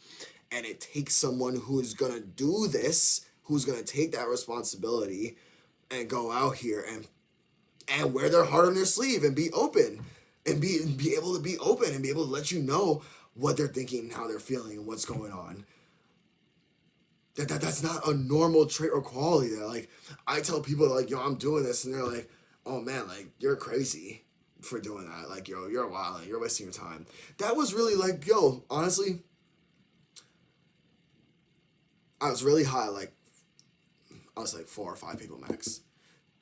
And it takes someone who's gonna do this, who's gonna take that responsibility and go out here and wear their heart on their sleeve and be open and be able to be open and be able to let you know what they're thinking, how they're feeling, and what's going on. That's not a normal trait or quality. That like, I tell people like, yo, I'm doing this, and they're like, oh man, like you're crazy for doing that. Like, yo, you're wild, you're wasting your time. That was really like, yo, honestly, I was really high. Like, I was like 4 or 5 people max.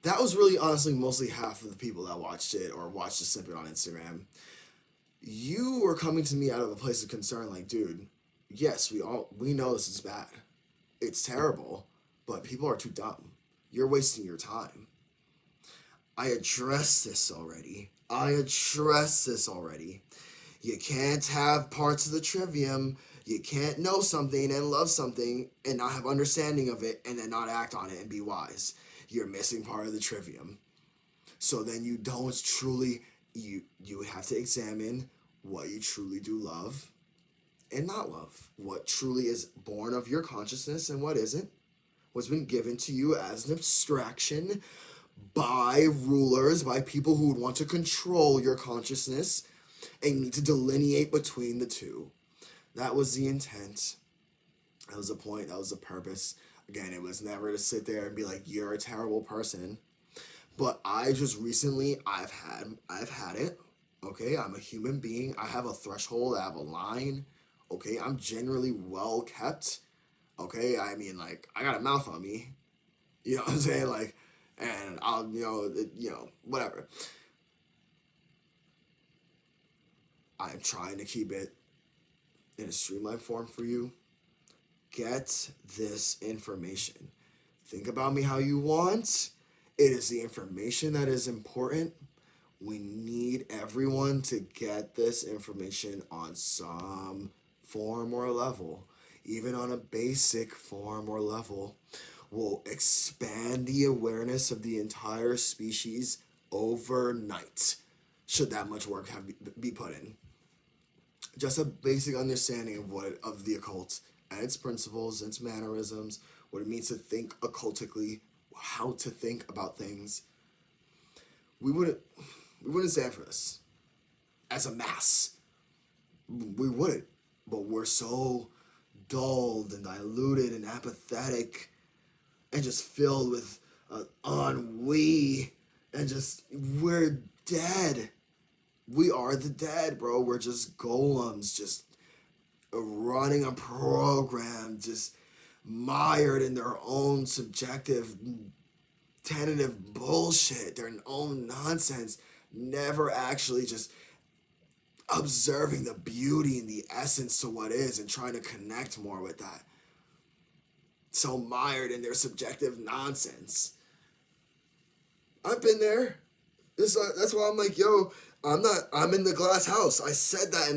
That was really honestly mostly half of the people that watched it or watched the snippet on Instagram. You were coming to me out of a place of concern, like, dude, yes, we know this is bad. It's terrible, but people are too dumb. You're wasting your time. I addressed this already. You can't have parts of the trivium. You can't know something and love something and not have understanding of it and then not act on it and be wise. You're missing part of the trivium. So then you don't truly, you would have to examine what you truly do love and not love. What truly is born of your consciousness and what isn't. What's been given to you as an abstraction by rulers, by people who would want to control your consciousness, and you need to delineate between the two. That was the intent. That was the point. That was the purpose. Again, it was never to sit there and be like, you're a terrible person. But I just recently, I've had it. Okay, I'm a human being. I have a threshold. I have a line. Okay, I'm generally well kept. Okay, I mean, like, I got a mouth on me. You know what I'm saying? Like, and I'll, whatever. I'm trying to keep it in a streamlined form for you. Get this information. Think about me how you want. It is the information that is important. We need everyone to get this information on some form or level. Even on a basic form or level, will expand the awareness of the entire species overnight, should that much work be put in. just a basic understanding of the occult and its principles, its mannerisms, what it means to think occultically, how to think about things, we wouldn't stand for this as a mass. We wouldn't. But we're so dulled and diluted and apathetic and just filled with ennui and just we're dead. We are the dead, bro. We're just golems, just running a program, just mired in their own subjective, tentative bullshit, their own nonsense, never actually just observing the beauty and the essence to what is and trying to connect more with that. So mired in their subjective nonsense. I've been there. That's why I'm like, yo, I'm in the glass house. I said that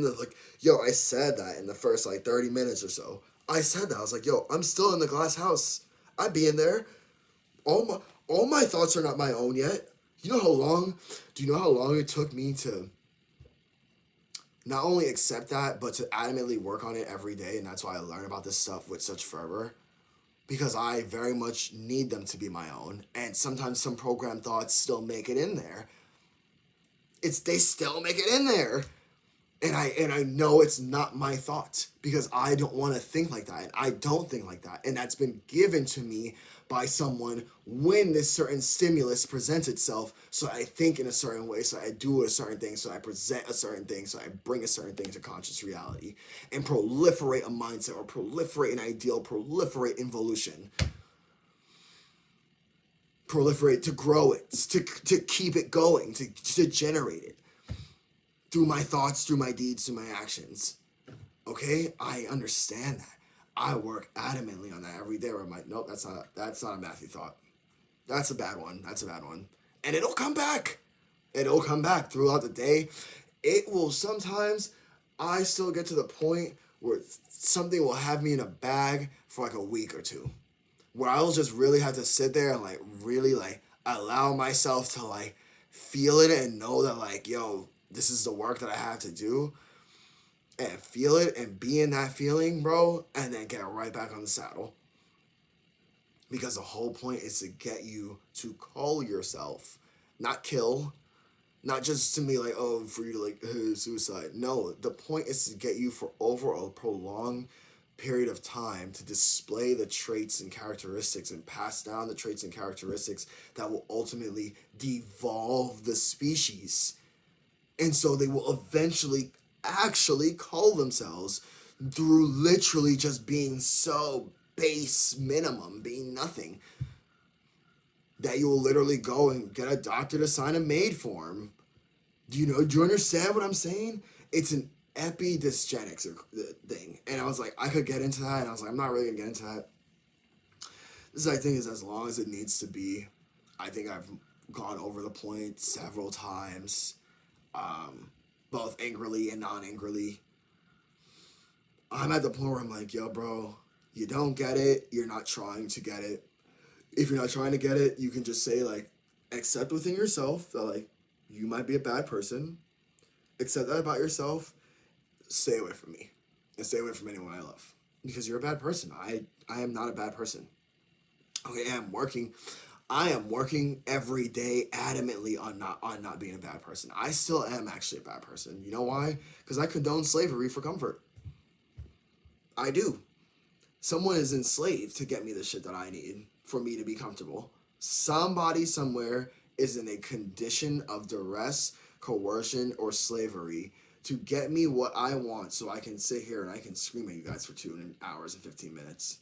I said that in the first 30 minutes or so. I said that. I was like, yo, I'm still in the glass house. I'd be in there. All my thoughts are not my own yet. Do you know how long it took me to not only accept that, but to adamantly work on it every day? And that's why I learn about this stuff with such fervor. Because I very much need them to be my own. And sometimes some program thoughts still make it in there. They still make it in there. And I know it's not my thought because I don't want to think like that. And I don't think like that. And that's been given to me by someone when this certain stimulus presents itself. So I think in a certain way. So I do a certain thing. So I present a certain thing. So I bring a certain thing to conscious reality and proliferate a mindset or proliferate an ideal, proliferate involution. Proliferate to grow it, to keep it going, to generate it. Through my thoughts, through my deeds, through my actions. Okay? I understand that. I work adamantly on that every day where I'm like, nope, that's not a Matthew thought. That's a bad one. And it'll come back. It'll come back throughout the day. It will sometimes, I still get to the point where something will have me in a bag for a week or two. Where I'll just really have to sit there and really allow myself to feel it and know that yo, this is the work that I have to do, and feel it and be in that feeling, bro, and then get right back on the saddle. Because the whole point is to get you to call yourself, not kill, not just to be for you to suicide. No, the point is to get you for over a prolonged period of time to display the traits and characteristics and pass down the traits and characteristics that will ultimately devolve the species. And so they will eventually actually call themselves through literally just being so base minimum, being nothing, that you will literally go and get a doctor to sign a MAID form. Do you understand what I'm saying? It's an epidysgenics thing. And I was like, I could get into that, and I was like, I'm not really gonna get into that. This, I think, is as long as it needs to be. I think I've gone over the point several times. Both angrily and non-angrily. I'm at the point where I'm like, yo, bro, you don't get it, you're not trying to get it. If you're not trying to get it, you can just say, accept within yourself that, you might be a bad person. Accept that about yourself. Stay away from me. And stay away from anyone I love. Because you're a bad person. I am not a bad person. Okay, I am working every day adamantly on not being a bad person. I still am actually a bad person. You know why? Because I condone slavery for comfort. I do. Someone is enslaved to get me the shit that I need for me to be comfortable. Somebody somewhere is in a condition of duress, coercion, or slavery to get me what I want so I can sit here and I can scream at you guys for 2 hours and 15 minutes.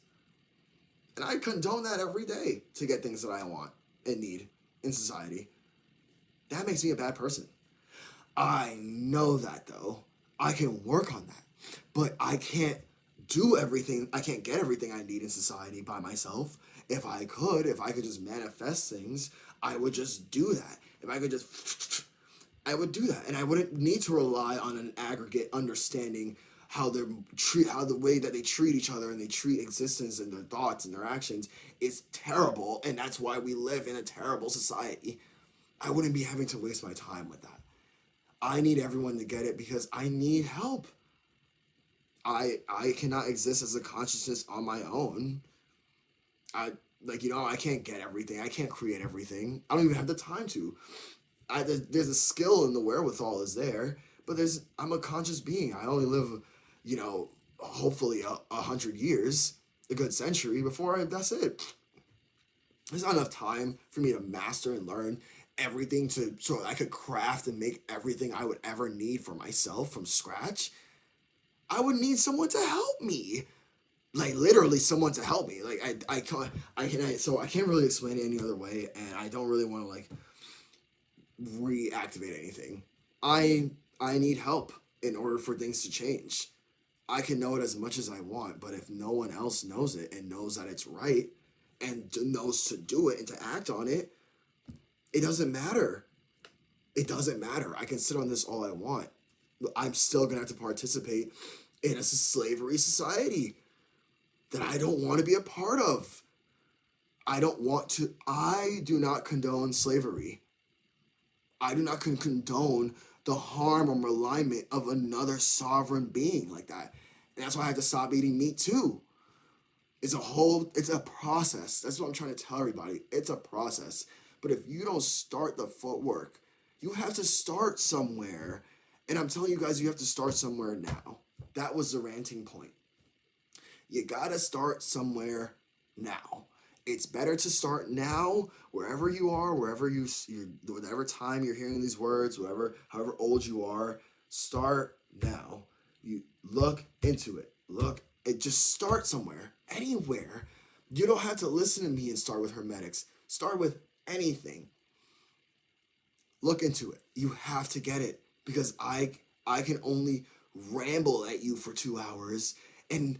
And I condone that every day to get things that I want and need in society. That makes me a bad person. I know that, though. I can work on that. But I can't do everything. I can't get everything I need in society by myself. If I could just manifest things, I would just do that. If I could just, I would do that. And I wouldn't need to rely on an aggregate understanding how the way that they treat each other and they treat existence and their thoughts and their actions is terrible, and that's why we live in a terrible society. I wouldn't be having to waste my time with that. I need everyone to get it because I need help. I cannot exist as a consciousness on my own. I I can't get everything. I can't create everything. I don't even have the time to. There's a skill and the wherewithal is there, but I'm a conscious being. I only live, hopefully 100 years, a good century before that's it. There's not enough time for me to master and learn everything so I could craft and make everything I would ever need for myself from scratch. I would need someone to help me, like literally someone to help me. Like I can't really explain it any other way, and I don't really want to like reactivate anything. I need help in order for things to change. I can know it as much as I want, but if no one else knows it and knows that it's right and knows to do it and to act on it, it doesn't matter. It doesn't matter. I can sit on this all I want. I'm still gonna have to participate in a slavery society that I don't want to be a part of. I don't want to. I do not condone slavery. I do not condone the harm or malignment of another sovereign being like that. And that's why I had to stop eating meat too. It's a process. That's what I'm trying to tell everybody. It's a process. But if you don't start the footwork, you have to start somewhere. And I'm telling you guys, you have to start somewhere now. That was the ranting point. You gotta start somewhere now. It's better to start now, wherever you are, whatever time you're hearing these words, however old you are, start now. You look into it. Just start somewhere, anywhere. You don't have to listen to me and start with hermetics. Start with anything. Look into it. You have to get it because I can only ramble at you for 2 hours and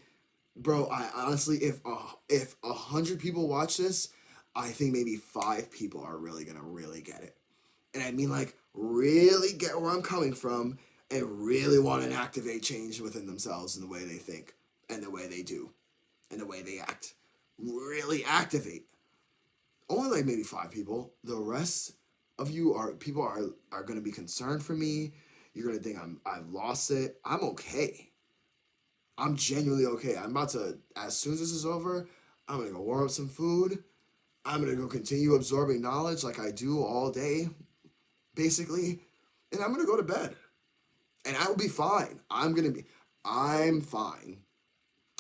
bro, I honestly, if 100 people watch this, I think maybe 5 people are really gonna really get it, and I mean like really get where I'm coming from and really want to activate change within themselves in the way they think and the way they do and the way they act. Really activate. Only like maybe 5 people. The rest of you are gonna be concerned for me. You're gonna think I've lost it. I'm okay. I'm genuinely okay. I'm about to, as soon as this is over, I'm gonna go warm up some food. I'm gonna go continue absorbing knowledge like I do all day, basically, and I'm gonna go to bed. And I will be fine. I'm fine.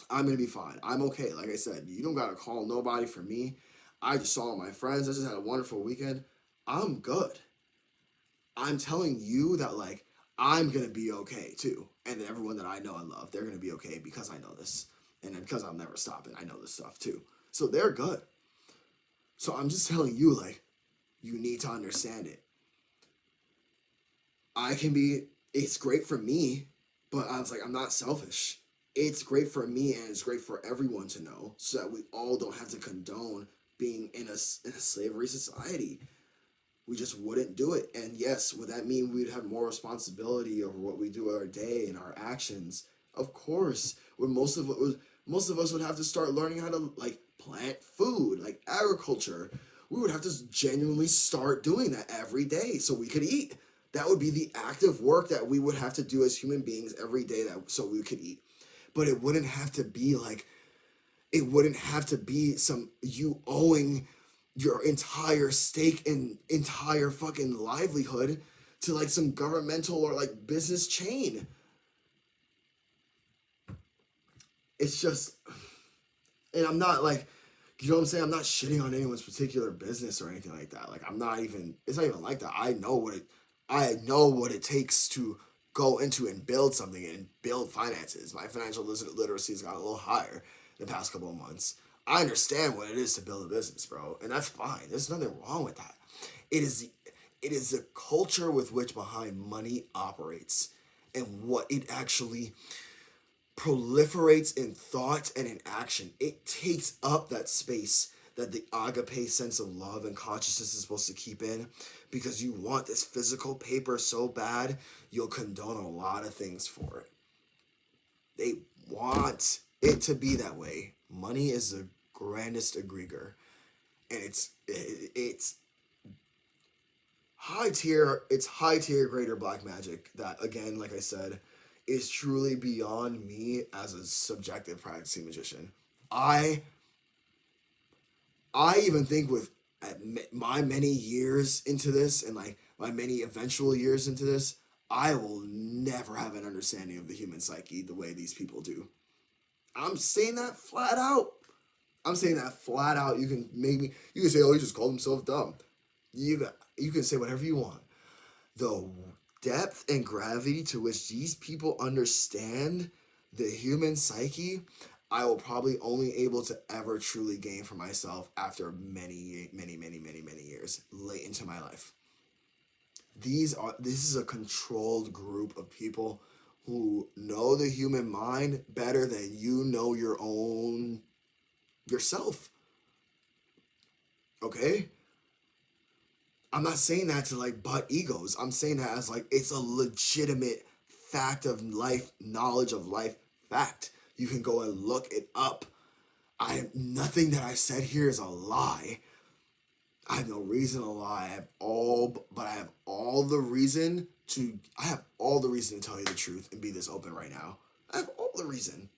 I'm gonna be fine. I'm okay. Like I said, you don't gotta call nobody for me. I just saw my friends. I just had a wonderful weekend. I'm good. I'm telling you that like I'm gonna be okay too, and everyone that I know and love, they're gonna be okay because I know this, and because I'm never stopping, I know this stuff too. So they're good. So I'm just telling you, like, you need to understand it. It's great for me, but I was like, I'm not selfish. It's great for me and it's great for everyone to know so that we all don't have to condone being in a slavery society. We just wouldn't do it. And yes, would that mean we'd have more responsibility over what we do our day and our actions? Of course. Most of us would have to start learning how to like plant food, like agriculture. We would have to genuinely start doing that every day so we could eat. That would be the active work that we would have to do as human beings every day so we could eat. But it wouldn't have to be like it wouldn't have to be some you owing your entire stake and entire fucking livelihood to like some governmental or like business chain. It's just, and I'm not like, you know what I'm saying? I'm not shitting on anyone's particular business or anything like that. Like it's not even like that. I know what it takes to go into and build something and build finances. My financial literacy has got a little higher the past couple of months. I understand what it is to build a business, bro, and that's fine. There's nothing wrong with that. It is the culture with which behind money operates and what it actually proliferates in thought and in action. It takes up that space that the agape sense of love and consciousness is supposed to keep in because you want this physical paper so bad, you'll condone a lot of things for it. They want it to be that way. Money is the grandest egregor, and it's high tier. It's high tier greater black magic that, again, like I said, is truly beyond me as a subjective practicing magician. I I even think with my many years into this and like my many eventual years into this, I will never have an understanding of the human psyche the way these people do. I'm saying that flat out. I'm saying that flat out. You can make me. You can say, "Oh, he just called himself dumb." You can say whatever you want. The depth and gravity to which these people understand the human psyche, I will probably only able to ever truly gain for myself after many years late into my life. This is a controlled group of people who know the human mind better than you know your own yourself. Okay? I'm not saying that to like butt egos. I'm saying that as like it's a legitimate fact of life, knowledge of life fact. You can go and look it up. Nothing that I said here is a lie. I have no reason to lie. I have all the reason to tell you the truth and be this open right now. I have all the reason.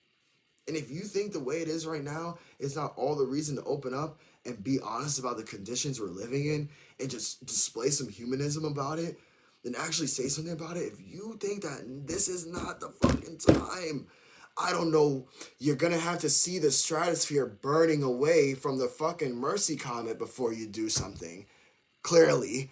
And if you think the way it is right now is not all the reason to open up and be honest about the conditions we're living in and just display some humanism about it, then actually say something about it. If you think that this is not the fucking time, I don't know, you're gonna have to see the stratosphere burning away from the fucking Mercy comet before you do something. Clearly.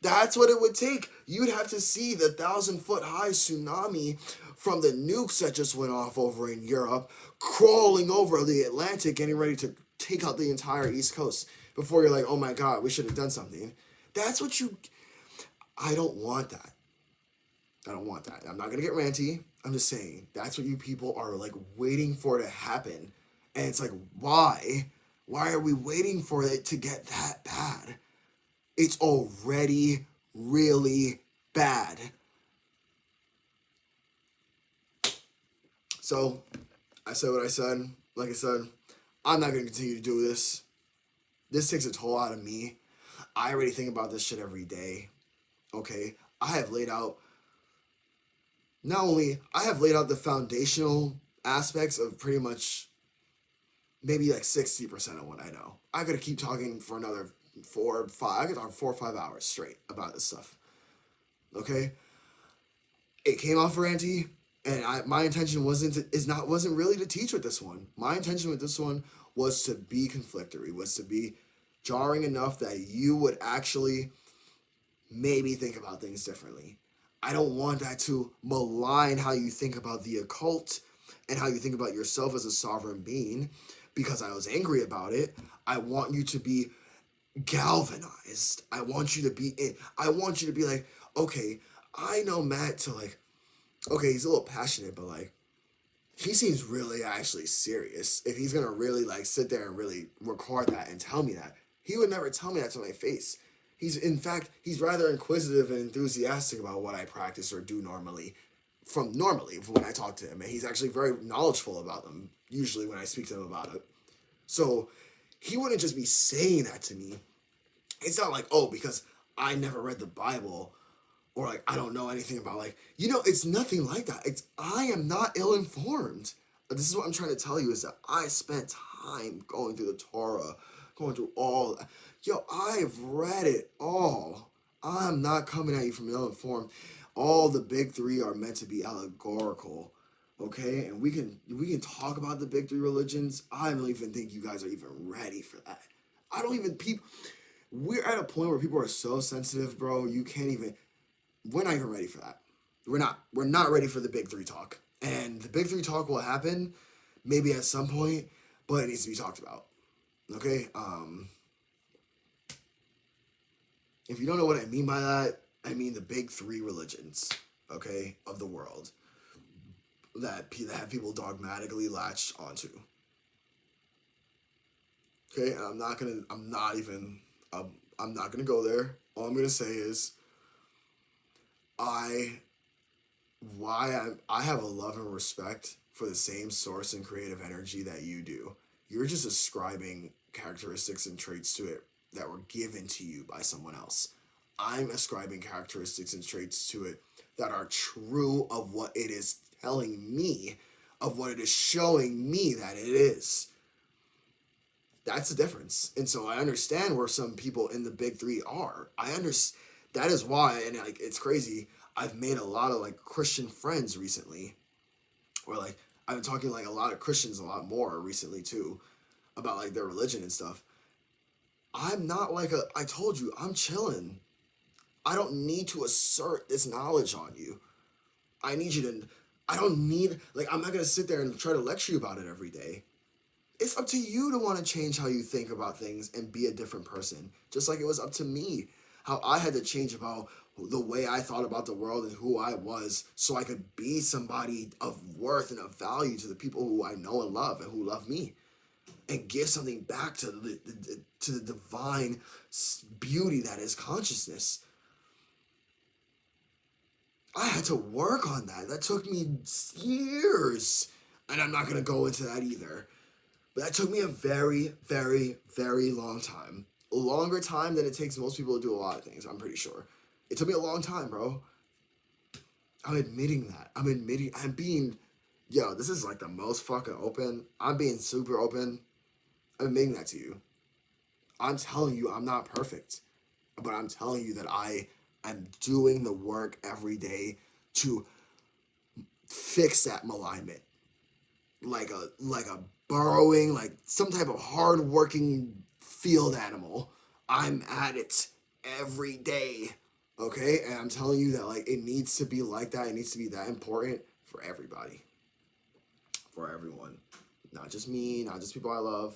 That's what it would take. You'd have to see the 1,000-foot high tsunami from the nukes that just went off over in Europe, crawling over the Atlantic, getting ready to take out the entire East Coast before you're like, oh my God, we should have done something. That's what you. I don't want that. I don't want that. I'm not gonna get ranty. I'm just saying that's what you people are like waiting for to happen, and it's like, why? Why are we waiting for it to get that bad? It's already really bad. So, I said what I said. Like I said, I'm not going to continue to do this. This takes a toll out of me. I already think about this shit every day. Okay? I have laid out, the foundational aspects of pretty much maybe like 60% of what I know. I could keep talking for another 4 or 5. I could talk 4 or 5 hours straight about this stuff. Okay, it came off ranty, and my intention wasn't really to teach with this one. My intention with this one was to be conflictory, was to be jarring enough that you would actually maybe think about things differently. I don't want that to malign how you think about the occult and how you think about yourself as a sovereign being, because I was angry about it. I want you to be galvanized. I want you to be like, okay, I know Matt to like, okay, he's a little passionate, but like, he seems really actually serious. If he's gonna really like sit there and really record that and tell me that, he would never tell me that to my face. He's rather inquisitive and enthusiastic about what I practice or do normally from when I talk to him. And he's actually very knowledgeable about them, usually when I speak to him about it. So he wouldn't just be saying that to me. It's not like, oh, because I never read the Bible, or like I don't know anything about it's nothing like that. I am not ill informed. This is what I'm trying to tell you, is that I spent time going through the Torah, going through all. I've read it all. I'm not coming at you from ill informed. All the big three are meant to be allegorical. Okay, and we can talk about the big three religions. I don't even think you guys are even ready for that. I don't even people. We're at a point where people are so sensitive, bro. You can't even. We're not even ready for that. We're not. We're not ready for the big three talk. And the big three talk will happen, maybe at some point, but it needs to be talked about. Okay. If you don't know what I mean by that, I mean the big three religions. Okay, of the world that have people dogmatically latched onto. Okay, and I'm not gonna go there. All I'm gonna say is, I have a love and respect for the same source and creative energy that you do. You're just ascribing characteristics and traits to it that were given to you by someone else. I'm ascribing characteristics and traits to it that are true of what it is telling me of what it is showing me that it is. That's the difference. And so I understand where some people in the big three are. I understand. That is why, and like it's crazy, I've made a lot of like Christian friends recently, or like I've been talking to like a lot of Christians a lot more recently too, about like their religion and stuff. I'm not like I told you, I'm chilling. I don't need to assert this knowledge on you. I need you to, I don't need, like, I'm not going to sit there and try to lecture you about it every day. It's up to you to want to change how you think about things and be a different person. Just like it was up to me how I had to change about the way I thought about the world and who I was so I could be somebody of worth and of value to the people who I know and love and who love me, and give something back to the divine beauty that is consciousness. I had to work on that. That took me years. And I'm not going to go into that either. But that took me a very, very, very long time. A longer time than it takes most people to do a lot of things, I'm pretty sure. It took me a long time, bro. I'm admitting that. I'm being, yo, this is like the most fucking open. I'm being super open. I'm admitting that to you. I'm telling you I'm not perfect. But I'm telling you that I am doing the work every day to fix that malignment. Like a burrowing, like some type of hard-working field animal. I'm at it every day. Okay? And I'm telling you that like it needs to be like that. It needs to be that important for everybody. For everyone. Not just me, not just people I love.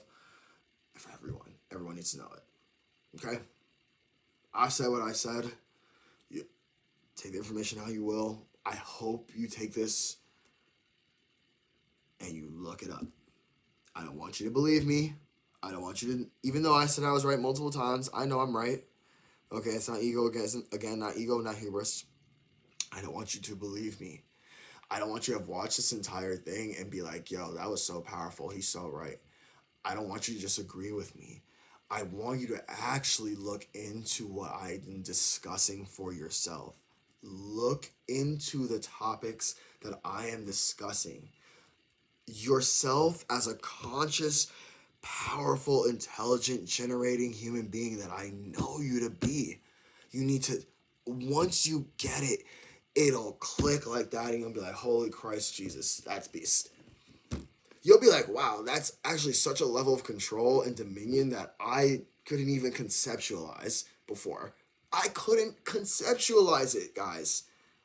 For everyone. Everyone needs to know it. Okay? I said what I said. You take the information how you will. I hope you take this and you look it up. I don't want you to believe me. I don't want you to, even though I said I was right multiple times, I know I'm right. Okay, it's not ego again, not ego, not hubris. I don't want you to believe me. I don't want you to have watched this entire thing and be like, yo, that was so powerful. He's so right. I don't want you to just agree with me. I want you to actually look into what I'm discussing for yourself. Look into the topics that I am discussing. Yourself as a conscious, powerful, intelligent, generating human being that I know you to be. You need to, once you get it, it'll click like that and you'll be like, holy Christ, Jesus, that's beast. You'll be like, wow, that's actually such a level of control and dominion that I couldn't even conceptualize before. I couldn't conceptualize it, guys.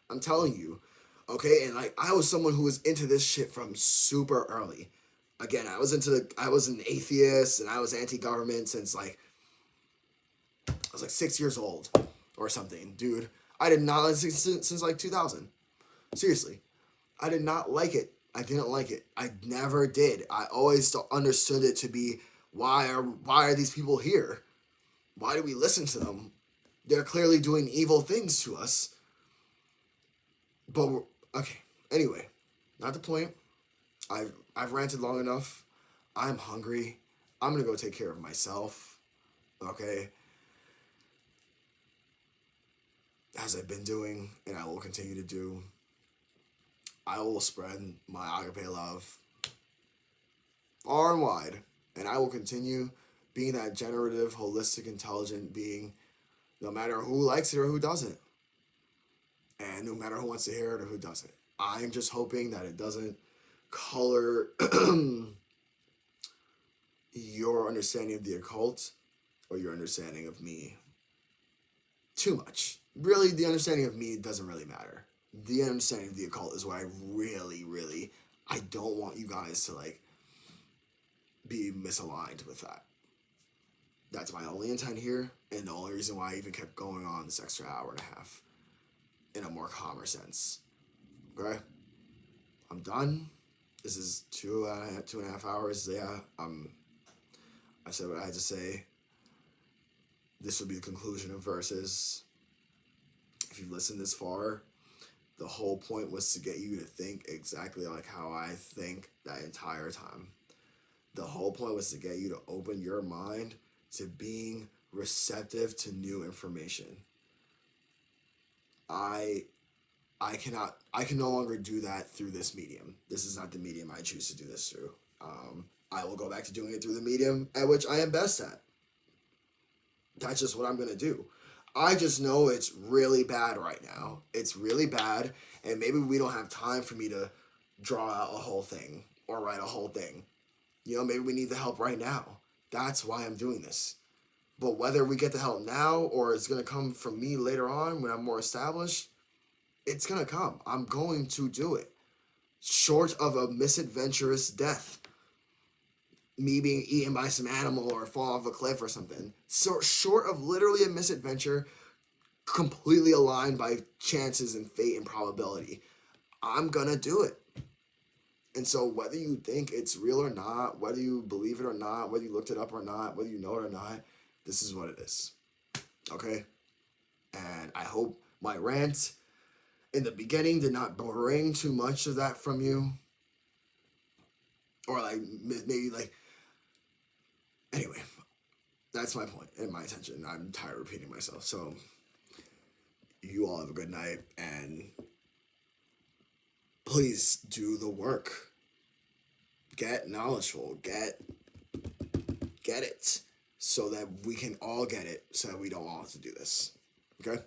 I'm telling you. Okay, and like I was someone who was into this shit from super early. Again, I was an atheist and I was anti-government since like I was like 6 years old or something, dude. I did not since like 2000. Seriously, I did not like it. I didn't like it. I never did. I always understood it to be why are these people here? Why do we listen to them? They're clearly doing evil things to us. But okay. Anyway, not the point. I've ranted long enough. I'm hungry. I'm gonna go take care of myself. Okay. As I've been doing, and I will continue to do. I will spread my agape love far and wide, and I will continue being that generative, holistic, intelligent being, no matter who likes it or who doesn't, and no matter who wants to hear it or who doesn't. I'm just hoping that it doesn't color your understanding of the occult or your understanding of me too much. Really, the understanding of me doesn't really matter. The understanding of the occult is what I really, I don't want you guys to like be misaligned with that. That's my only intent here, and the only reason why I even kept going on this extra hour and a half in a more calmer sense. Okay? I'm done. This is 2.5 hours. Yeah, I said what I had to say. This will be the conclusion of Verses. If you've listened this far, the whole point was to get you to think exactly like how I think that entire time. The whole point was to get you to open your mind to being receptive to new information. I I can no longer do that through this medium. This is not the medium I choose to do this through. I will go back to doing it through the medium at which I am best at. That's just what I'm going to do. I just know it's really bad right now. It's really bad, and maybe we don't have time for me to draw out a whole thing or write a whole thing. You know, maybe we need the help right now. That's why I'm doing this. But whether we get the help now or it's going to come from me later on when I'm more established, it's going to come. I'm going to do it. Short of a misadventurous death. Me being eaten by some animal or fall off a cliff or something. So short of literally a misadventure, completely aligned by chances and fate and probability, I'm gonna do it. And so whether you think it's real or not, whether you believe it or not, whether you looked it up or not, whether you know it or not, this is what it is. Okay? And I hope my rant in the beginning did not bring too much of that from you. Or like maybe like, anyway, that's my point and my attention. I'm tired of repeating myself. So you all have a good night, and please do the work. Get knowledgeable. Get it so that we can all get it, so that we don't all have to do this. Okay?